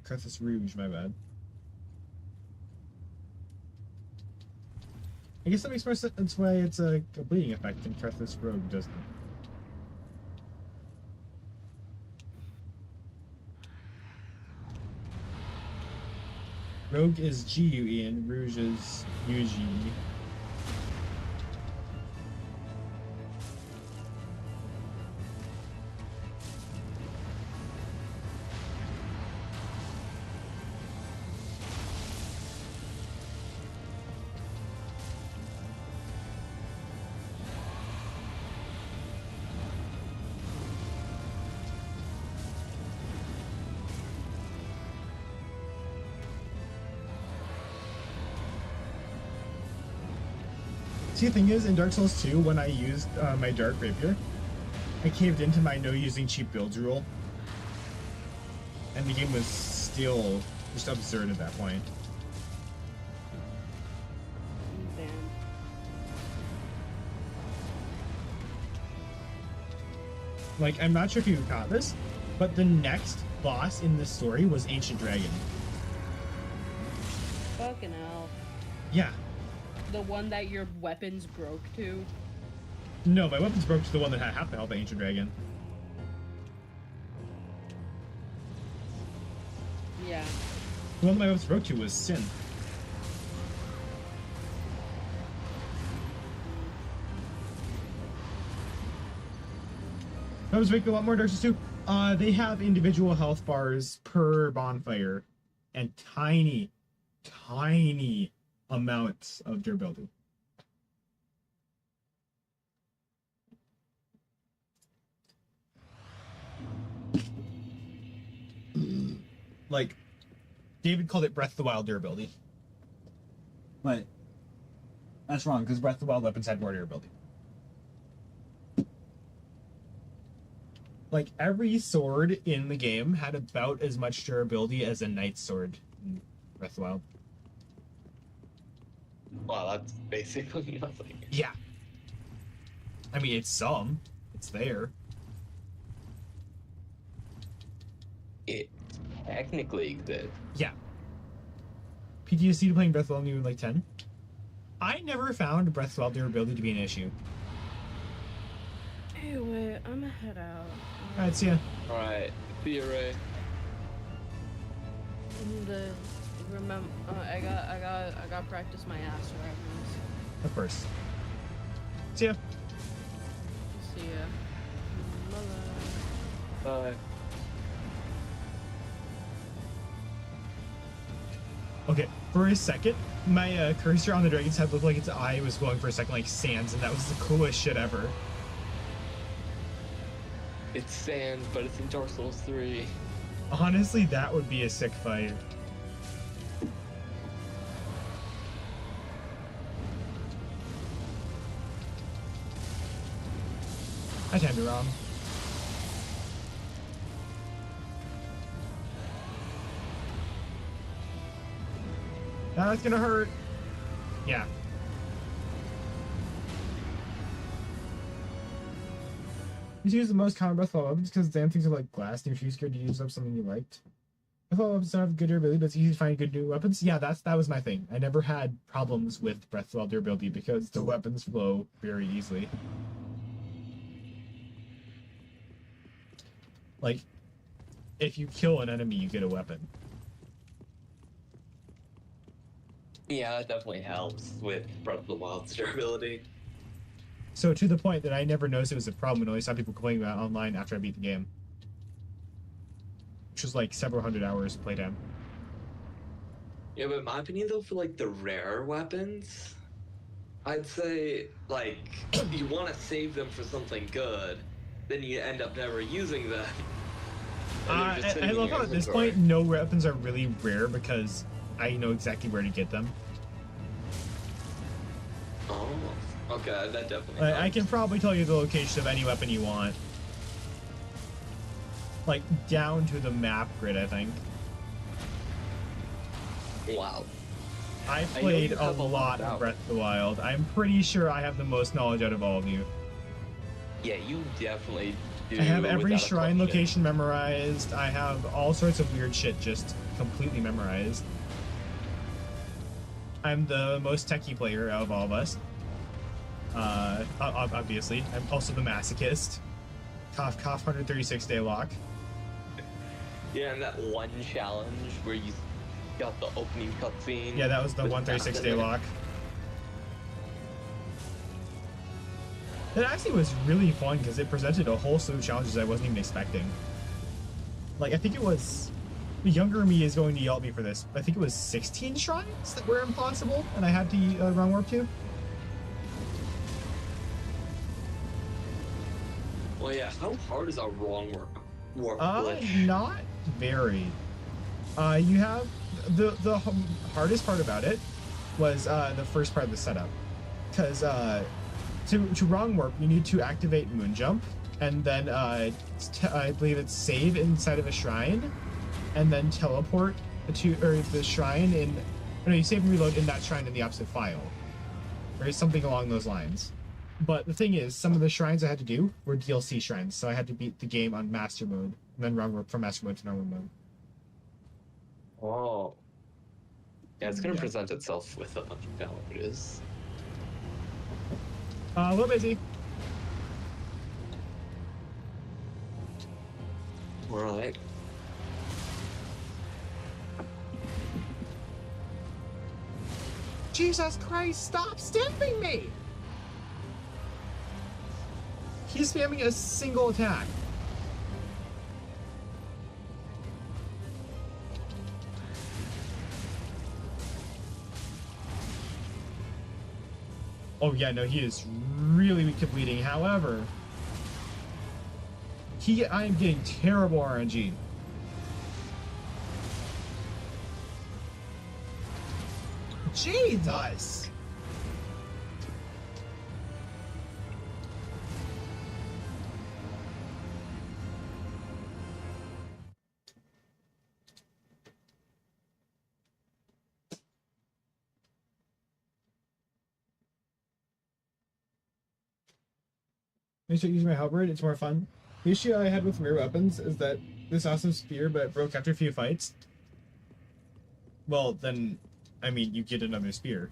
Curthus Rouge, my bad. I guess that makes more sense. That's why it's a bleeding effect and Curthus Rogue doesn't. Rogue is GUE and Rouge is UGE. See, the thing is, in Dark Souls 2, when I used my Dark Rapier, I caved into my no using cheap builds rule. And the game was still just absurd at that point. Damn. Like, I'm not sure if you caught this, but the next boss in this story was Ancient Dragon. Fucking hell. Yeah. The one that your weapons broke to? No, my weapons broke to the one that had half the health of Ancient Dragon. Yeah. The one my weapons broke to was Sin. Weapons break a lot more Dark Souls 2. They have individual health bars per bonfire and tiny amounts of durability. Like, David called it Breath of the Wild durability. But that's wrong, because Breath of the Wild weapons had more durability. Like, every sword in the game had about as much durability as a knight's sword in Breath of the Wild. Wow, that's basically nothing. Yeah. I mean, it's some. It's there. It technically exist. Yeah. PTSD to playing Breath of the Wild when you were like 10. I never found Breath of the Wild durability to be an issue. Anyway, I'm gonna head out. Alright, see ya. Alright, see you, Ray. Remember, I got practice my ass reference. Of course. See ya. See ya. Bye. Bye. Okay, for a second, my cursor on the dragon's head looked like its eye was going for a second like Sans, and that was the coolest shit ever. It's sand, but it's in Dark Souls 3. Honestly, that would be a sick fight. I timed it wrong. That's gonna hurt. Yeah. You use the most common Breath of the Wild weapons because damn things are like glass and you're too scared to use up something you liked. Breath of the Wild weapons don't have good durability, but it's easy to find good new weapons. Yeah, that was my thing. I never had problems with Breath of the Wild durability because the weapons flow very easily. Like, if you kill an enemy, you get a weapon. Yeah, that definitely helps with Breath of the Wild's durability. So to the point that I never noticed it was a problem and only saw people complaining about it online after I beat the game. Which was like several hundred hours playtime. Yeah, but in my opinion though, for like the rare weapons, I'd say like you want to save them for something good, then you end up never using them. I love how at this point no weapons are really rare because I know exactly where to get them. Oh, okay, that definitely I helps. can probably tell you the location of any weapon you want. Like, down to the map grid, I think. Wow. I know played you a have a lot lot of out. Breath of the Wild. I'm pretty sure I have the most knowledge out of all of you. Yeah, you definitely do. I have every without a shrine question. location memorized. I have all sorts of weird shit just completely memorized. I'm the most techie player out of all of us. Obviously. I'm also the masochist. Cough, cough, 136-day lock. Yeah, and that one challenge where you got the opening cutscene. Yeah, that was the with 136-day Beth. lock. It actually was really fun because it presented a whole slew of challenges I wasn't even expecting. Like, I think it was... The younger me is going to yell at me for this. I think it was 16 shrines that were impossible and I had to run warp to. Well, yeah, how hard is a wrong warp glitch? Not very. You have... The hardest part about it was the first part of the setup. Because to wrong warp, you need to activate moon jump, and then I believe it's save inside of a shrine, and then teleport to the shrine in. No, you save and reload in that shrine in the opposite file, or something along those lines. But the thing is, some of the shrines I had to do were DLC shrines, so I had to beat the game on master mode, and then wrong warp from master mode to normal mode. Oh. Yeah, it's gonna Yeah. present itself with a bunch of challenges. A little busy. Alright. Jesus Christ, stop stamping me! He's spamming a single attack. Oh yeah, no, he is really weak to bleeding. However, I am getting terrible RNG. Jesus! I start using my halberd, it's more fun. The issue I had with rare weapons is that this awesome spear, but it broke after a few fights. Well, then, I mean, you get another spear.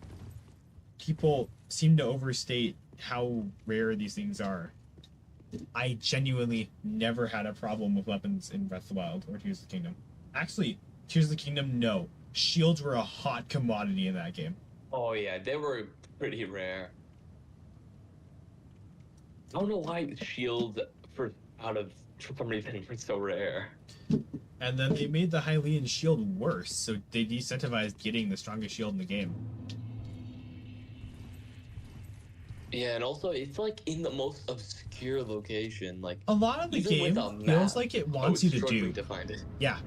People seem to overstate how rare these things are. I genuinely never had a problem with weapons in Breath of the Wild or Tears of the Kingdom. Actually, Tears of the Kingdom, no. Shields were a hot commodity in that game. Oh yeah, they were pretty rare. I don't know why shields for some reason were so rare. And then they made the Hylian shield worse, so they decentivized getting the strongest shield in the game. Yeah, and also it's like in the most obscure location. Like A lot of the even game with a feels map, like it I wants was you to struggling dupe. to find it. Yeah.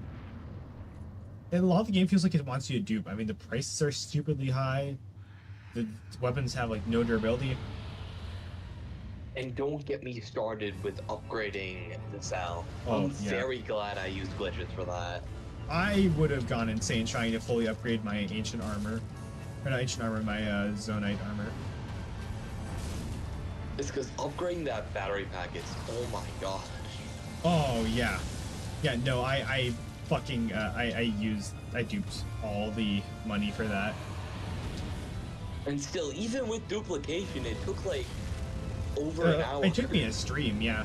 And a lot of the game feels like it wants you to dupe. I mean, the prices are stupidly high. The weapons have, like, no durability. And don't get me started with upgrading the cell. Oh, I'm yeah. very glad I used glitches for that. I would have gone insane trying to fully upgrade my ancient armor. Or not ancient armor, my zonite armor. It's because upgrading that battery pack is, oh my god. Oh, yeah. Yeah, no, I fucking, I duped all the money for that. And still, even with duplication, it took like over an hour. It took me a stream, yeah.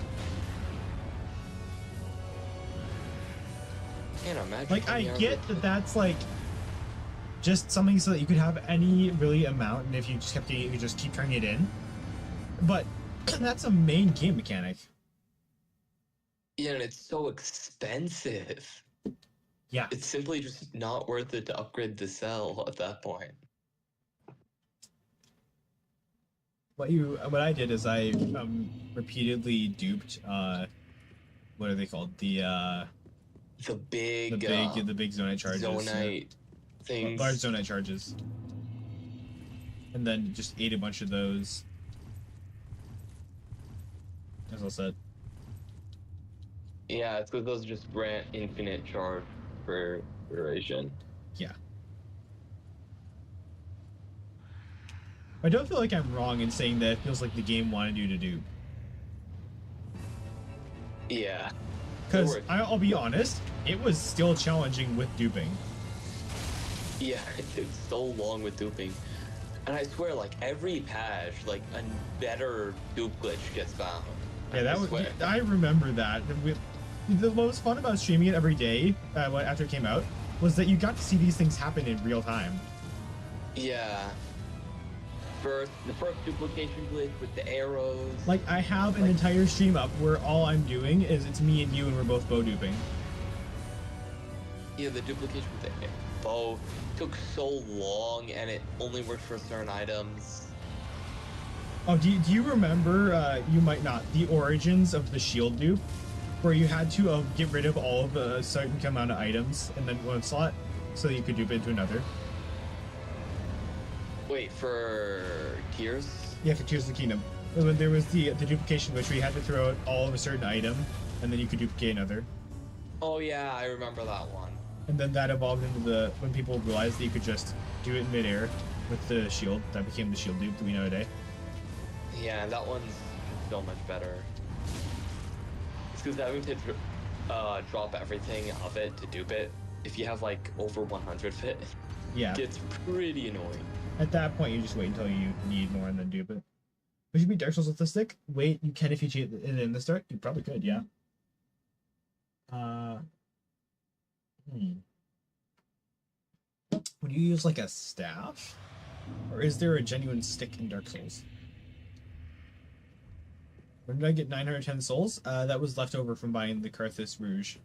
Can't imagine. Like, how I many get hours that that's, like, just something so that you could have any really amount, and if you just kept getting it, you could just keep turning it in. But that's a main game mechanic. Yeah, and it's so expensive. Yeah. It's simply just not worth it to upgrade the cell at that point. What I did is I repeatedly duped what are they called? The big the big zonite charges. zonite things. Large zonite charges. And then just ate a bunch of those. As I said. Yeah, it's because those just grant infinite charge for duration. Yeah. I don't feel like I'm wrong in saying that it feels like the game wanted you to do. Yeah. Because Or- I'll be honest, it was still challenging with duping. Yeah, it took so long with duping. And I swear, like, every patch, like, a better dupe glitch gets found. Yeah, that I was. swear. I remember that. The most fun about streaming it every day after it came out was that you got to see these things happen in real time. Yeah. The first duplication glitch with the arrows. Like, I have an entire stream up where all I'm doing is it's me and you and we're both bow duping. Yeah, the duplication with the bow took so long and it only worked for certain items. Oh, do you remember, you might not, the origins of the shield dupe? Where you had to get rid of all of a certain amount of items and then one slot so that you could dupe into another? Wait, for Tears? Yeah, for Tears of the Kingdom. When there was the duplication glitch where you had to throw out all of a certain item and then you could duplicate another. Oh yeah, I remember that one. And then that evolved into when people realized that you could just do it in midair with the shield. That became the shield dupe that we know today. Yeah, that one's so much better. It's because having to drop everything of it to dupe it, if you have like over 100 of it, Yeah. gets pretty annoying. At that point, you just wait until you need more and then dupe it. Would you beat Dark Souls with the stick? Wait, you can if you cheat it in the start? You probably could, yeah. Would you use like a staff? Or is there a genuine stick in Dark Souls? Where did I get 910 souls? That was left over from buying the Carthus Rouge.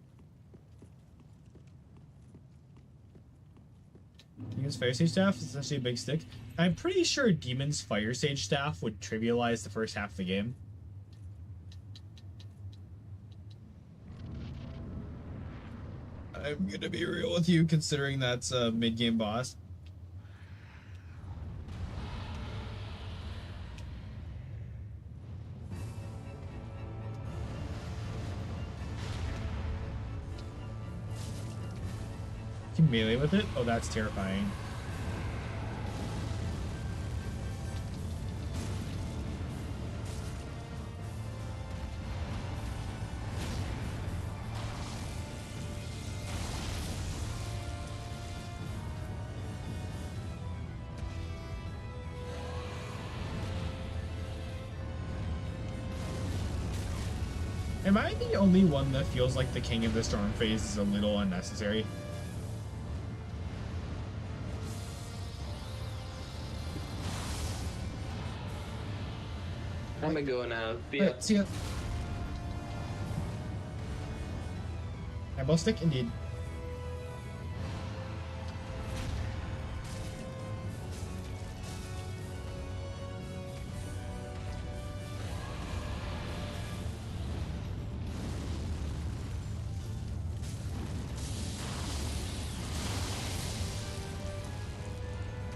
Demon's Fire Sage Staff is essentially a big stick. I'm pretty sure Demon's Fire Sage Staff would trivialize the first half of the game. I'm gonna be real with you, considering that's a mid-game boss. Can you melee with it? Oh, that's terrifying. Am I the only one that feels like the King of the Storm phase is a little unnecessary? I'm gonna go now. Be Alright, see ya. Eyeball stick, indeed.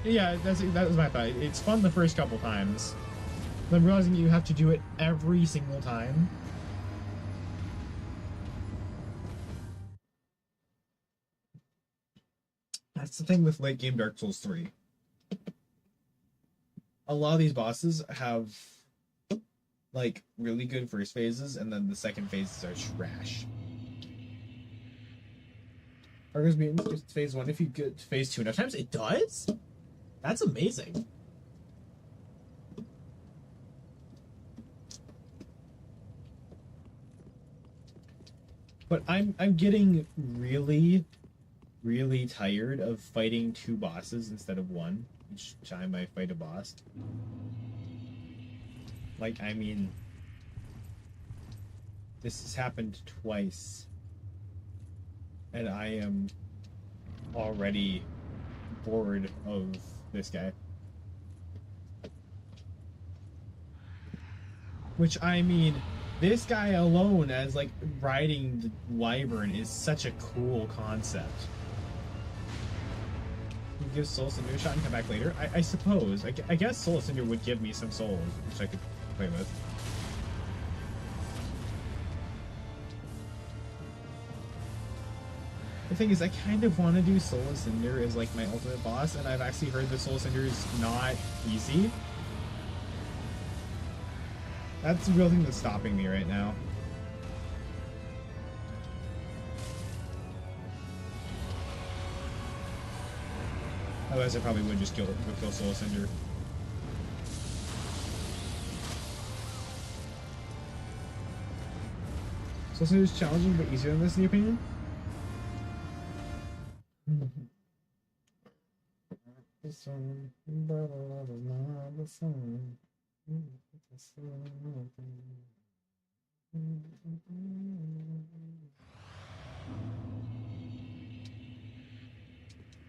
Yeah, that was my thought. It's fun the first couple times. But I'm realizing you have to do it every single time. That's the thing with late game Dark Souls 3. A lot of these bosses have like really good first phases, and then the second phases are trash. Argus Mutants just phase 1 if you get to phase 2 enough times. It does? That's amazing. But I'm getting really, really tired of fighting 2 bosses instead of 1 each time I fight a boss. Like, I mean, this has happened twice, and I am already bored of this guy. Which, I mean, this guy alone as, like, riding the wyvern is such a cool concept. You give Soul Cinder a shot and come back later? I suppose. I guess Soul Cinder would give me some souls, which I could play with. The thing is, I kind of want to do Soul Cinder as, like, my ultimate boss, and I've actually heard that Soul Cinder is not easy. That's the real thing that's stopping me right now. Otherwise, I probably would just kill Soul Cinder. Soul Cinder is challenging but easier than this, in your opinion?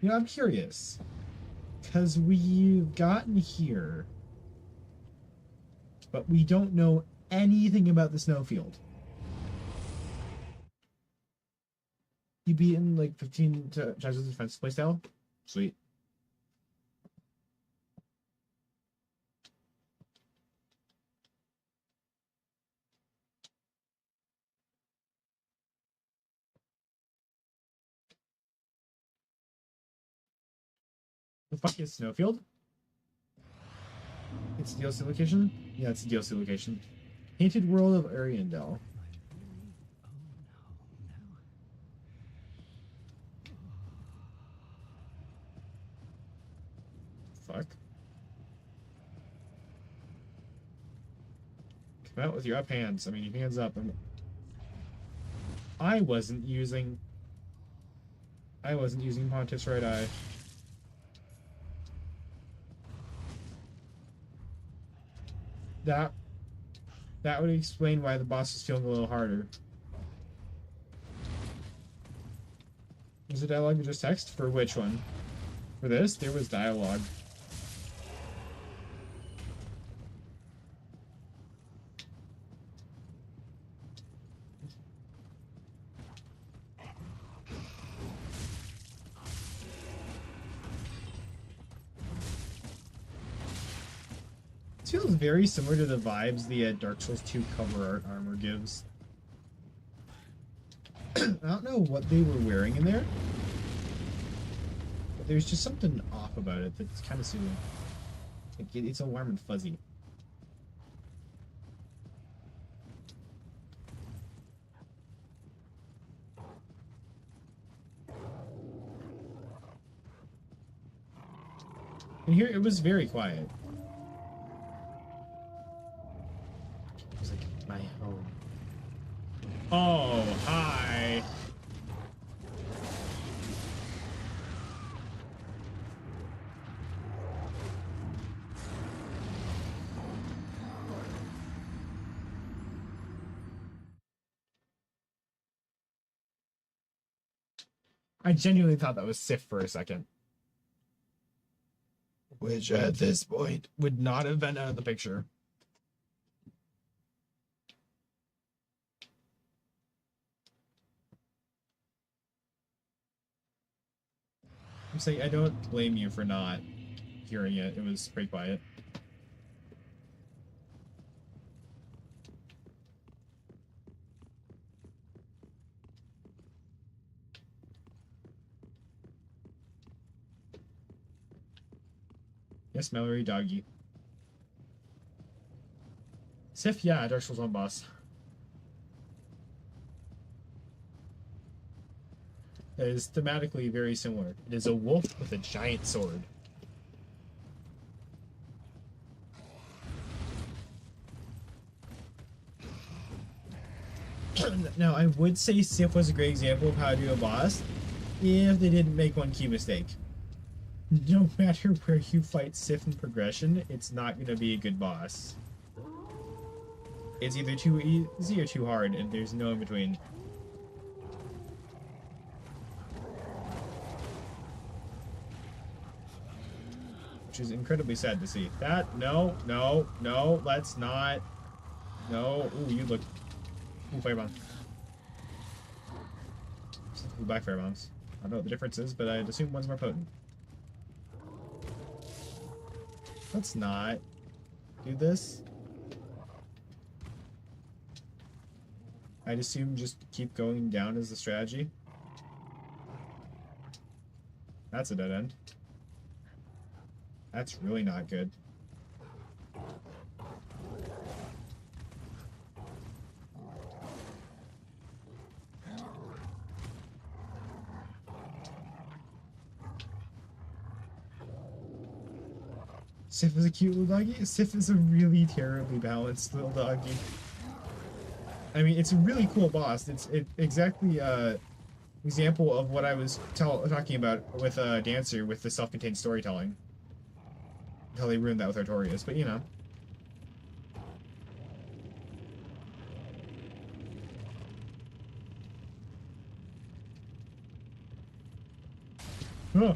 You know, I'm curious, because we've gotten here, but we don't know anything about the snowfield. You beat in like 15 charges of defense playstyle? Sweet. The fuck is Snowfield? It's a DLC location? Yeah, it's a DLC location. Painted World of Ariandel. Fuck. Come out with your up hands. I mean, your hands up. I wasn't using Pontiff's right eye. That would explain why the boss is feeling a little harder. Was the dialogue just text? For which one? For this, there was dialogue. This feels very similar to the vibes the Dark Souls 2 cover art armor gives. I don't know what they were wearing in there, but there's just something off about it that's kind of soothing. Like, it's so warm and fuzzy. And here it was very quiet. It was like my home. Oh, hi. I genuinely thought that was Sif for a second. Which at this point would not have been out of the picture. I'm saying I don't blame you for not hearing it. It was pretty quiet. Yes, Mallory, doggy. Sif, yeah, Dark Souls 1 boss. It is thematically very similar. It is a wolf with a giant sword. Now, I would say Sif was a great example of how to do a boss if they didn't make one key mistake. No matter where you fight Sif in progression, it's not going to be a good boss. It's either too easy or too hard, and there's no in between. Which is incredibly sad to see. That, no, let's not. No, ooh, you look. Ooh, firebomb. Ooh, black firebombs. I don't know what the difference is, but I'd assume one's more potent. Let's not do this. I'd assume just keep going down as the strategy. That's a dead end. That's really not good. Sif is a cute little doggy. Sif is a really terribly balanced little doggy. I mean, it's a really cool boss. It's exactly example of what I was talking about with Dancer with the self-contained storytelling. How they ruined that with Artorias, but you know. Huh.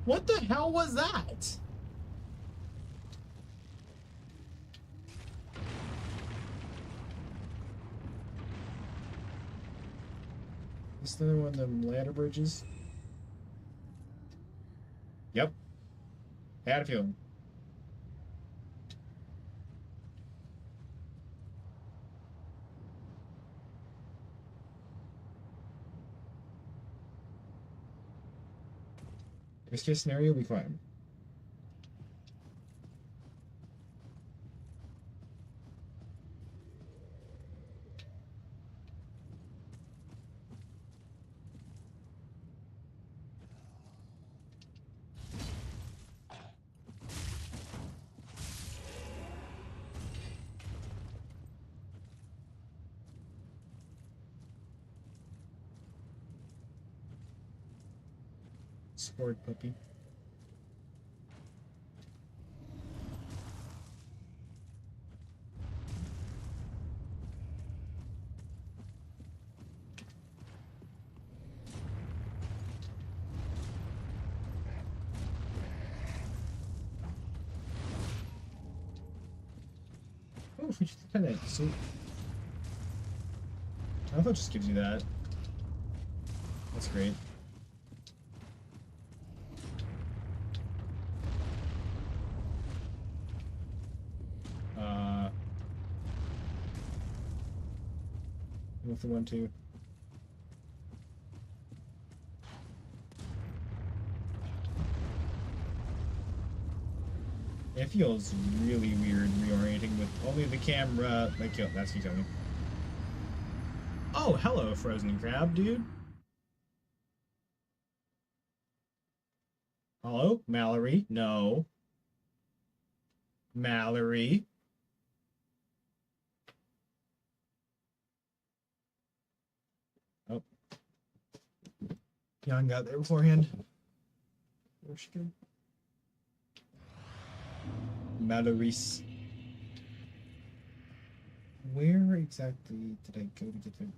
What the hell was that? Is another one of them ladder bridges? Yep. Had a feeling. Worst case scenario, we climb. Sport puppy. Oh, we just kind of so. I thought it just gives you that. That's great. With the 1-2. It feels really weird reorienting with only the camera. Like, that's you telling me. Oh, hello, frozen crab, dude. Hello, Mallory? No. Mallory? Jan got there beforehand. Where's she go? Malloris. Where exactly did I go to get there?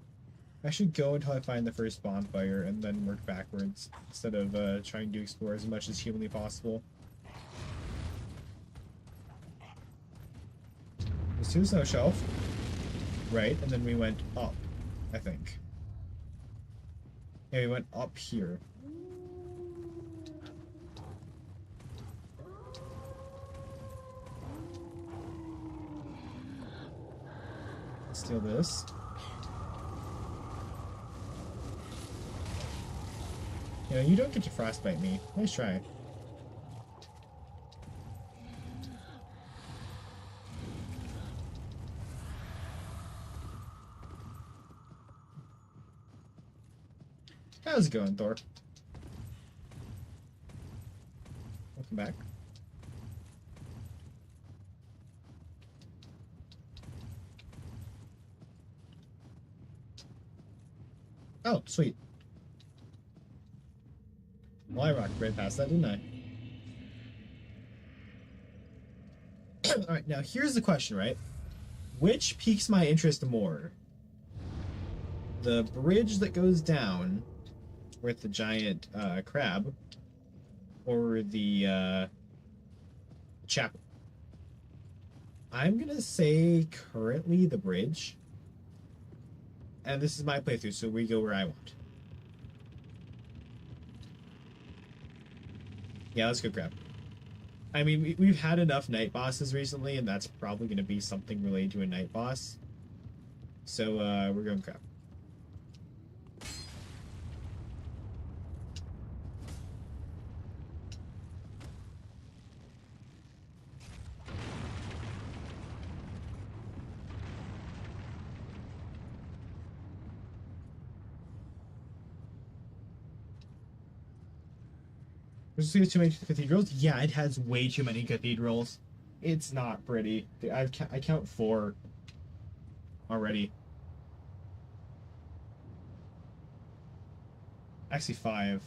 I should go until I find the first bonfire and then work backwards instead of trying to explore as much as humanly possible. There's two snow shelf, right? And then we went up, I think. Yeah, we went up here. Steal this. You know, you don't get to frostbite me. Nice try. How's it going, Thor? Welcome back. Oh, sweet. Well, I rocked right past that, didn't I? Alright, now here's the question, right? Which piques my interest more? The bridge that goes down with the giant crab, or the chapel? I'm gonna say currently the bridge. And this is my playthrough, so we go where I want. Yeah, let's go crab. I mean, we've had enough night bosses recently, and that's probably going to be something related to a night boss. So, we're going crab. There's too many cathedrals? Yeah, it has way too many cathedrals. It's not pretty. I count 4 already. Actually 5.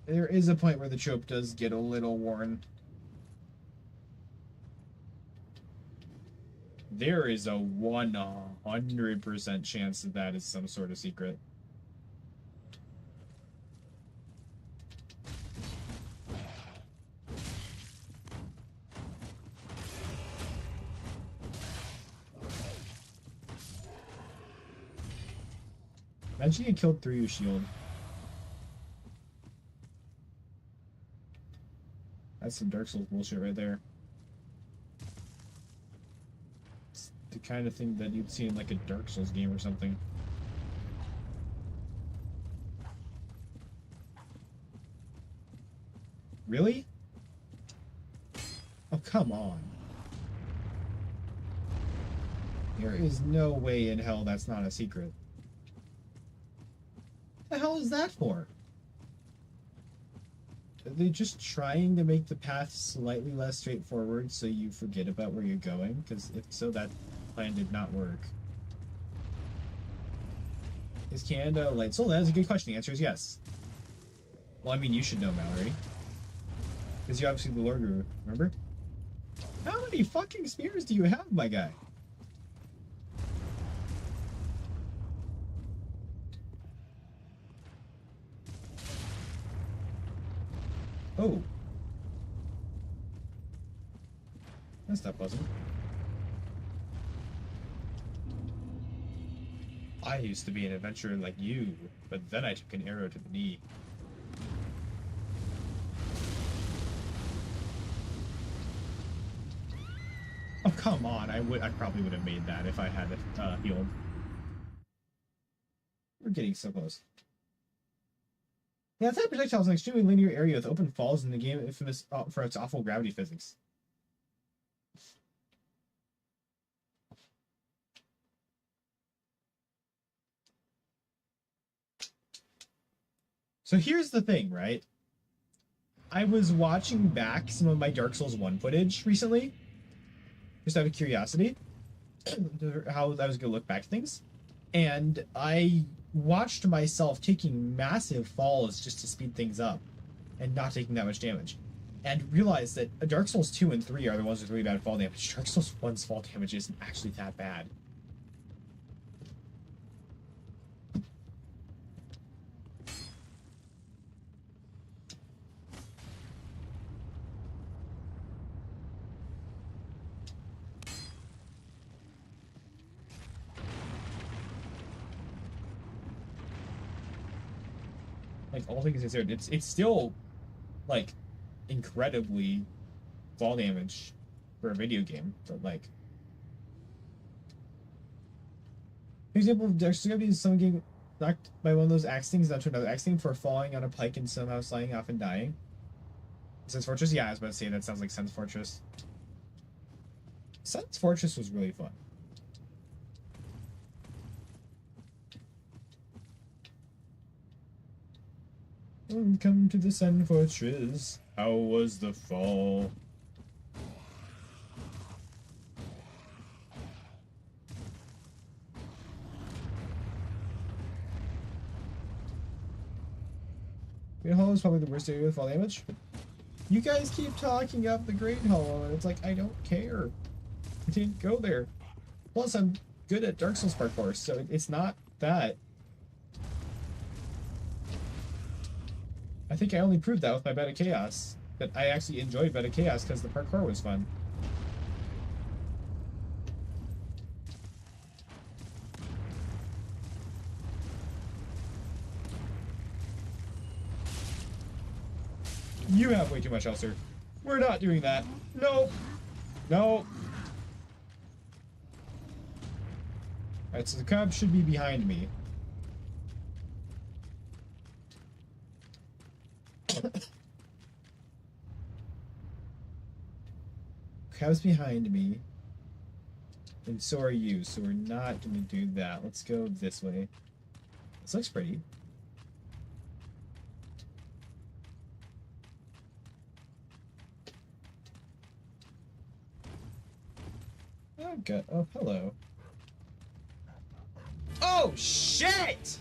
There is a point where the trope does get a little worn. There is a 100% chance that that is some sort of secret. Imagine you get killed through your shield. That's some Dark Souls bullshit right there. It's the kind of thing that you'd see in like a Dark Souls game or something. Really? Oh, come on. There is no way in hell that's not a secret. What the hell is that for? Are they just trying to make the path slightly less straightforward so you forget about where you're going? Because if so, that plan did not work. Is Canada a light soul? That is a good question. The answer is yes. Well, I mean, you should know, Mallory. Because you're obviously the Lord Guru, remember? How many fucking spears do you have, my guy? Oh. That's not pleasant. I used to be an adventurer like you, but then I took an arrow to the knee. Oh, come on. I probably would have made that if I had it healed. We're getting so close. Yeah, that projectile is an extremely linear area with open falls in the game infamous for its awful gravity physics. So here's the thing, right? I was watching back some of my Dark Souls 1 footage recently, just out of curiosity, how I was gonna look back at things, and I watched myself taking massive falls just to speed things up and not taking that much damage, and realized that Dark Souls 2 and 3 are the ones with really bad fall damage. Dark Souls 1's fall damage isn't actually that bad. Like, all things considered, it's still, like, incredibly fall damage for a video game, but, like... For example, there's gonna be someone getting knocked by one of those axe things onto another axe thing for falling on a pike and somehow sliding off and dying. Sense Fortress? Yeah, I was about to say, that sounds like Sense Fortress. Sense Fortress was really fun. Welcome to the Sun Fortress. How was the fall? Great Hollow is probably the worst area with fall damage. You guys keep talking up the Great Hollow, and it's like, I don't care. I didn't go there. Plus, I'm good at Dark Souls parkour, so it's not that. I think I only proved that with my Bed of Chaos. That I actually enjoyed Bed of Chaos because the parkour was fun. You have way too much, Elser. We're not doing that. No. No. Alright, so the crab should be behind me. Crab's behind me. And so are you, so we're not gonna do that. Let's go this way. This looks pretty. Oh, God. Oh, hello. Oh, shit!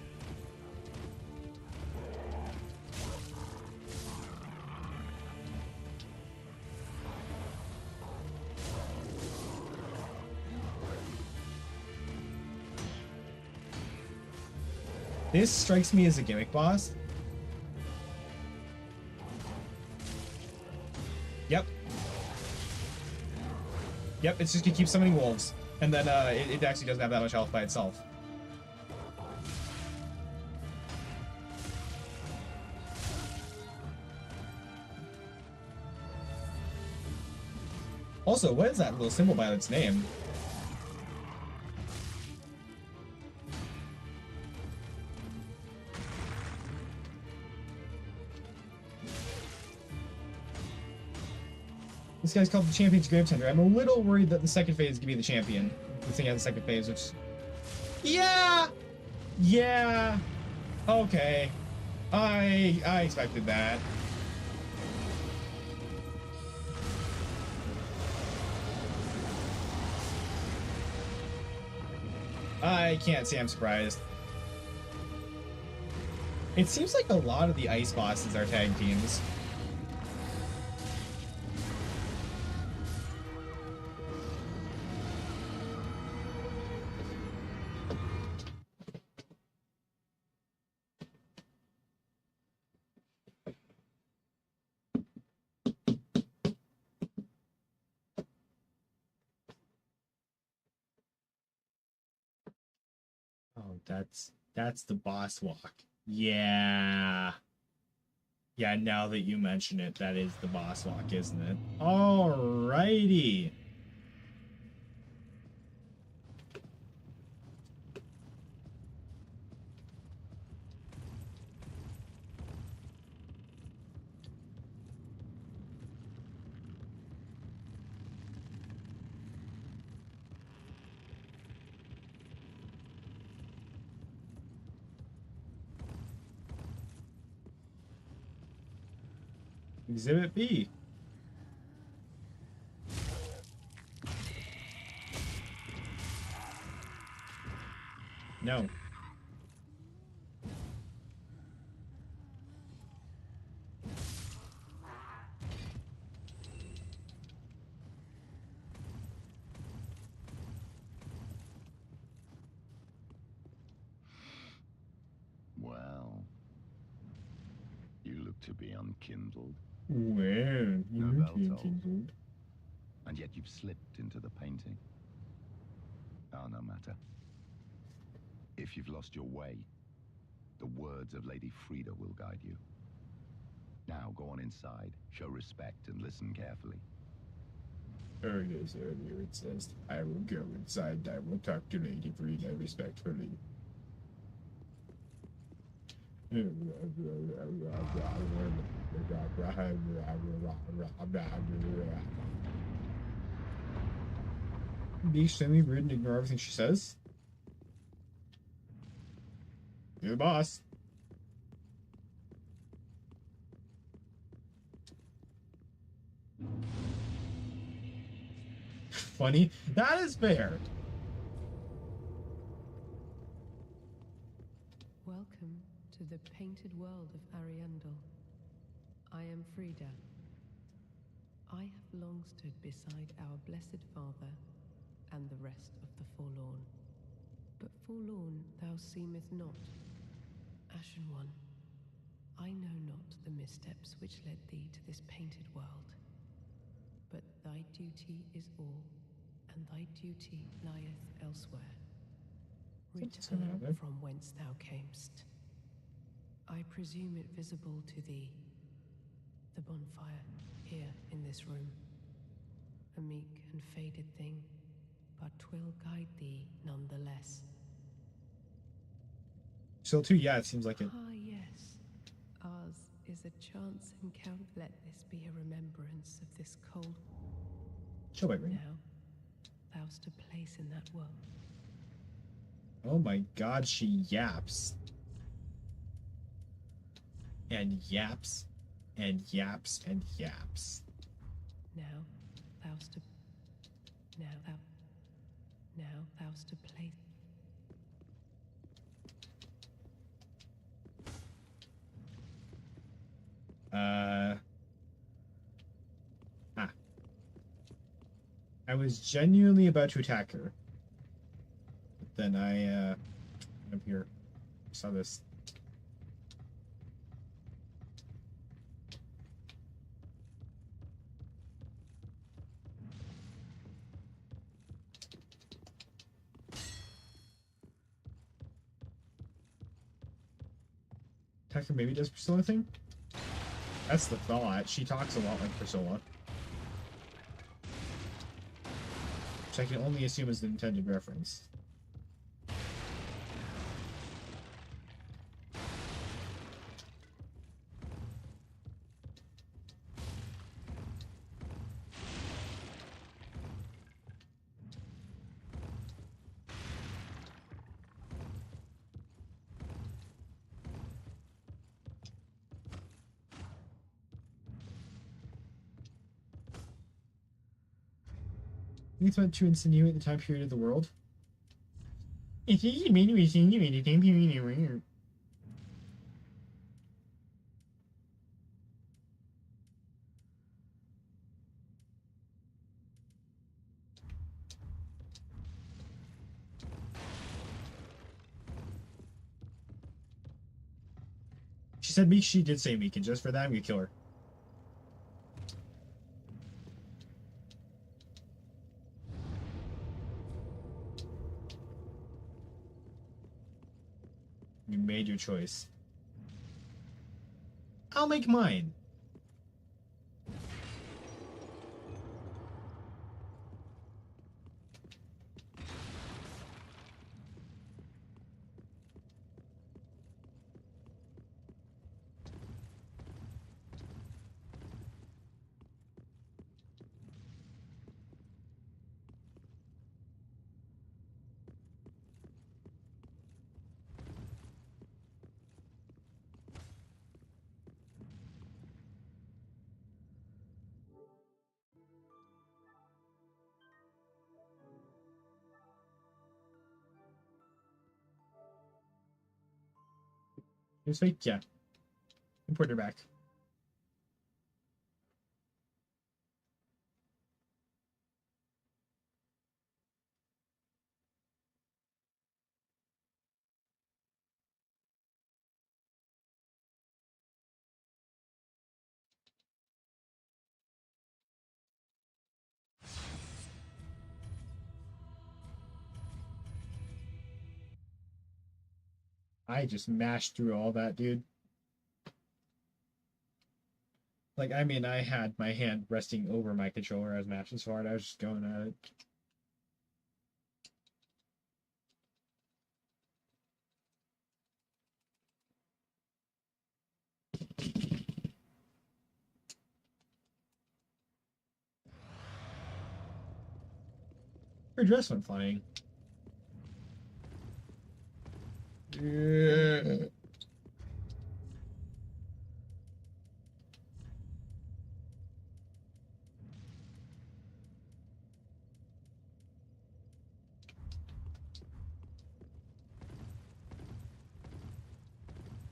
This strikes me as a gimmick boss. Yep. Yep, it's just gonna keep summoning wolves. And then it actually doesn't have that much health by itself. Also, what is that little symbol by its name? This guy's called the Champion's Grave Tender. I'm a little worried that the second phase is gonna be the champion. The thing has the second phase, which... Yeah! Yeah! Okay. I expected that. I can't say I'm surprised. It seems like a lot of the ice bosses are tag teams. Oh, that's the boss walk. Yeah. Yeah, now that you mention it, that is the boss walk, isn't it? Alrighty. Exhibit B. No. Well, you look to be unkindled, Well, you No look bell like tolls. kindled. and yet you've slipped into the painting. Oh, no matter. If you've lost your way, the words of Lady Frida will guide you. Now, go on inside, show respect, and listen carefully. Earlier it says, I will go inside, I will talk to Lady Frida respectfully. Be extremely rude and ignore everything she says. You're the boss. Funny. That is fair. Welcome to the painted world of Ariandel. I am Frida. I have long stood beside our blessed Father and the rest of the forlorn. But forlorn thou seemeth not. Ashen One, I know not the missteps which led thee to this painted world. But thy duty is all, and thy duty lieth elsewhere. Return from whence thou camest. I presume it visible to thee, the bonfire here in this room. A meek and faded thing, but 'twill guide thee nonetheless. Still too, yeah, it seems like it. Ah, yes. Ours is a chance encounter. Let this be a remembrance of this cold. Chill, baby. Now, thou'st a place in that world. Oh my god, she yaps. And yaps. And yaps and yaps. Now, thou'st a. Now thou'st a place. I was genuinely about to attack her. But then I, up here. Saw this. Attack her maybe does Priscilla thing? That's the thought. She talks a lot like Priscilla. Which I can only assume is the intended reference. I think it's meant to insinuate the time period of the world. It's easy mean to insinuate the time period of the world. She said meek, she did say meek, and just for that, I'm gonna kill her. You made your choice. I'll make mine. It's fake, yeah. Import her back. I just mashed through all that, dude. Like, I mean, I had my hand resting over my controller. I was mashing so hard, I was just going at it. Her dress went flying. Yeah.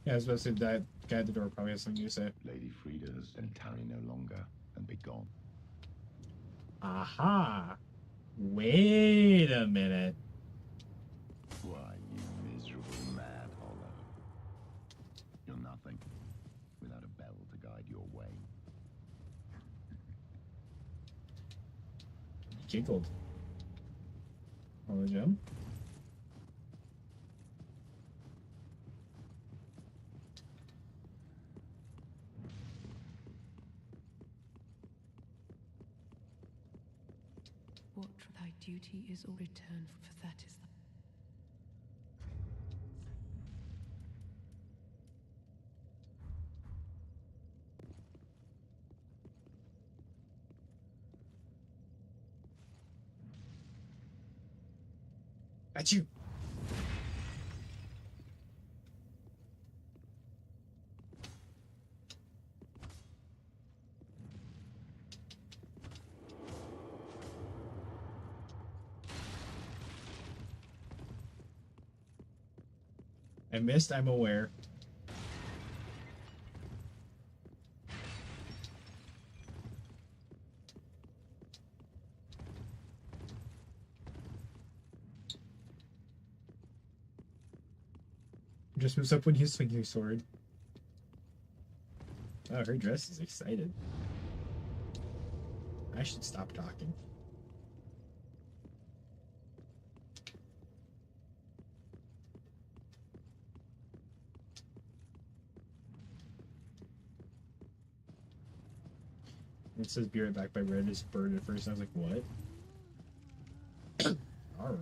Yeah, I was about to say that guy at the door probably has something to say. Lady Frida has been tarry no longer and be gone. Aha! Wait a minute. Why, you miserable mad hollow. You're nothing without a bell to guide your way. He giggled. Hello, Jim. What for thy duty is all return, for that is the... At you. I missed, I'm aware. Just moves up when you swing your sword. Oh, her dress is excited. I should stop talking. It says be right back by Reddish Bird at first. I was like, what? Alright.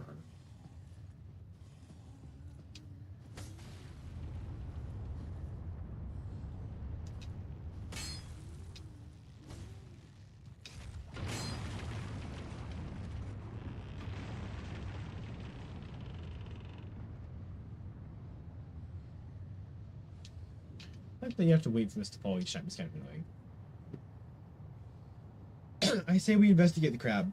I think you have to wait for this to fall each time. It's kind of annoying. I say we investigate the crab.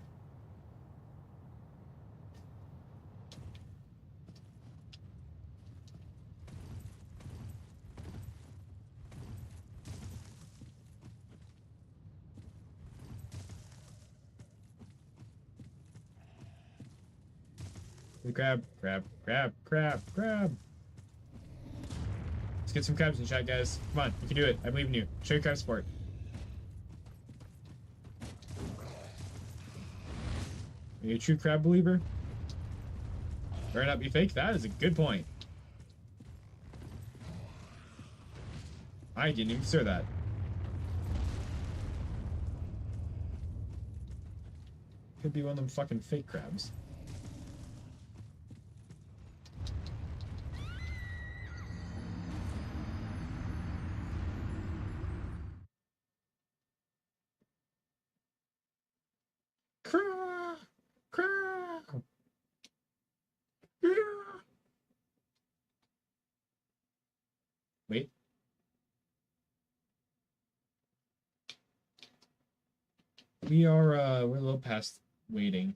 The crab, crab, crab, crab, crab. Let's get some crabs in the chat, guys. Come on, you can do it. I believe in you. Show your crab sport. Are you a true crab believer? Better not be fake. That is a good point. I didn't even consider that. Could be one of them fucking fake crabs. Crab! Crab! Yeah! Wait. We're a little past waiting.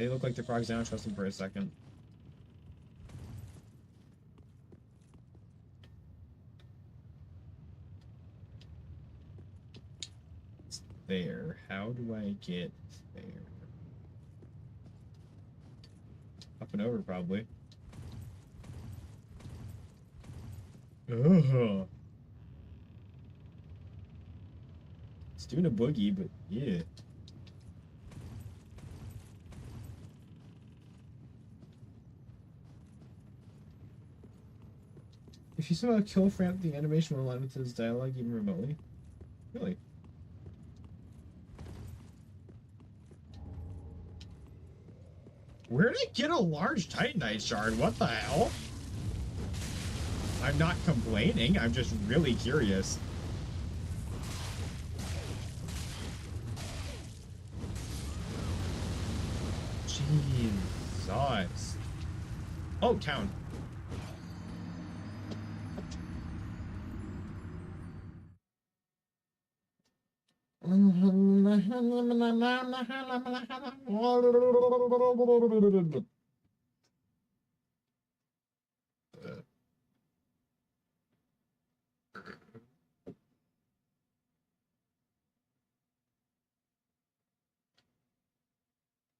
they look like the frogs. I don't trust them for a second. It's there. How do I get there? Up and over, probably. Ugh. It's doing a boogie, but yeah. If you somehow kill Framp, the animation will align with his dialogue even remotely. Really? Where did I get a large Titanite shard? What the hell? I'm not complaining, I'm just really curious. Jesus. Oh, town.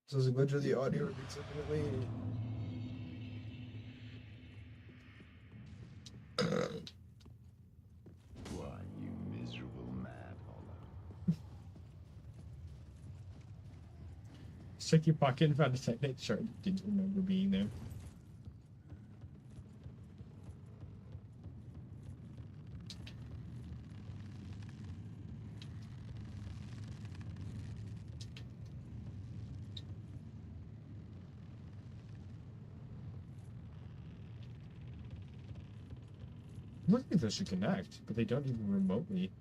So there's a glitch of the audio significantly. Why, you miserable mad hollow. Check your pocket and found a Titanite shard. Didn't remember being there. Look like those should connect, but they don't even remotely.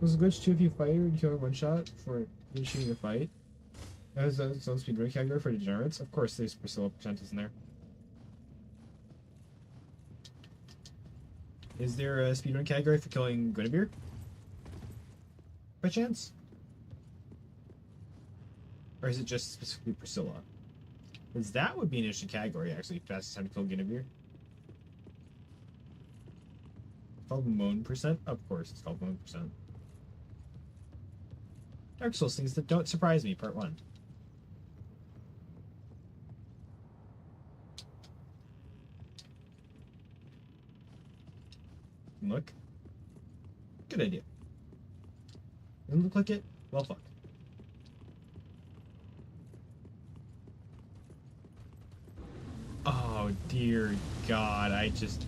Was a glitch too if you fire and kill in one shot for initiating a fight? That is its own speedrun category for degenerates. Of course, there's Priscilla percentages in there. Is there a speedrun category for killing Guinevere? By chance? Or is it just specifically Priscilla? Because that would be an interesting category, actually. Fastest time to kill Guinevere. It's called Moan percent? Of course, it's called Moan percent. Dark Souls things that don't surprise me, part 1. Look. Good idea. Doesn't look like it? Well, fuck. Oh, dear God. I just...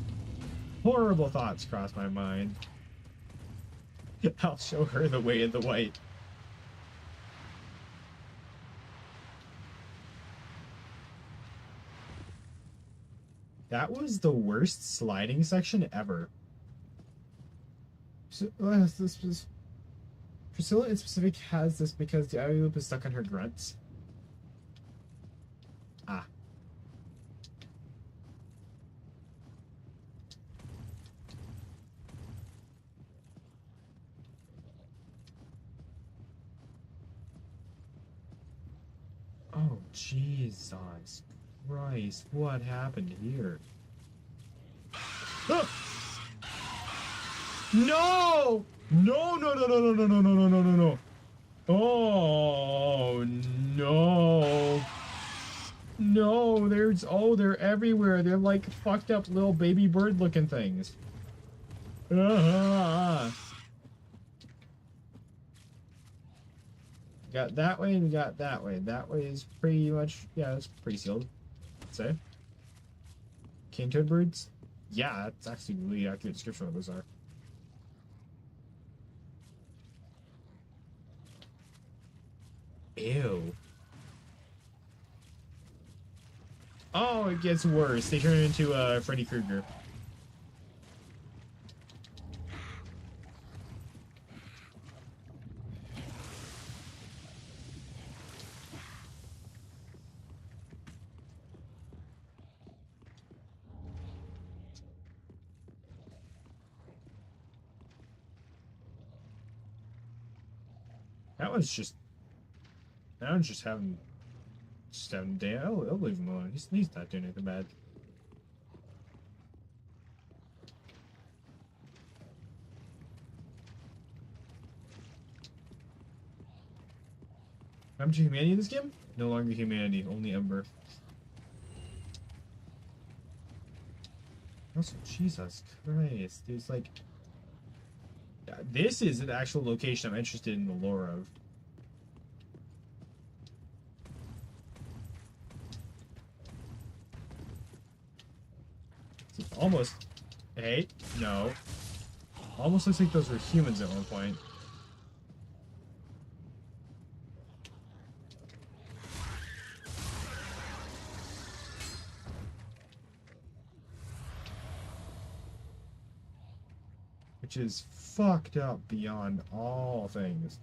Horrible thoughts crossed my mind. I'll show her the way in the white. That was the worst sliding section ever. So, this was... Priscilla in specific has this because the alley loop is stuck on her grunts. Ah. Oh, Jesus Christ. What happened here? Ah! No! No, no, no, no, no, no, no, no, no, no, no, no. Oh, no. No, they're everywhere. They're like fucked up little baby bird looking things. Got that way and we got that way. That way is pretty much, yeah, it's pretty sealed, I'd say. Cane toad birds? Yeah, that's actually a really accurate description of what those are. Ew. Oh, it gets worse. They turn into Freddy Krueger. That one's just having a day. I'll leave him alone. He's not doing anything bad. How much humanity in this game? No longer humanity, only Ember. Also, Jesus Christ, there's like... Yeah, this is an actual location I'm interested in the lore of. It's almost... Hey, no. Almost looks like those were humans at one point. Which is fucked up beyond all things.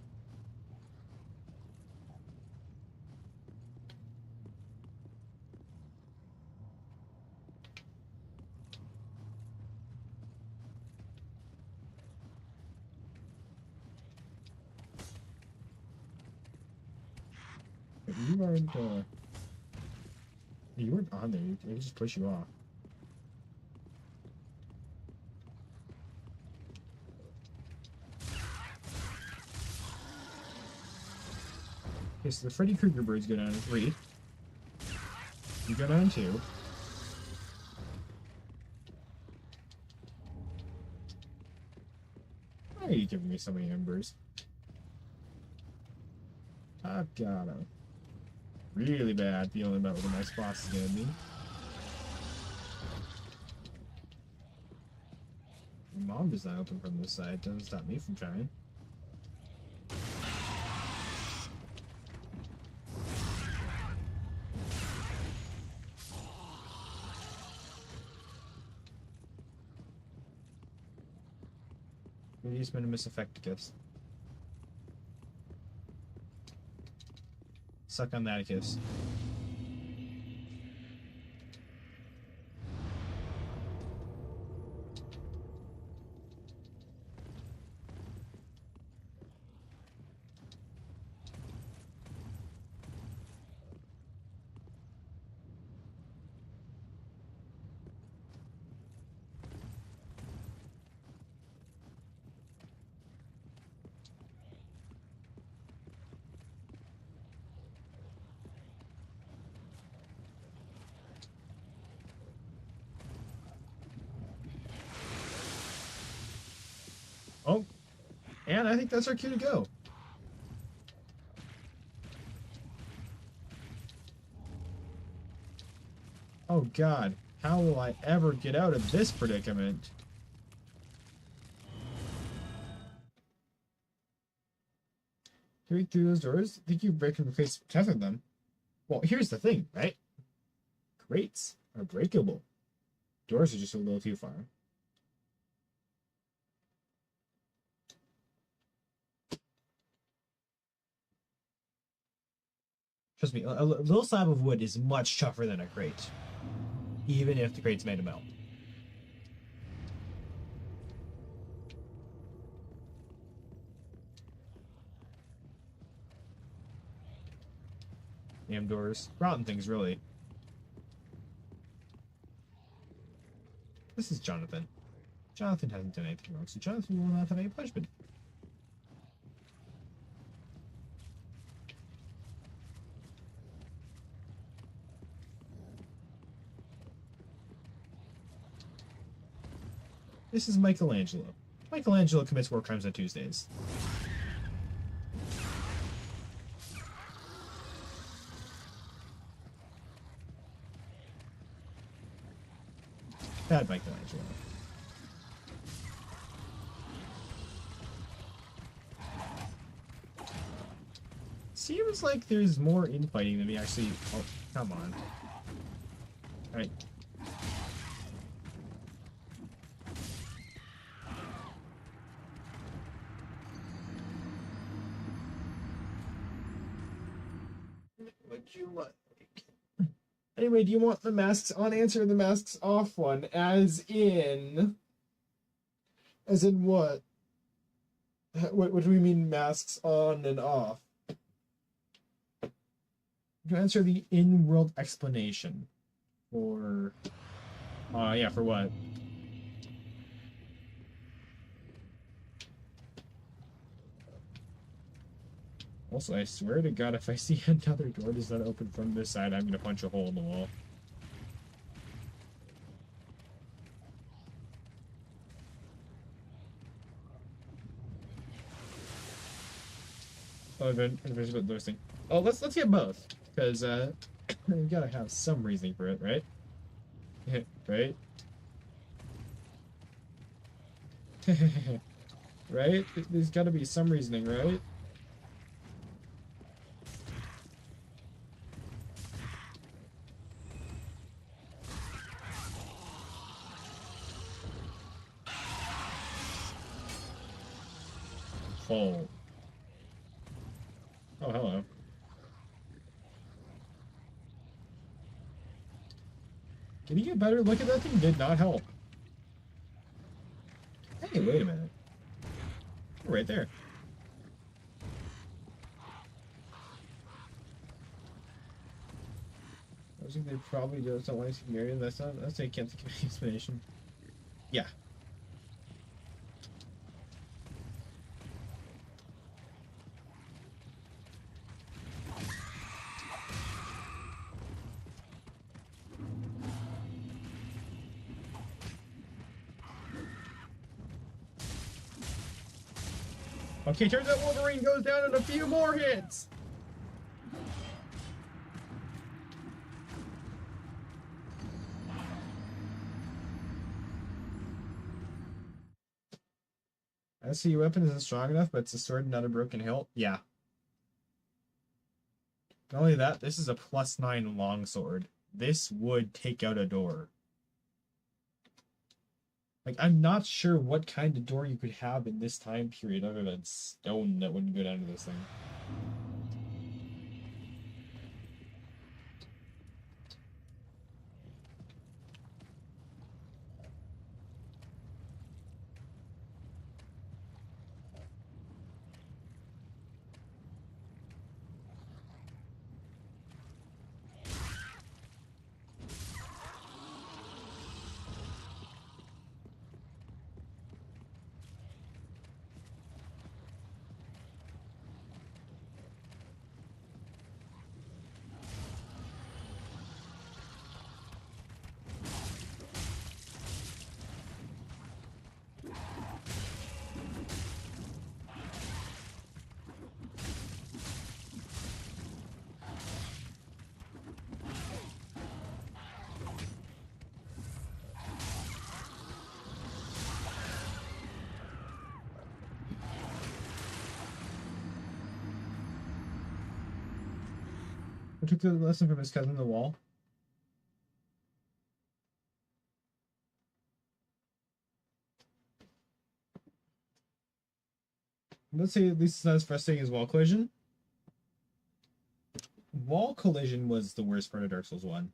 You weren't on there. It just push you off. Okay, so the Freddy Krueger birds go down in 3. You go down in 2. Why are you giving me so many embers? I've got a really bad feeling about what the next boss is gonna be. My mom does not open from this side. Doesn't stop me from trying. Use minimus effecticus. Suck on that, kiss. Oh, and I think that's our cue to go. Oh God, how will I ever get out of this predicament? Break through those doors? I think you can replace 10 of them. Well, here's the thing, right? Crates are breakable. Doors are just a little too far. Trust me, a little slab of wood is much tougher than a crate. Even if the crate's made of metal. Damn doors. Rotten things, really. This is Jonathan. Jonathan hasn't done anything wrong, so Jonathan will not have any punishment. This is Michelangelo. Michelangelo commits war crimes on Tuesdays. Bad Michelangelo. Seems like there's more infighting than we actually... Oh, come on. Alright. Would you like... Anyway, do you want the masks on answer or the masks off one? As in what? What do we mean masks on and off? To answer the in-world explanation. For... yeah, for what? Also, I swear to God, if I see another door does not open from this side, I'm gonna punch a hole in the wall. Oh, invisible doors thing. Oh, let's get both, because you gotta have some reasoning for it, right? Right? Right? There's gotta be some reasoning, right? Oh. Oh, hello. Can you get a better look at that thing? Did not help. Hey, wait a minute. Right there. I think they probably just don't want to see Marion. That's I can't think of any explanation. Yeah. Okay, turns out Wolverine goes down in a few more hits! I see your weapon isn't strong enough, but it's a sword, not a broken hilt. Yeah. Not only that, this is a +9 longsword. This would take out a door. Like, I'm not sure what kind of door you could have in this time period other than stone that wouldn't go down to this thing. I took the lesson from his cousin, the wall. Let's say at least it's not as frustrating as wall collision. Wall collision was the worst part of Dark Souls 1.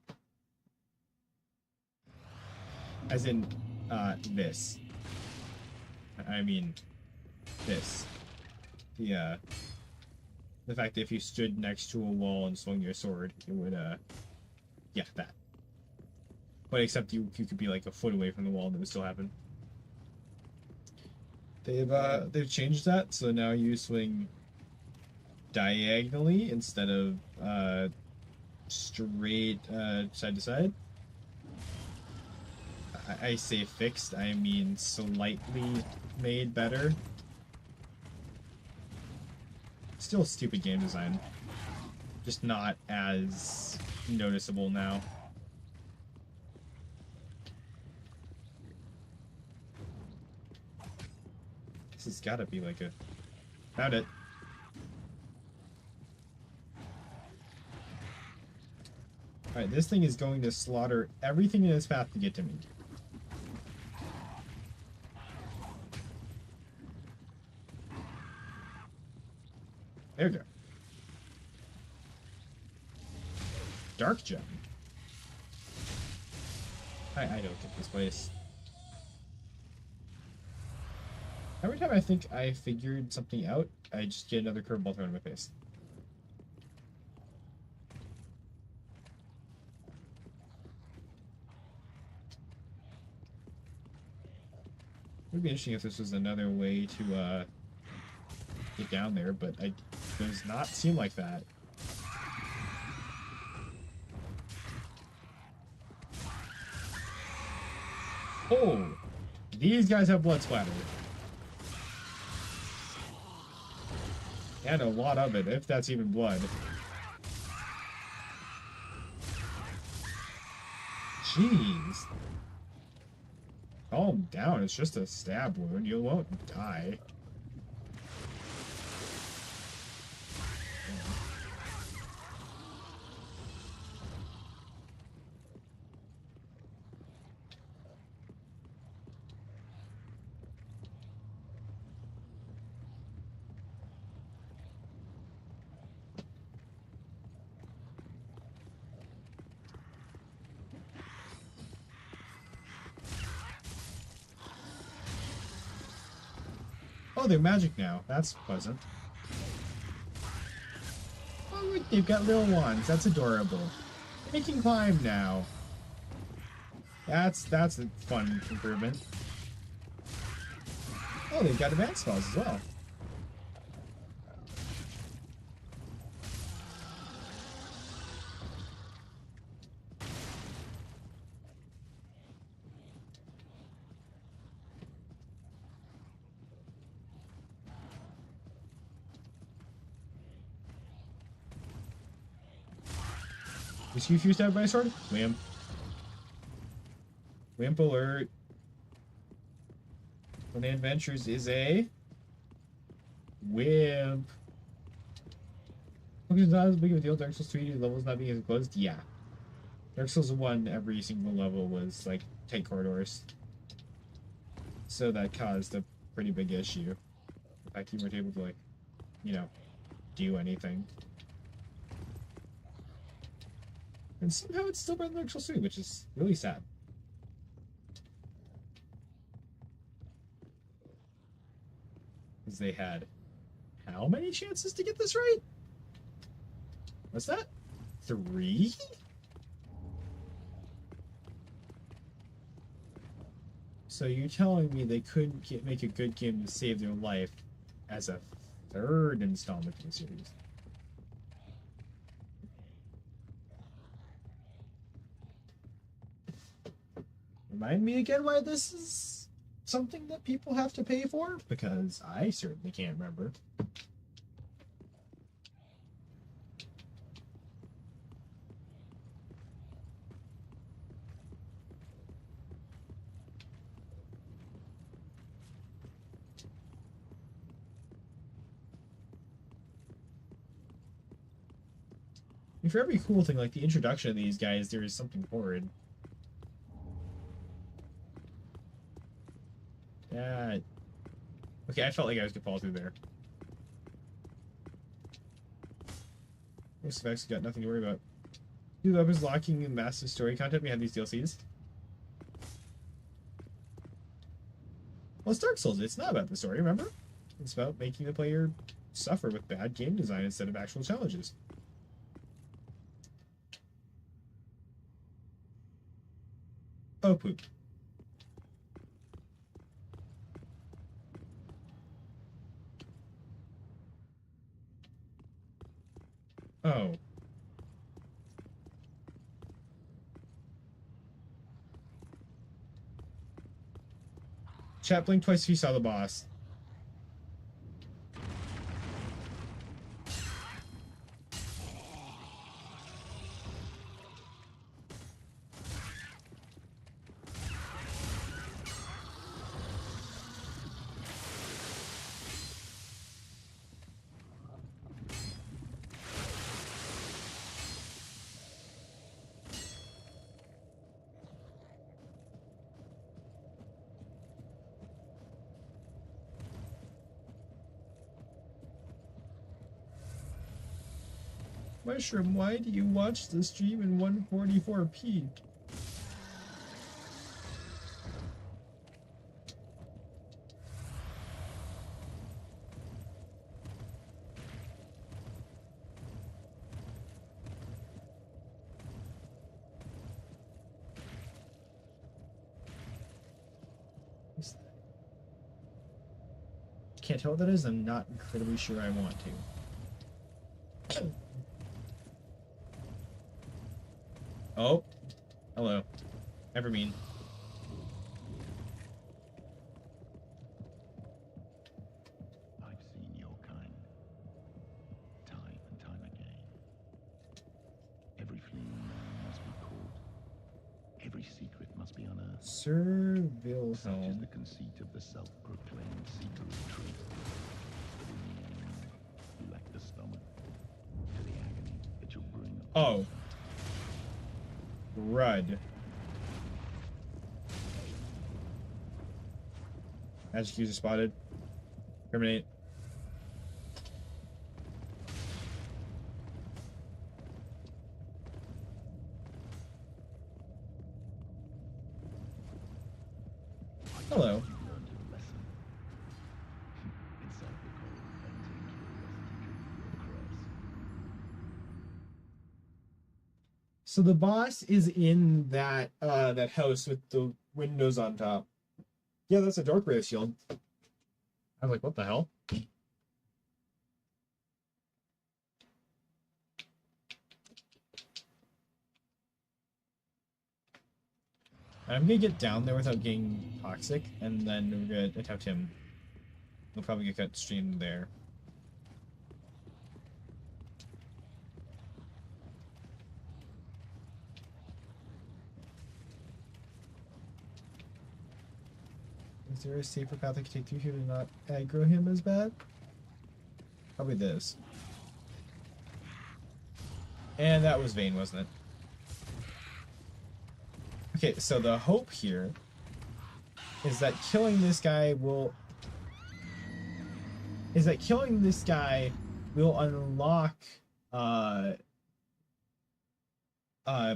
As in, this. I mean, this. The fact that if you stood next to a wall and swung your sword, it would, yeah, that. But except you could be like a foot away from the wall and it would still happen. They've changed that, so now you swing diagonally instead of, straight, side to side. I say fixed, I mean slightly made better. Still stupid game design. Just not as noticeable now. This has gotta be like a... Found it. Alright, this thing is going to slaughter everything in its path to get to me. There we go. Dark gem. I don't get this place. Every time I think I figured something out, I just get another curveball thrown in my face. It would be interesting if this was another way to get down there, but it does not seem like that. Oh! These guys have blood splatter. And a lot of it, if that's even blood. Jeez. Calm down, it's just a stab wound. You won't die. Oh, they're magic now. That's pleasant. Oh, look, they've got little ones. That's adorable. They can climb now. That's a fun improvement. Oh, they've got advanced spells as well. Was you fused out by a sword? Wimp. Wimp alert. When Adventures is a wimp. Okay, it's not as big of a deal. Dark Souls 3 levels not being as closed. Yeah. Dark Souls 1, every single level was like tight corridors. So that caused a pretty big issue. In fact, you weren't able to, like, you know, do anything. And somehow it's still better than Dark Souls 3, which is really sad. Because they had how many chances to get this right? What's that? 3? So you're telling me they couldn't make a good game to save their life as a 3rd installment in the series? Remind me again why this is something that people have to pay for? Because I certainly can't remember. And for every cool thing, like the introduction of these guys, there is something horrid. Okay, I felt like I was gonna fall through there. Most of X got nothing to worry about. New weapons locking and massive story content behind these DLCs. Well, it's Dark Souls. It's not about the story, remember? It's about making the player suffer with bad game design instead of actual challenges. Oh, poop. Oh. Chat, blink twice if you saw the boss. Mushroom, why do you watch the stream in 144p? can't tell what that is. I'm not incredibly sure I want to. Oh, hello. Evermean. I've seen your kind, time and time again. Every fleeing man must be caught. Every secret must be unearthed. Sir Such is Wilhelm. the conceit of the self-proclaimed seeker of truth. But in the end, you lack the stomach for the agony that you'll bring upon Oh. yourself. Rud. Magic user spotted. Terminate. Hello. You've learned your lesson. Inside the cold, untamed curiosity could be your cross. So the boss is in that that house with the windows on top. Yeah, that's a dark ray shield. I was like, what the hell? I'm gonna get down there without getting toxic, and then we're gonna attempt him. We'll probably get cut stream there. Is there a safer path I can take through here to not aggro him as bad? Probably this. And that was vain, wasn't it? Okay, so the hope here is that killing this guy will unlock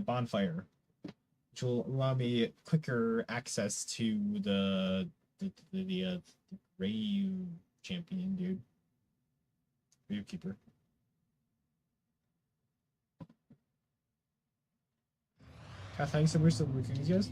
bonfire, which will allow me quicker access to the Grave champion, dude. Grave keeper. Thanks so much for working with you guys.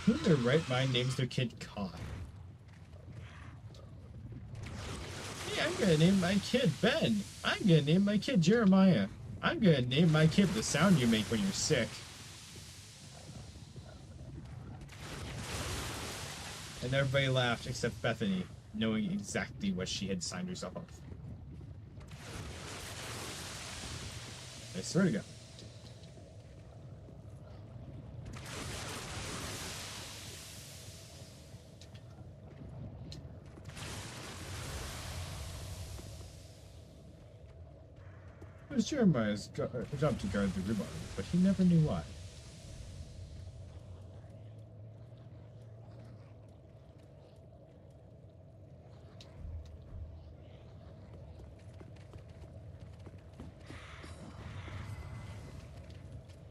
Who in their right mind names their kid Kai? Hey, I'm gonna name my kid Ben. I'm gonna name my kid Jeremiah. I'm gonna name my kid the sound you make when you're sick. And everybody laughed except Bethany, knowing exactly what she had signed herself up for. I swear to God. It was Jeremiah's job to guard the rhubarb, but he never knew why.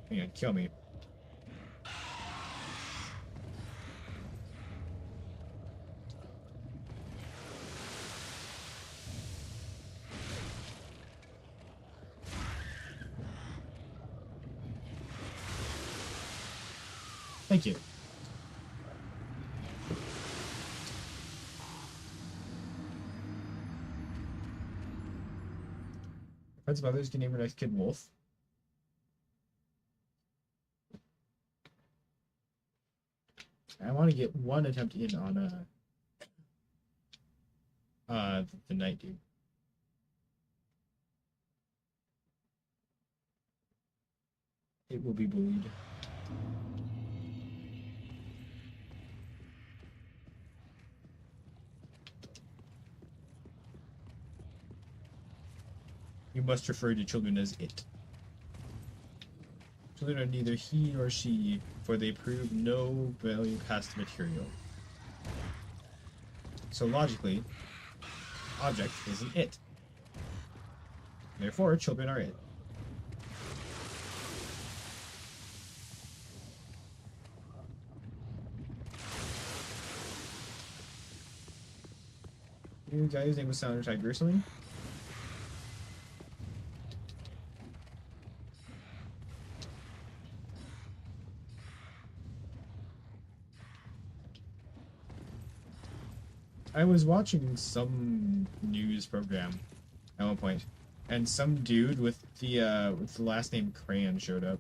Hang on, kill me. Thank you. Friends of others can name her next kid Wolf. I want to get one attempt in on the night dude. It will be bullied. You must refer to children as it. Children are neither he nor she, for they prove no value past material. So logically, object is an it. Therefore, children are it. You guys name was Sounder Tiger or something? I was watching some news program at one point, and some dude with the last name Crayon showed up.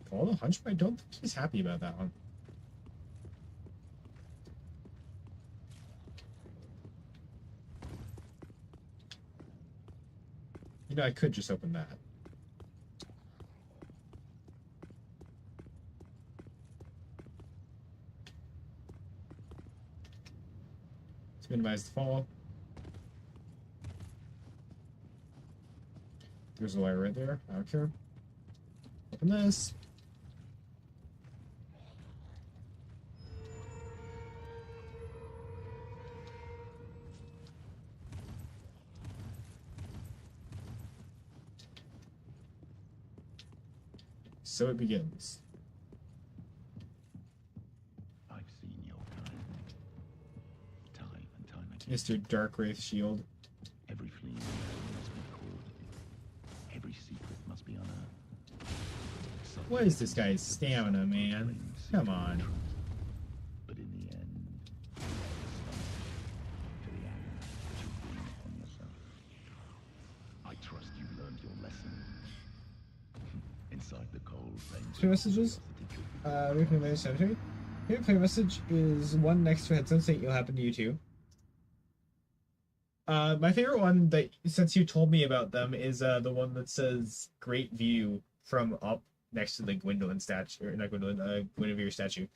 All the Hunchback, I don't think he's happy about that one. You know, I could just open that. To minimize the fall. There's a wire right there. I don't care. Open this. So it begins. I've seen your kind. Time and time again. Mr. Darkwraith Shield. Every fleeing must be caught. Every secret must be unearthed. Such What is this guy's stamina, man? Come on. But in the end, to the agony that you bring upon yourself. I trust you learned your lesson. Inside the cold flames. Two messages. We can manage cemetery. Here, play message is one next to headset saying it'll happen to you too. My favorite one that since you told me about them is the one that says "Great view from up" next to the Gwendolyn statue, or not Gwendolyn, Guinevere statue.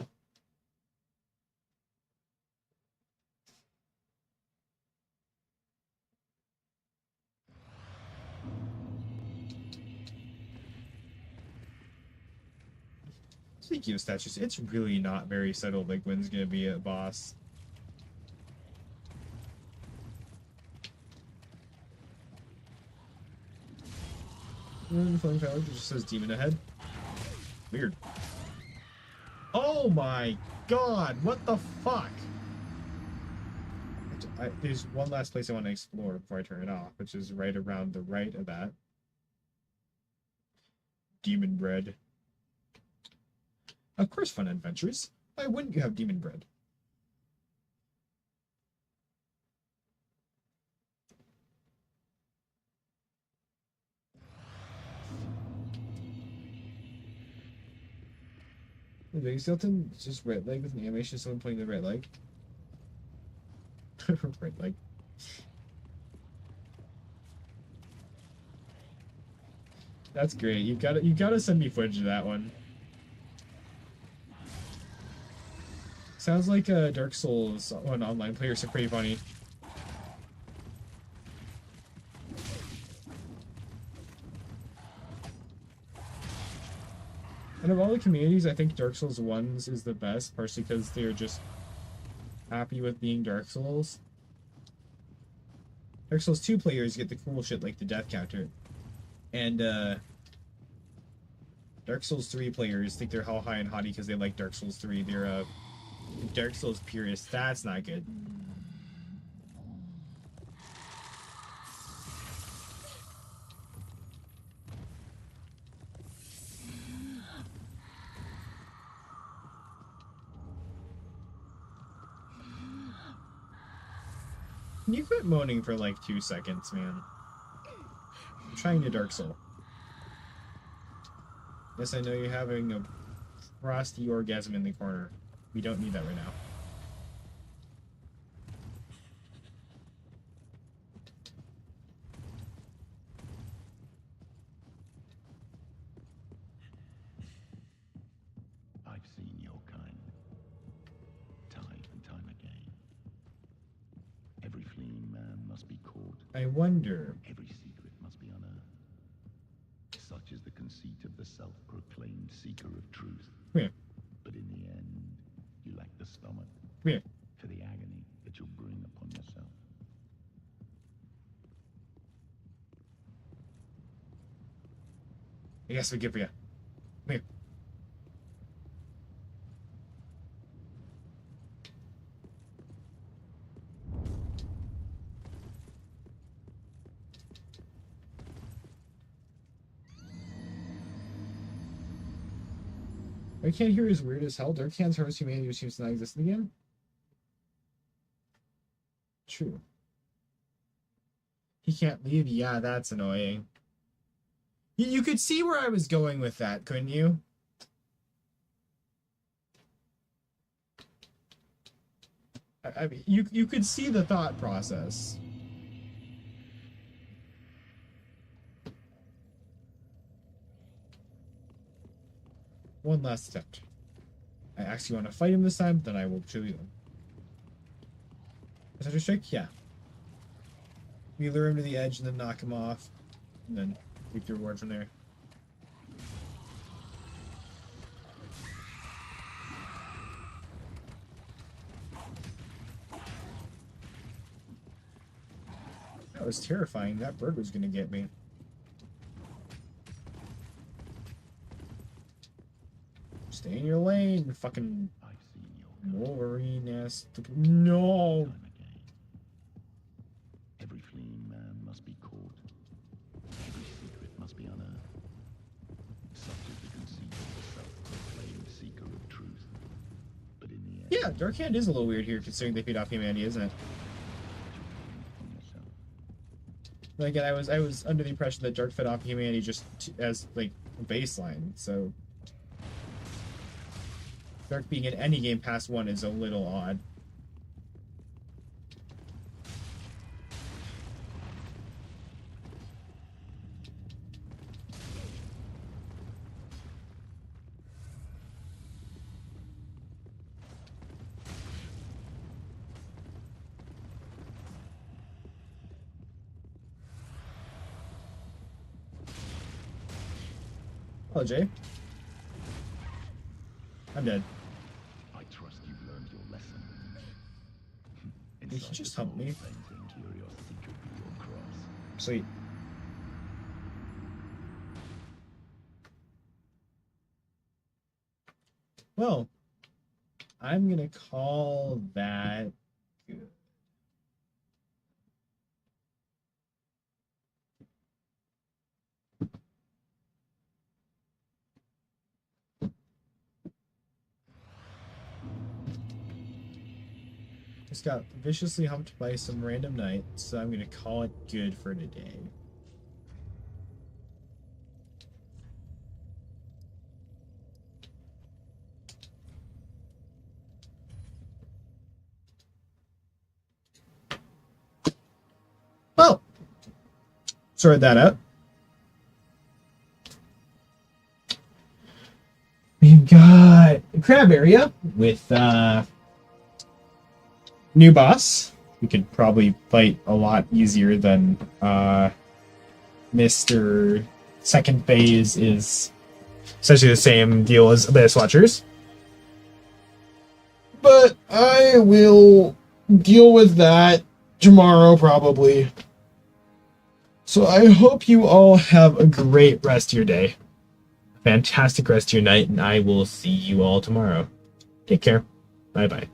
Speaking of statues, it's really not very settled that Gwen's gonna be a boss. Flame Tower just says demon ahead. Weird. Oh my god, what the fuck? There's one last place I want to explore before I turn it off, which is right around the right of that. Demon bread. Of course, fun adventures. Why wouldn't you have demon bread? The big skeleton is just right leg with an animation of someone pointing the right leg. Right leg. That's great. You gotta send me footage of that one. Sounds like a Dark Souls on online players, so pretty funny. And of all the communities, I think Dark Souls 1's is the best, partially because they're just happy with being Dark Souls. Dark Souls 2 players get the cool shit like the death counter. And Dark Souls 3 players think they're all high and haughty because they like Dark Souls 3. They're Dark Souls purists. That's not good. Can you quit moaning for like 2 seconds, man? I'm trying to Dark Soul. Yes, I know you're having a frosty orgasm in the corner. We don't need that right now. I've seen your kind. Time and time again. Every fleeing man must be caught. I wonder. Every secret must be unearthed. Such is the conceit of the self-proclaimed seeker of truth. Come here. But in the end, you lack the stomach Come here. for the agony that you'll bring upon yourself. I guess we give you. Come here. I can't hear is weird as hell. Dark Hand's harvest humanity which seems to not exist again. True. He can't leave? Yeah, that's annoying. You could see where I was going with that, couldn't you? I mean, you could see the thought process. One last attempt. I actually want to fight him this time, then I will show you him. Center strike? Yeah. We lure him to the edge and then knock him off. And then reap the reward from there. That was terrifying. That bird was going to get me. Stay in your lane, fucking Wolverine ass. No! Every fleeing man must be caught. Every secret must be unearthed. Such is the conceit of the self-proclaimed seeker of truth. But in the end, Yeah, Dark Hand is a little weird here, considering they feed off humanity, isn't it? But again, I was under the impression that Dark fed off humanity just as like a baseline, so Dark being in any game past 1 is a little odd. Hello, Jay. I'm dead. I trust you've learned your lesson. Did he just hump me? Curiosity could be your cross. Sweet. Well, I'm gonna call that good. Just got viciously humped by some random knight, so I'm gonna call it good for today. Well, sort that out. We've got the crab area with new boss. We could probably fight a lot easier than Mr. Second Phase is essentially the same deal as Abyss Watchers. But I will deal with that tomorrow probably. So I hope you all have a great rest of your day. Fantastic rest of your night, and I will see you all tomorrow. Take care. Bye-bye.